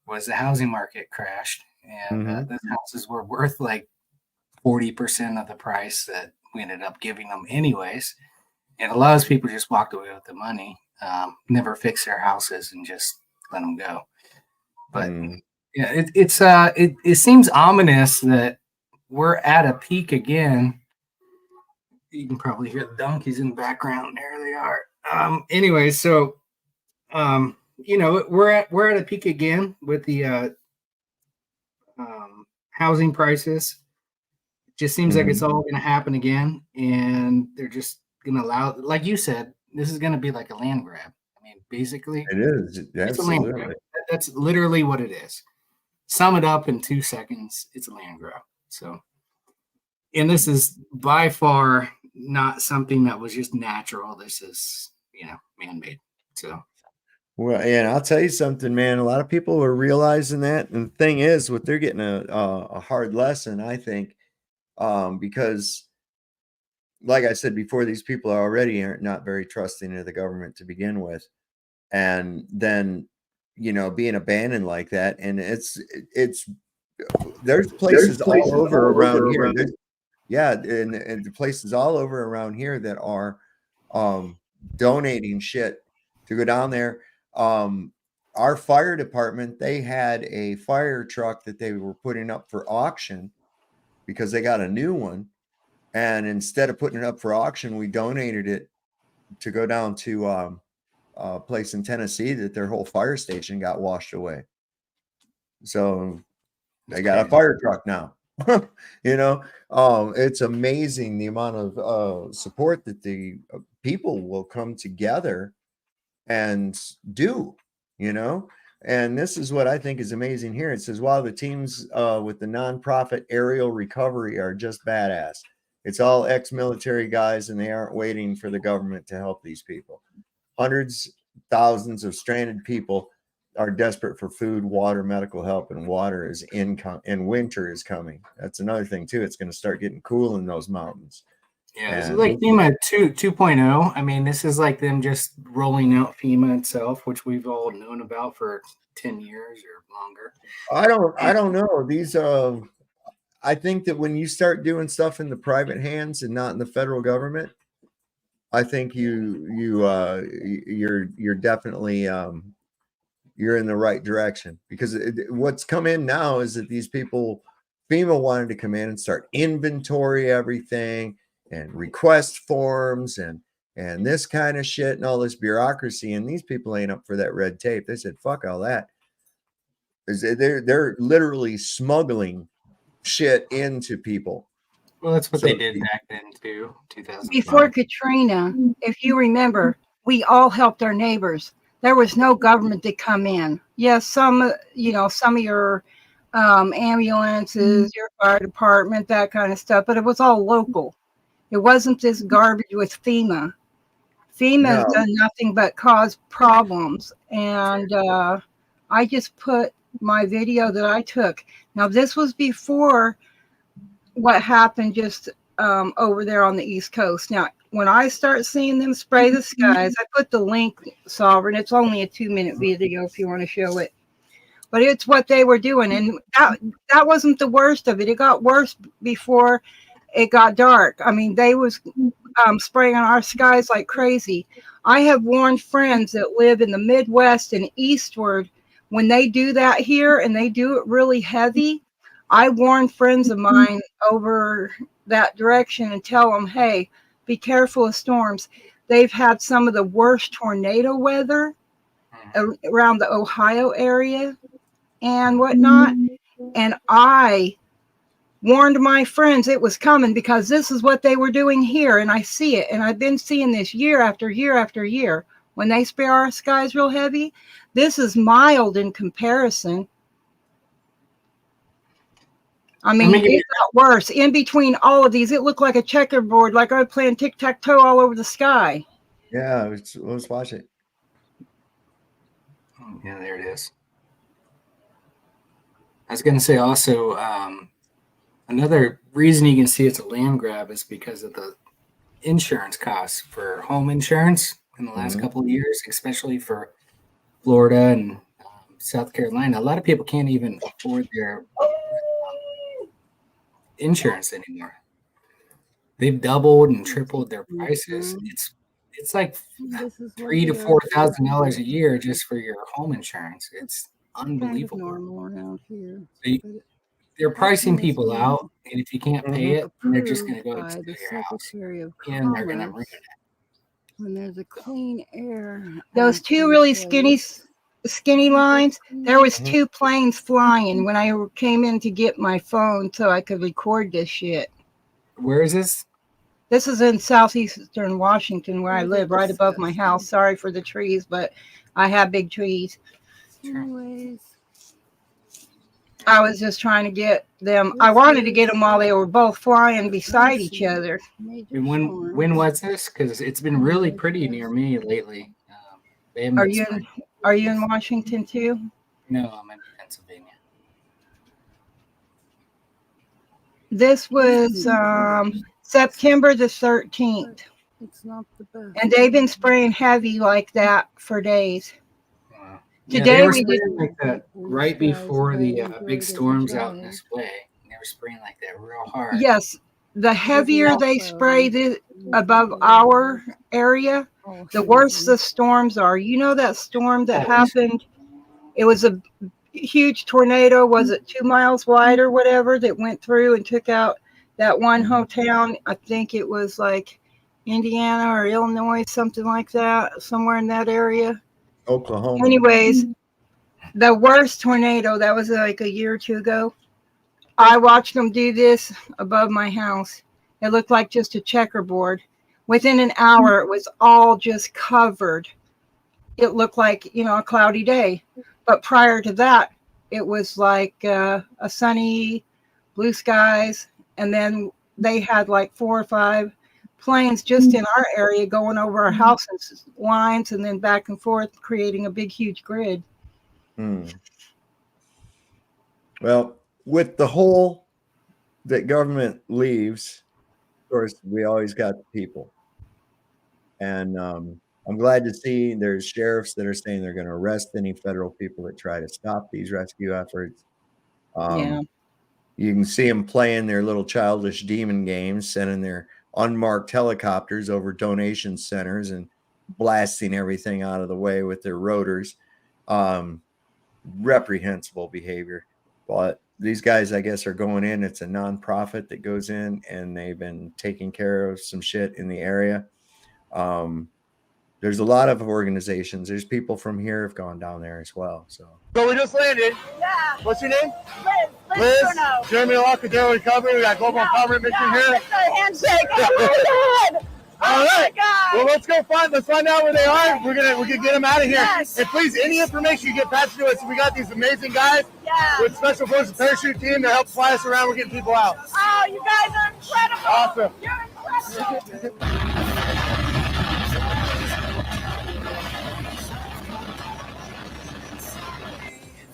was the housing market crashed, and those houses were worth like 40% of the price that we ended up giving them anyways. And a lot of people just walked away with the money, never fixed their houses and just let them go. But yeah, it seems ominous that we're at a peak again. You can probably hear the donkeys in the background. There they are. Anyway, so we're at a peak again with the housing prices. It just seems like it's all going to happen again, and they're just going to allow, like you said, this is going to be like a land grab. I mean, basically, it is. It's a land grab. That's literally what it is. Sum it up in 2 seconds. It's a land grab. So, and this is by far not something that was just natural. This is, man-made. So, well, and I'll tell you something, man. A lot of people are realizing that, and the thing is, what they're getting a hard lesson, I think, because, like I said before, these people already are not very trusting of the government to begin with, and then being abandoned like that, and there's places all over around here. And the places all over around here that are donating shit to go down there. Our fire department, they had a fire truck that they were putting up for auction because they got a new one, and instead of putting it up for auction, we donated it to go down to a place in Tennessee that their whole fire station got washed away. So they got a fire truck now. It's amazing the amount of support that the people will come together and do, and this is what I think is amazing here. It says, while the teams with the nonprofit aerial recovery are just badass, it's all ex-military guys, and they aren't waiting for the government to help these people. Hundreds, thousands of stranded people are desperate for food, water, medical help, and water is income, and winter is coming. That's another thing too. It's going to start getting cool in those mountains. Yeah, this is like FEMA 2.0. I mean, this is like them just rolling out FEMA itself, which we've all known about for 10 years or longer. I don't know. These I think that when you start doing stuff in the private hands and not in the federal government, I think you're definitely you're in the right direction, because what's come in now is that these people, FEMA wanted to come in and start inventory everything and request forms and this kind of shit and all this bureaucracy, and these people ain't up for that red tape. They said, fuck all that. They're literally smuggling shit into people. Well, that's what they did back then too, 2005. Before Katrina, if you remember, we all helped our neighbors. there was no government to come in. Yes, some of your ambulances, your fire department, that kind of stuff, but it was all local. It wasn't this garbage with FEMA. FEMA has done nothing but cause problems. And I just put my video that I took. Now, this was before what happened just over there on the East Coast. Now, when I start seeing them spray the skies, I put the link, Sovereign. It's only a 2-minute video if you want to show it. But it's what they were doing. And that wasn't the worst of it. It got worse before it got dark. I mean, they was spraying on our skies like crazy. I have warned friends that live in the Midwest and eastward, when they do that here and they do it really heavy, I warn friends of mine over that direction and tell them, hey, be careful of storms. They've had some of the worst tornado weather around the Ohio area and whatnot. And I warned my friends it was coming because this is what they were doing here, and I see it, and I've been seeing this year after year after year. When they spray our skies real heavy, this is mild in comparison. I mean, it got worse. In between all of these, it looked like a checkerboard, like I was playing tic-tac-toe all over the sky. Yeah, let's watch it. Yeah, there it is. I was going to say also, another reason you can see it's a land grab is because of the insurance costs for home insurance in the last couple of years, especially for Florida and South Carolina. A lot of people can't even afford their insurance anymore. They've doubled and tripled their prices. It's like $3,000 to $4,000 a year just for your home insurance. It's unbelievable. Normal around here. They're pricing people out, and if you can't pay it, they're just going to go By to the your house, Secretary of and they're going to ruin Commerce. it. When there's a clean air. Mm-hmm. Those two really skinny lines, there was 2 planes flying when I came in to get my phone so I could record this shit. Where is this? This is in southeastern Washington where I live, right above my house. Sorry for the trees, but I have big trees. Anyways, I was just trying to get them. I wanted to get them while they were both flying beside each other. And when was this? Because it's been really pretty near me lately. Are you in Washington too? No, I'm in Pennsylvania. This was September the 13th. It's not the best. And they've been spraying heavy like that for days. Today we did like that right before the big storms out in this way. They were spraying like that real hard. Yes, the heavier they spray above our area, the worse the storms are. You know that storm that happened? It was a huge tornado. Was it 2 miles wide or whatever that went through and took out that one hometown? I think it was like Indiana or Illinois, something like that, somewhere in that area. Oklahoma. Anyways, the worst tornado, that was like a year or 2 ago. I watched them do this above my house. It looked like just a checkerboard. Within an hour, it was all just covered. It looked like, a cloudy day. But prior to that, it was like a sunny, blue skies. And then they had like 4 or 5 planes just in our area going over our houses lines and then back and forth, creating a big, huge grid. Well, with the hole that government leaves, of course, we always got the people. And I'm glad to see there's sheriffs that are saying they're going to arrest any federal people that try to stop these rescue efforts. Yeah. You can see them playing their little childish demon games, sending their unmarked helicopters over donation centers and blasting everything out of the way with their rotors. Reprehensible behavior. But these guys, I guess, are going in. It's a nonprofit that goes in, and they've been taking care of some shit in the area. There's a lot of organizations. There's people from here have gone down there as well. So we just landed. Yeah. What's your name? Liz. Jeremy Locke, Daily Recovery. We got Global Empowerment Mission here. It's a handshake. Oh my God. All right. Well, let's find out where they are. We're gonna get them out of here. Yes. And please, any information you get passed to us. We got these amazing guys with Special Forces Parachute Team to help fly us around. We're getting people out. Oh, you guys are incredible. Awesome. You're incredible.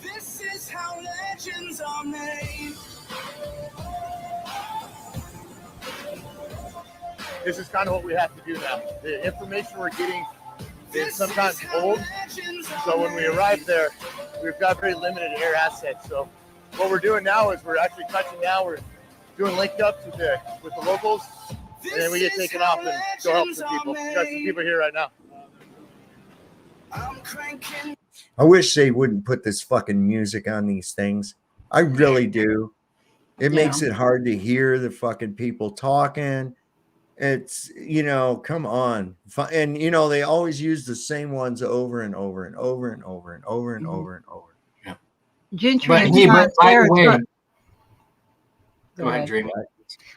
This is how legends are made. This is kind of what we have to do now. The information we're getting is sometimes old. So when we arrive there, we've got very limited air assets. So what we're doing now is we're actually touching down. We're doing linked ups with the locals, and then we get taken off and go help some people. We've got some people here right now. I wish they wouldn't put this fucking music on these things. I really do. It makes it hard to hear the fucking people talking. It's, come on. And, they always use the same ones over and over and over and over and over and over and over. Yeah. Gentry and But Sons, by they're the way, truck- go ahead, Dream.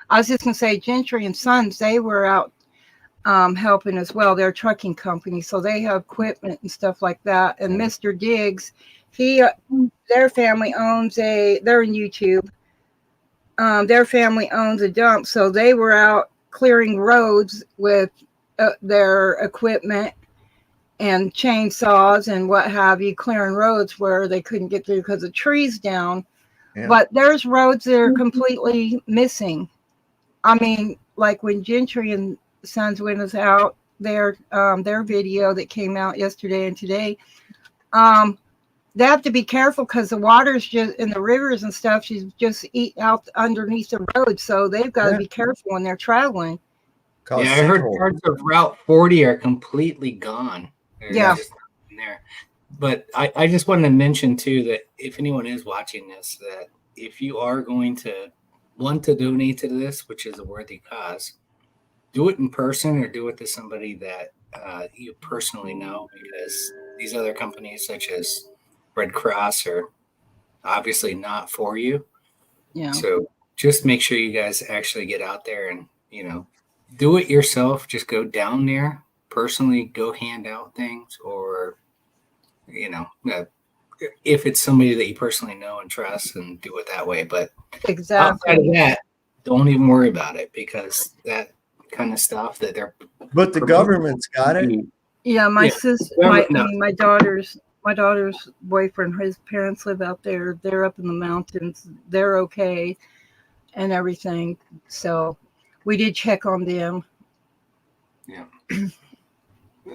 I was just going to say, Gentry and Sons, they were out helping as well. They're a trucking company, so they have equipment and stuff like that. And Mr. Diggs, their family owns they're in YouTube. Their family owns a dump, so they were out clearing roads with their equipment and chainsaws and what have you, clearing roads where they couldn't get through because of trees down. Yeah. But there's roads that are completely missing. I mean, like when Gentry and Sons went out, their video that came out yesterday and today, they have to be careful because the water's just in the rivers and stuff. She's just eat out underneath the road, so they've got to be careful when they're traveling. Yeah, I heard parts of Route 40 are completely gone. Yeah. There. But I just wanted to mention too that if anyone is watching this, that if you are going to want to donate to this, which is a worthy cause, do it in person or do it to somebody that you personally know, because these other companies such as Red Cross are obviously not for you. Yeah. So just make sure you guys actually get out there and, do it yourself. Just go down there personally, go hand out things, or, if it's somebody that you personally know and trust, and do it that way. But outside of that, don't even worry about it, because that kind of stuff that they're. But the government's got it. Yeah, my sister, my daughter's boyfriend, his parents live out there. They're up in the mountains. They're okay and everything. So we did check on them. Yeah.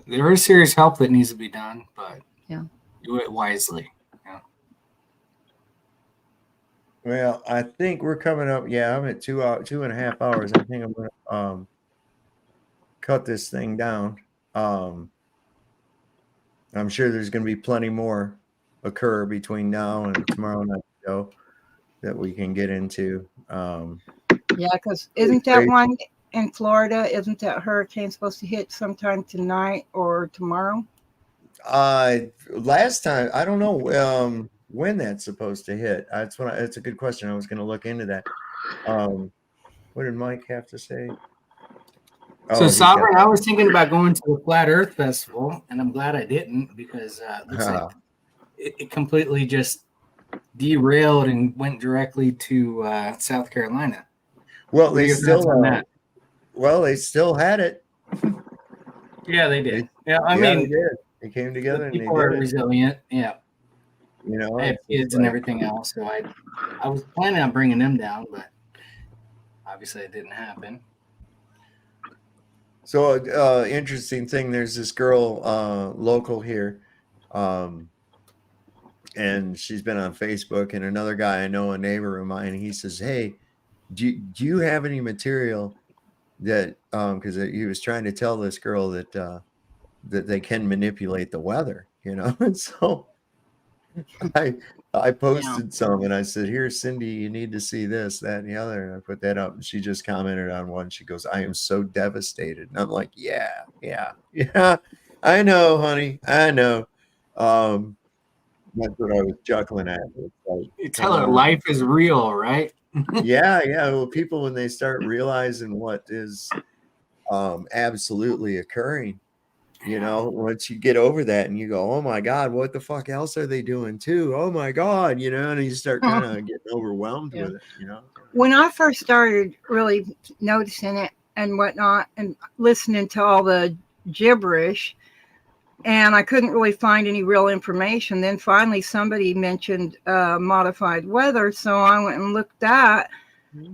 There is serious help that needs to be done, but do it wisely. Yeah. Well, I think we're coming up. Yeah, I'm at 2.5 hours. I think I'm gonna cut this thing down. I'm sure there's going to be plenty more occur between now and tomorrow night show that we can get into. Yeah, because isn't that one in Florida? Isn't that hurricane supposed to hit sometime tonight or tomorrow? Last time, I don't know when that's supposed to hit. It's a good question. I was going to look into that. What did Mike have to say? So, Sovereign, I was thinking about going to the Flat Earth Festival, and I'm glad I didn't, because it looks like it completely just derailed and went directly to South Carolina. Well, they still had it. Yeah, they did. Yeah, I mean, they did. They came together and they people are did it. resilient. Yeah, I have kids and everything else, so I was planning on bringing them down, but obviously it didn't happen. So, interesting thing. There's this girl local here, and she's been on Facebook. And another guy I know, a neighbor of mine, he says, "Hey, do you have any material that?" Because he was trying to tell this girl that that they can manipulate the weather, And so I posted some, and I said, "Here, Cindy, you need to see this, that, and the other." And I put that up, and she just commented on one. She goes, "I am so devastated." And I'm like, yeah, I know, honey, I know. That's what I was chuckling at. It's like, you tell her life is real, right? yeah. Well, people, when they start realizing what is absolutely occurring. You know, once you get over that and you go, oh my God, what the fuck else are they doing too? Oh my God, you know, and you start kind of getting overwhelmed Yeah. with it, you know. When I first started really noticing it and whatnot and listening to all the gibberish, and I couldn't really find any real information, then finally somebody mentioned modified weather, so I went and looked that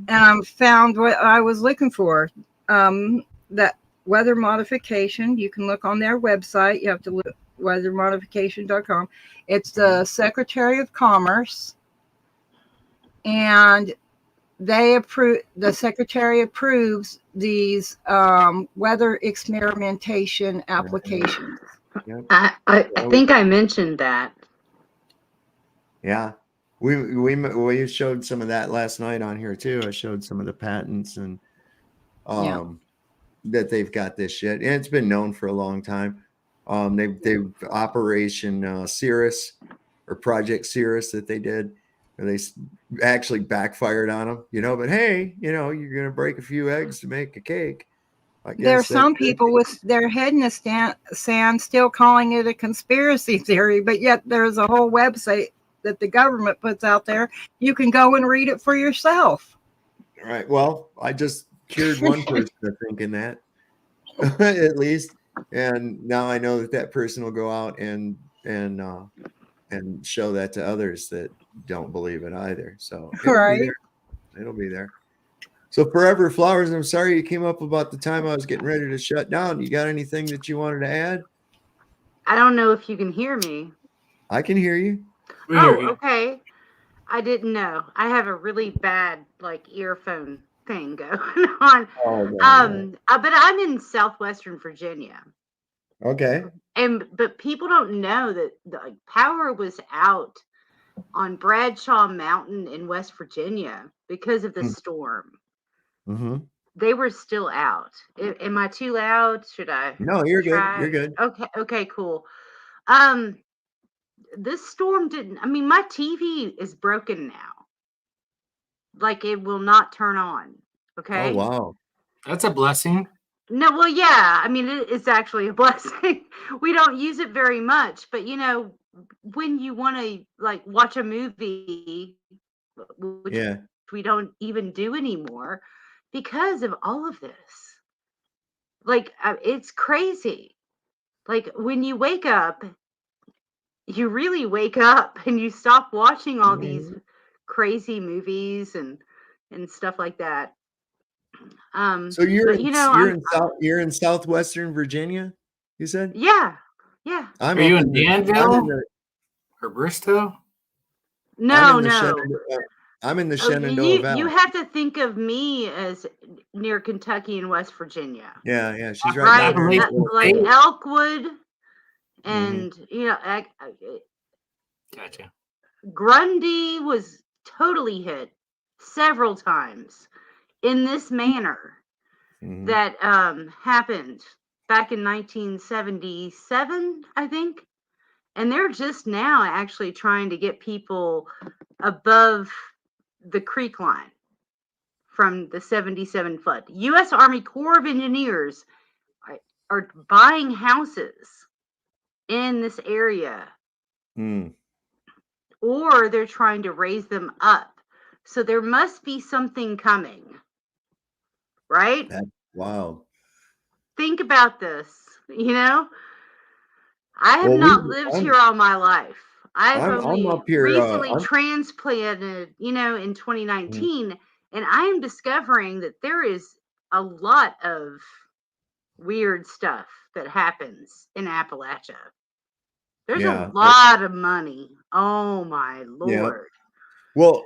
and found what I was looking for. That weather modification, you can look on their website. You have to look weathermodification.com. It's the Secretary of Commerce, and the secretary approves these weather experimentation applications. I think I mentioned that. Yeah. We showed some of that last night on here too. I showed some of the patents and that they've got this shit. And it's been known for a long time. They've Operation Cirrus or Project Cirrus that they did, where they actually backfired on them, you know, but hey, you know, you're going to break a few eggs to make a cake. I guess There are some people with their head in the sand still calling it a conspiracy theory, but yet there's a whole website that the government puts out there. You can go and read it for yourself. All right. Well, I just cured one person of thinking that, at least, and now I know that person will go out and show that to others that don't believe it either. So it'll be there. It'll be there. So Forever Flowers, I'm sorry you came up about the time I was getting ready to shut down. You got anything that you wanted to add? I don't know if you can hear me. I can hear you. Okay. I didn't know. I have a really bad earphone thing going on. But I'm in southwestern Virginia. Okay. But people don't know that the power was out on Bradshaw Mountain in West Virginia because of the storm. Mm-hmm. They were still out. Am I too loud? Should I? No, you're good. You're good. Okay, cool. This storm didn't. I mean, my TV is broken now. Like it will not turn on. Okay. Oh wow, that's a blessing. No, well, yeah. I mean, it's actually a blessing. We don't use it very much, but you know, when you want to watch a movie, which we don't even do anymore because of all of this. It's crazy. Like when you wake up, you really wake up and you stop watching all these crazy movies and stuff like that. So you're you're in southwestern Virginia, you said? Yeah. Are you in Danville or Bristow? No. I'm in the Shenandoah Valley. You have to think of me as near Kentucky and West Virginia. Yeah, she's right there. Like Elkwood, and Gotcha. Grundy was totally hit several times in this manner that happened back in 1977, I think. And they're just now actually trying to get people above the creek line from the 77 flood. U.S. Army Corps of Engineers are buying houses in this area. Or they're trying to raise them up. So there must be something coming. Right? That's wild. Think about this. You know, I have not lived here all my life. I've only up here, recently transplanted, in 2019, and I am discovering that there is a lot of weird stuff that happens in Appalachia. There's a lot of money. Oh my Lord. Yeah. Well,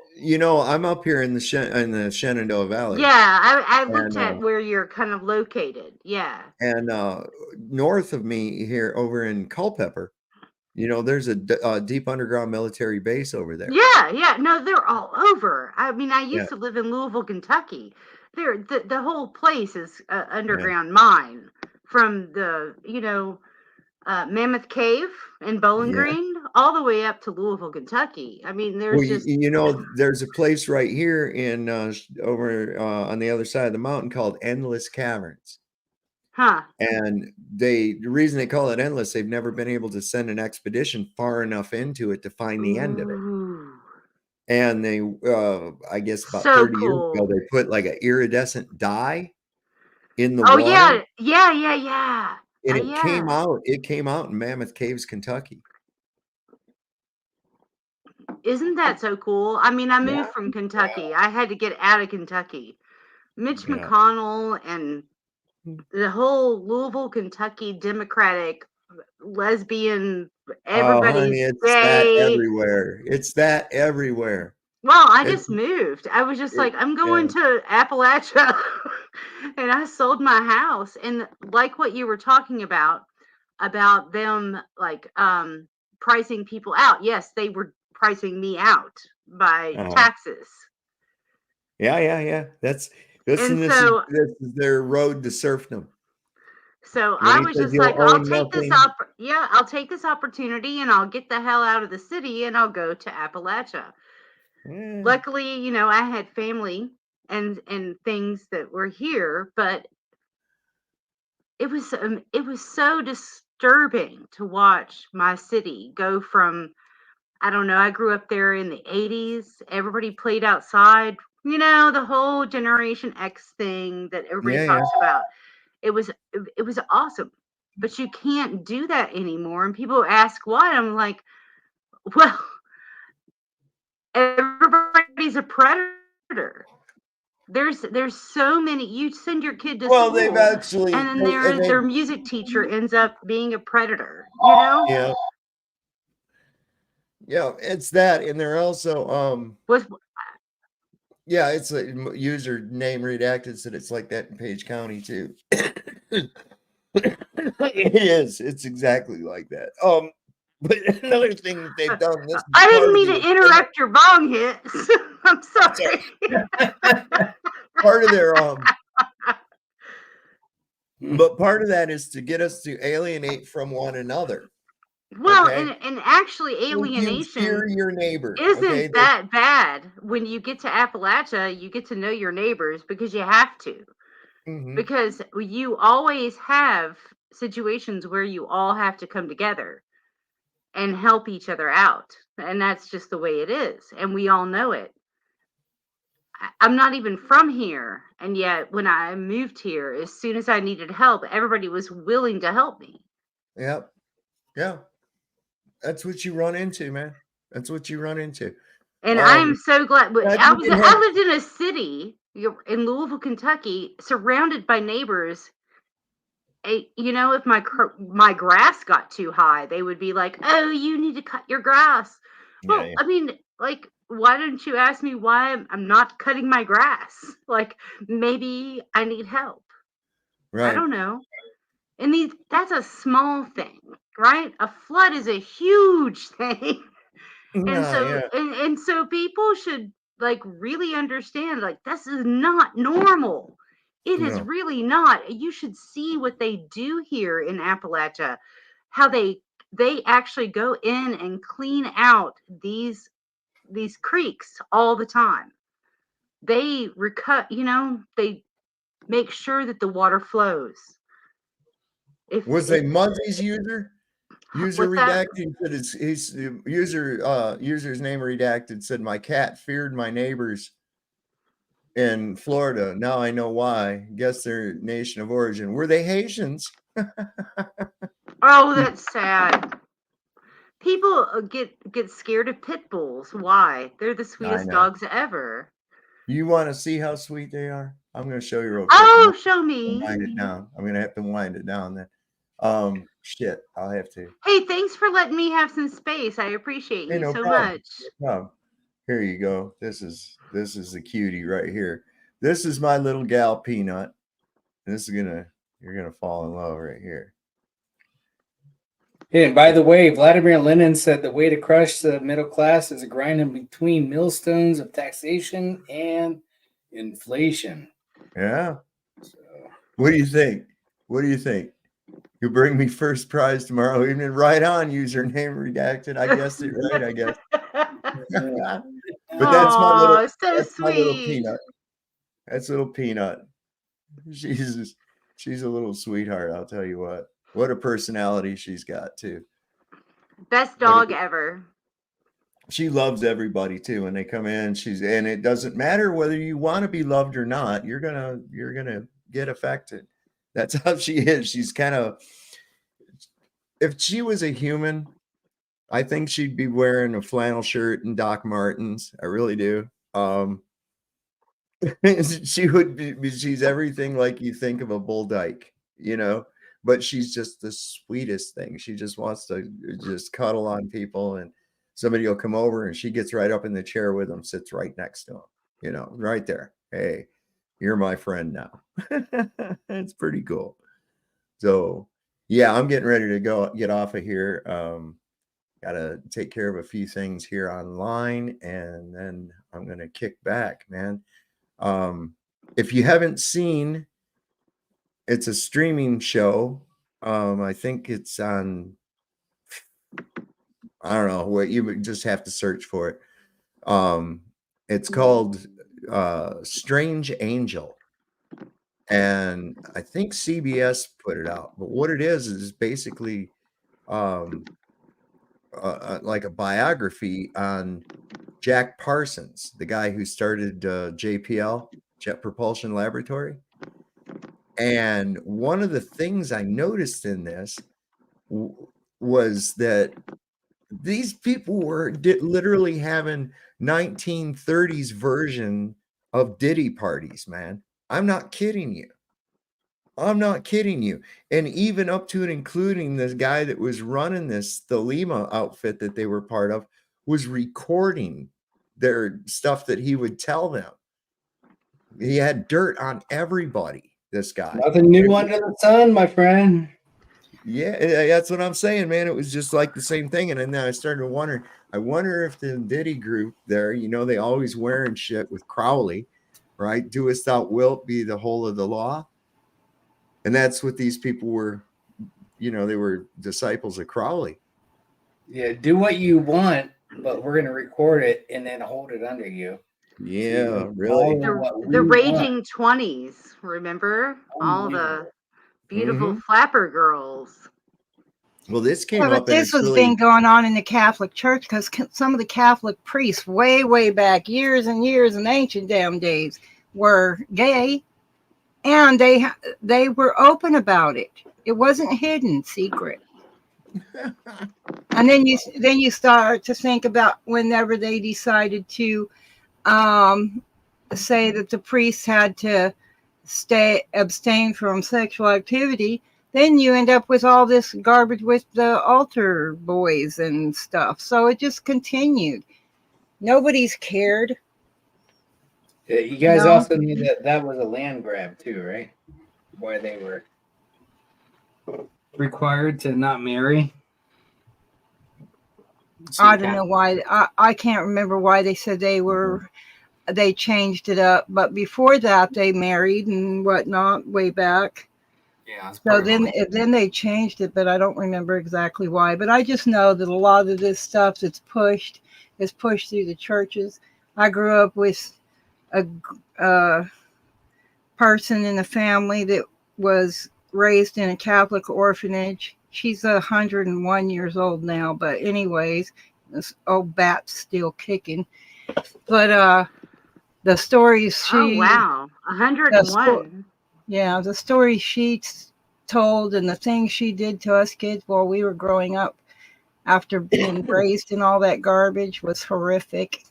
I'm up here in the Shenandoah Valley. Yeah, I looked at where you're kind of located. Yeah. And north of me here over in Culpeper, there's a deep underground military base over there. Yeah. No, they're all over. I mean, I used to live in Louisville, Kentucky. The whole place is underground mine from the, Mammoth Cave in Bowling Green all the way up to Louisville, Kentucky. I mean, there's there's a place right here in over on the other side of the mountain called Endless Caverns. Huh. And the reason they call it endless, they've never been able to send an expedition far enough into it to find the end of it. Ooh. And they, I guess about So 30 years ago, cool. they put like an iridescent dye in the Oh water, yeah. and Yeah. it came out in Mammoth Caves, Kentucky. Isn't that so cool? I mean, I Yeah. moved from Kentucky. I had to get out of Kentucky. Mitch Yeah. McConnell and the whole Louisville, Kentucky Democratic lesbian, Oh, everybody's honey, it's that gay. everywhere. It's that everywhere. Well, I It's just moved. I was just it, like, I'm yeah. going to Appalachia. And I sold my house. And like what you were talking about them like pricing people out. Yes, they were pricing me out by taxes. Yeah. This And is their road to serfdom. so When I he was says just you'll like, I'll own take this nothing, I'll take this opportunity and I'll get the hell out of the city and I'll go to Appalachia. Luckily, you know, I had family and things that were here, but it was so disturbing to watch my city go from, I don't know, I grew up there in the 80s. Everybody played outside, you know, the whole Generation X thing that everybody talks about. It was awesome. But you can't do that anymore. And people ask why. I'm like, well, everybody's a predator. There's so many. You send your kid to well, they've school, actually, and then and their music teacher ends up being a predator. You know? yeah, it's that, and they're also Was yeah, it's a user name redacted, said it's like that in Page County too. It is. It's exactly like that. But another thing that they've done, this is I didn't part of mean the to interrupt your bong hits. I'm sorry. part of their but part of that is to get us to alienate from one another. Well, Okay? and actually You alienation fear your neighbor. isn't Okay? that bad. When you get to Appalachia, you get to know your neighbors because you have to. Because you always have situations where you all have to come together and help each other out. And that's just the way it is. And we all know it. I'm not even from here. And yet, when I moved here, as soon as I needed help, everybody was willing to help me. Yep. Yeah. That's what you run into, man. That's what you run into. And I'm so glad. I have lived in a city in Louisville, Kentucky, surrounded by neighbors. You know, if my grass got too high, they would be like, "Oh, you need to cut your grass." Well, I mean, like, why didn't you ask me why I'm not cutting my grass? Like, maybe I need help. I don't know. And that's a small thing, right? A flood is a huge thing. And so and so people should like really understand like this is not normal. It is really not. You should see what they do here in Appalachia. How they actually go in and clean out these creeks all the time. They you know, they make sure that the water flows. Was a Muzzy's user? User What's that? redacted said his user's name redacted said my cat feared my neighbors in Florida. Now I know why. Guess their nation of origin. Were they Haitians? Oh, that's sad. People get scared of pit bulls. Why? They're the I sweetest know. dogs ever. You want to see how sweet they are? I'm going to show you real quick. Oh, show me. Wind it down. I'm going to have to wind it down then. Shit, I'll have to. Hey, thanks for letting me have some space. I appreciate you so much. No problem. Here you go. This is the cutie right here. This is my little gal Peanut. This is you're gonna fall in love right here. And by the way, Vladimir Lenin said the way to crush the middle class is a grinding between millstones of taxation and inflation. Yeah. What do you think? What do you think? You bring me first prize tomorrow evening. Right on, username redacted. I guessed it right, I guess. But that's my little sweet. Peanut. That's little Peanut. She's a little sweetheart. I'll tell you what. What a personality she's got too. Best dog ever. She loves everybody too. When they come in, and it doesn't matter whether you want to be loved or not. You're gonna get affected. That's how she is. She's kind of. If she was a human, I think she'd be wearing a flannel shirt and Doc Martens. I really do. She would be. She's everything like you think of a bull dyke, but she's just the sweetest thing. She just wants to just cuddle on people, and somebody will come over and she gets right up in the chair with them, sits right next to him, right there. Hey, you're my friend now. It's pretty cool. So yeah, I'm getting ready to get off of here. Got to take care of a few things here online, and then I'm going to kick back, man. If you haven't seen, it's a streaming show. I think it's on, I don't know what, you would just have to search for it. It's called Strange Angel. And I think CBS put it out, but what it is basically like a biography on Jack Parsons, the guy who started JPL, Jet Propulsion Laboratory. And one of the things I noticed in this was that these people were literally having 1930s version of Diddy parties, man. I'm not kidding you. I'm not kidding you. And even up to and including this guy that was running this, the Lima outfit that they were part of, was recording their stuff that he would tell them. He had dirt on everybody, this guy. Nothing new under the sun, my friend. Yeah, that's what I'm saying, man. It was just like the same thing. And then I started to wonder, I wonder if the Diddy group there, they always wearing shit with Crowley, right? Doest thou wilt be the whole of the law. And that's what these people were, they were disciples of Crowley. Yeah, do what you want, but we're going to record it and then hold it under you. Yeah, really. The Raging 20s, remember? All the beautiful flapper girls. Well, this came but up. This was been going on in the Catholic Church because some of the Catholic priests way back, years and years in ancient damn days, were gay. And they were open about it. It wasn't hidden secret. And then you start to think about whenever they decided to say that the priests had to abstain from sexual activity, then you end up with all this garbage with the altar boys and stuff. So it just continued. Nobody's cared. You guys also knew that was a land grab too, right? Where they were required to not marry. I don't know why. I can't remember why they said they changed it up. But before that, they married and whatnot way back. Yeah. So then they changed it, but I don't remember exactly why. But I just know that a lot of this stuff that's pushed is pushed through the churches. I grew up with a person in the family that was raised in a Catholic orphanage. She's 101 years old now, but anyways, this old bat's still kicking. But the stories she 101. The story she told and the things she did to us kids while we were growing up after being raised in all that garbage was horrific.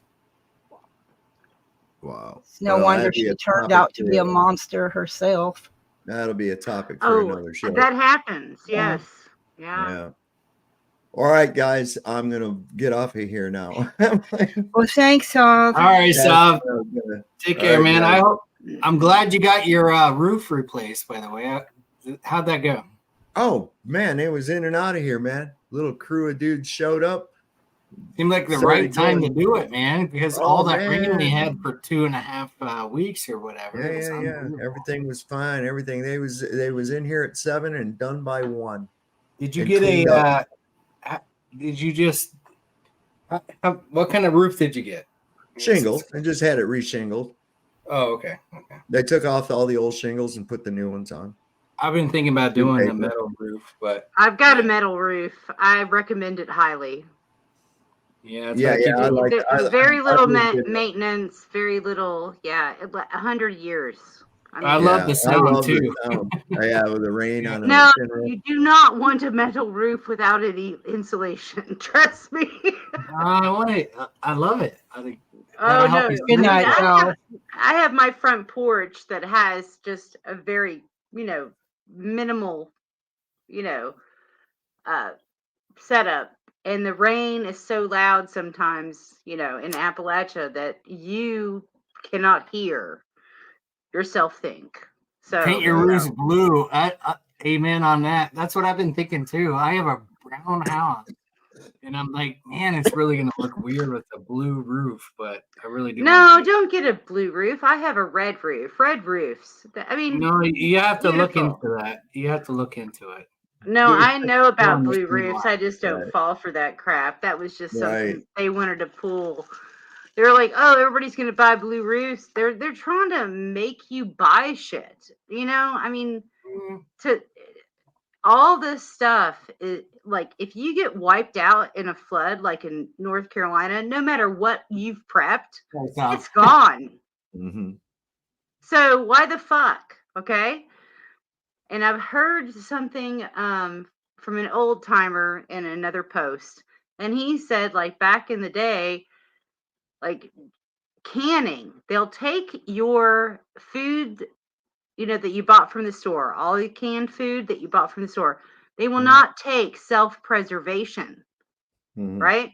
Wow. It's no wonder she turned out to be a monster herself. That'll be a topic for another show. That happens. Yes. Yeah. All right, guys, I'm going to get off of here now. Well, thanks, Sav. All right, Sav. Take care, man. I'm glad you got your roof replaced, by the way. How'd that go? Oh, man, it was in and out of here, man. Little crew of dudes showed up. Seemed like the right time to do it, man, because all that rain we had for 2.5 weeks or whatever. Yeah. Everything was fine. Everything. They was in here at 7 and done by 1. Did you get did you just what kind of roof did you get? Shingles. I just had it reshingled. Oh, okay. They took off all the old shingles and put the new ones on. I've been thinking about doing the metal roof, but I've got a metal roof. I recommend it highly. yeah, I like. Very little lived in- maintenance. Very little. Yeah, 100 years. I love the sound too. Yeah, with the rain on No, it. you do not want a metal roof without any insulation. Trust me. I want it. I love it. I think. Oh no! Good night, Joe. I have my front porch that has just a very, minimal, setup, and the rain is so loud sometimes, in Appalachia that you cannot hear yourself think. So Paint your roofs blue. Amen on that. That's what I've been thinking too. I have a brown house, and I'm like, man, it's really gonna look weird with a blue roof. But I really do. No, don't get a blue roof. I have a red roof. Red roofs. I mean, no, you have to look beautiful. into that. You have to look into it. No, I know about don't blue understand roofs. why. I just don't fall for that crap. That was just something Right. they wanted to pull. They were like, "Oh, everybody's gonna buy blue roofs." They're trying to make you buy shit. I mean, to all this stuff is like, if you get wiped out in a flood, like in North Carolina, no matter what you've prepped, it's gone. Mm-hmm. So why the fuck? Okay. And I've heard something from an old timer in another post, and he said, like, back in the day, like, canning, they'll take your food, that you bought from the store, all the canned food that you bought from the store. They will not take self-preservation, right?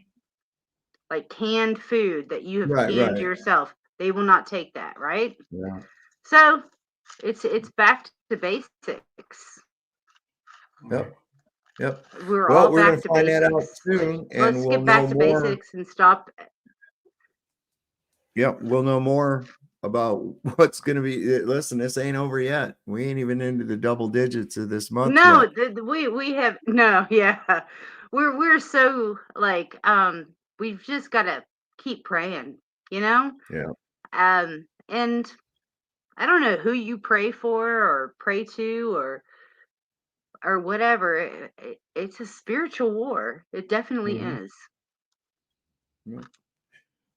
Like canned food that you have canned yourself. They will not take that, right? Yeah. So it's back to basics. Yep. We're Well, all we're back gonna to find basics. that out soon, and Let's we'll get back know to more. basics and stop. Yep, we'll know more about what's going to be. Listen, this ain't over yet. We ain't even into the double digits of this month No, yet. we have no, yeah. We're so like we've just got to keep praying, Yeah. And I don't know who you pray for or pray to or whatever. It's a spiritual war. It definitely is. Yeah.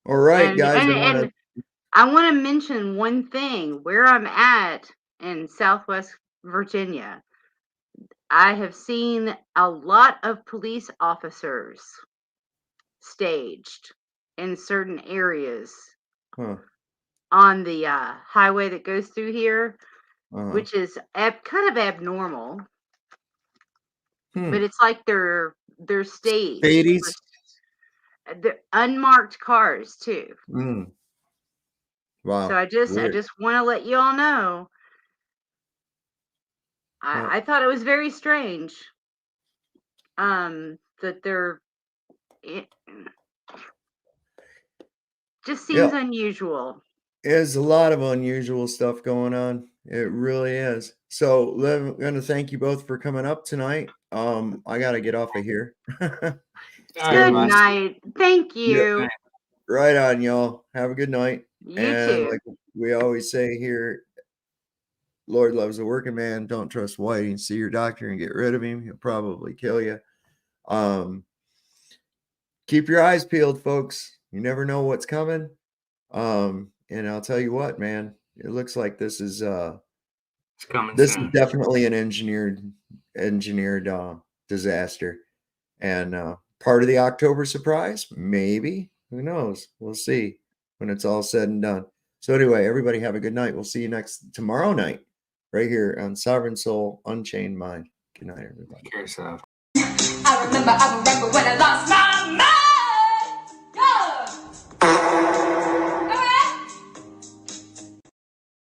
All right, And guys. and I want to mention one thing. Where I'm at in Southwest Virginia, I have seen a lot of police officers staged in certain areas on the highway that goes through here, which is kind of abnormal. But it's like they're staged. Ladies. They're unmarked cars too. Wow. So I just want to let you all know. I thought it was very strange. That it just seems unusual. There's a lot of unusual stuff going on. It really is. So I'm going to thank you both for coming up tonight. I got to get off of here. Good night. Thank you. Yeah. Right on, y'all. Have a good night. You and too. like we always say here, Lord loves a working man. Don't trust Whitey. See your doctor and get rid of him. He'll probably kill you. Keep your eyes peeled, folks. You never know what's coming. And I'll tell you what, man, it looks like this is it's coming this soon. is definitely an engineered disaster. And part of the October surprise, maybe. Who knows? We'll see when it's all said and done. So anyway, everybody have a good night. We'll see you tomorrow night, right here on Sovereign Soul, Unchained Mind. Good night, everybody. Cheers, I remember when I lost my mind.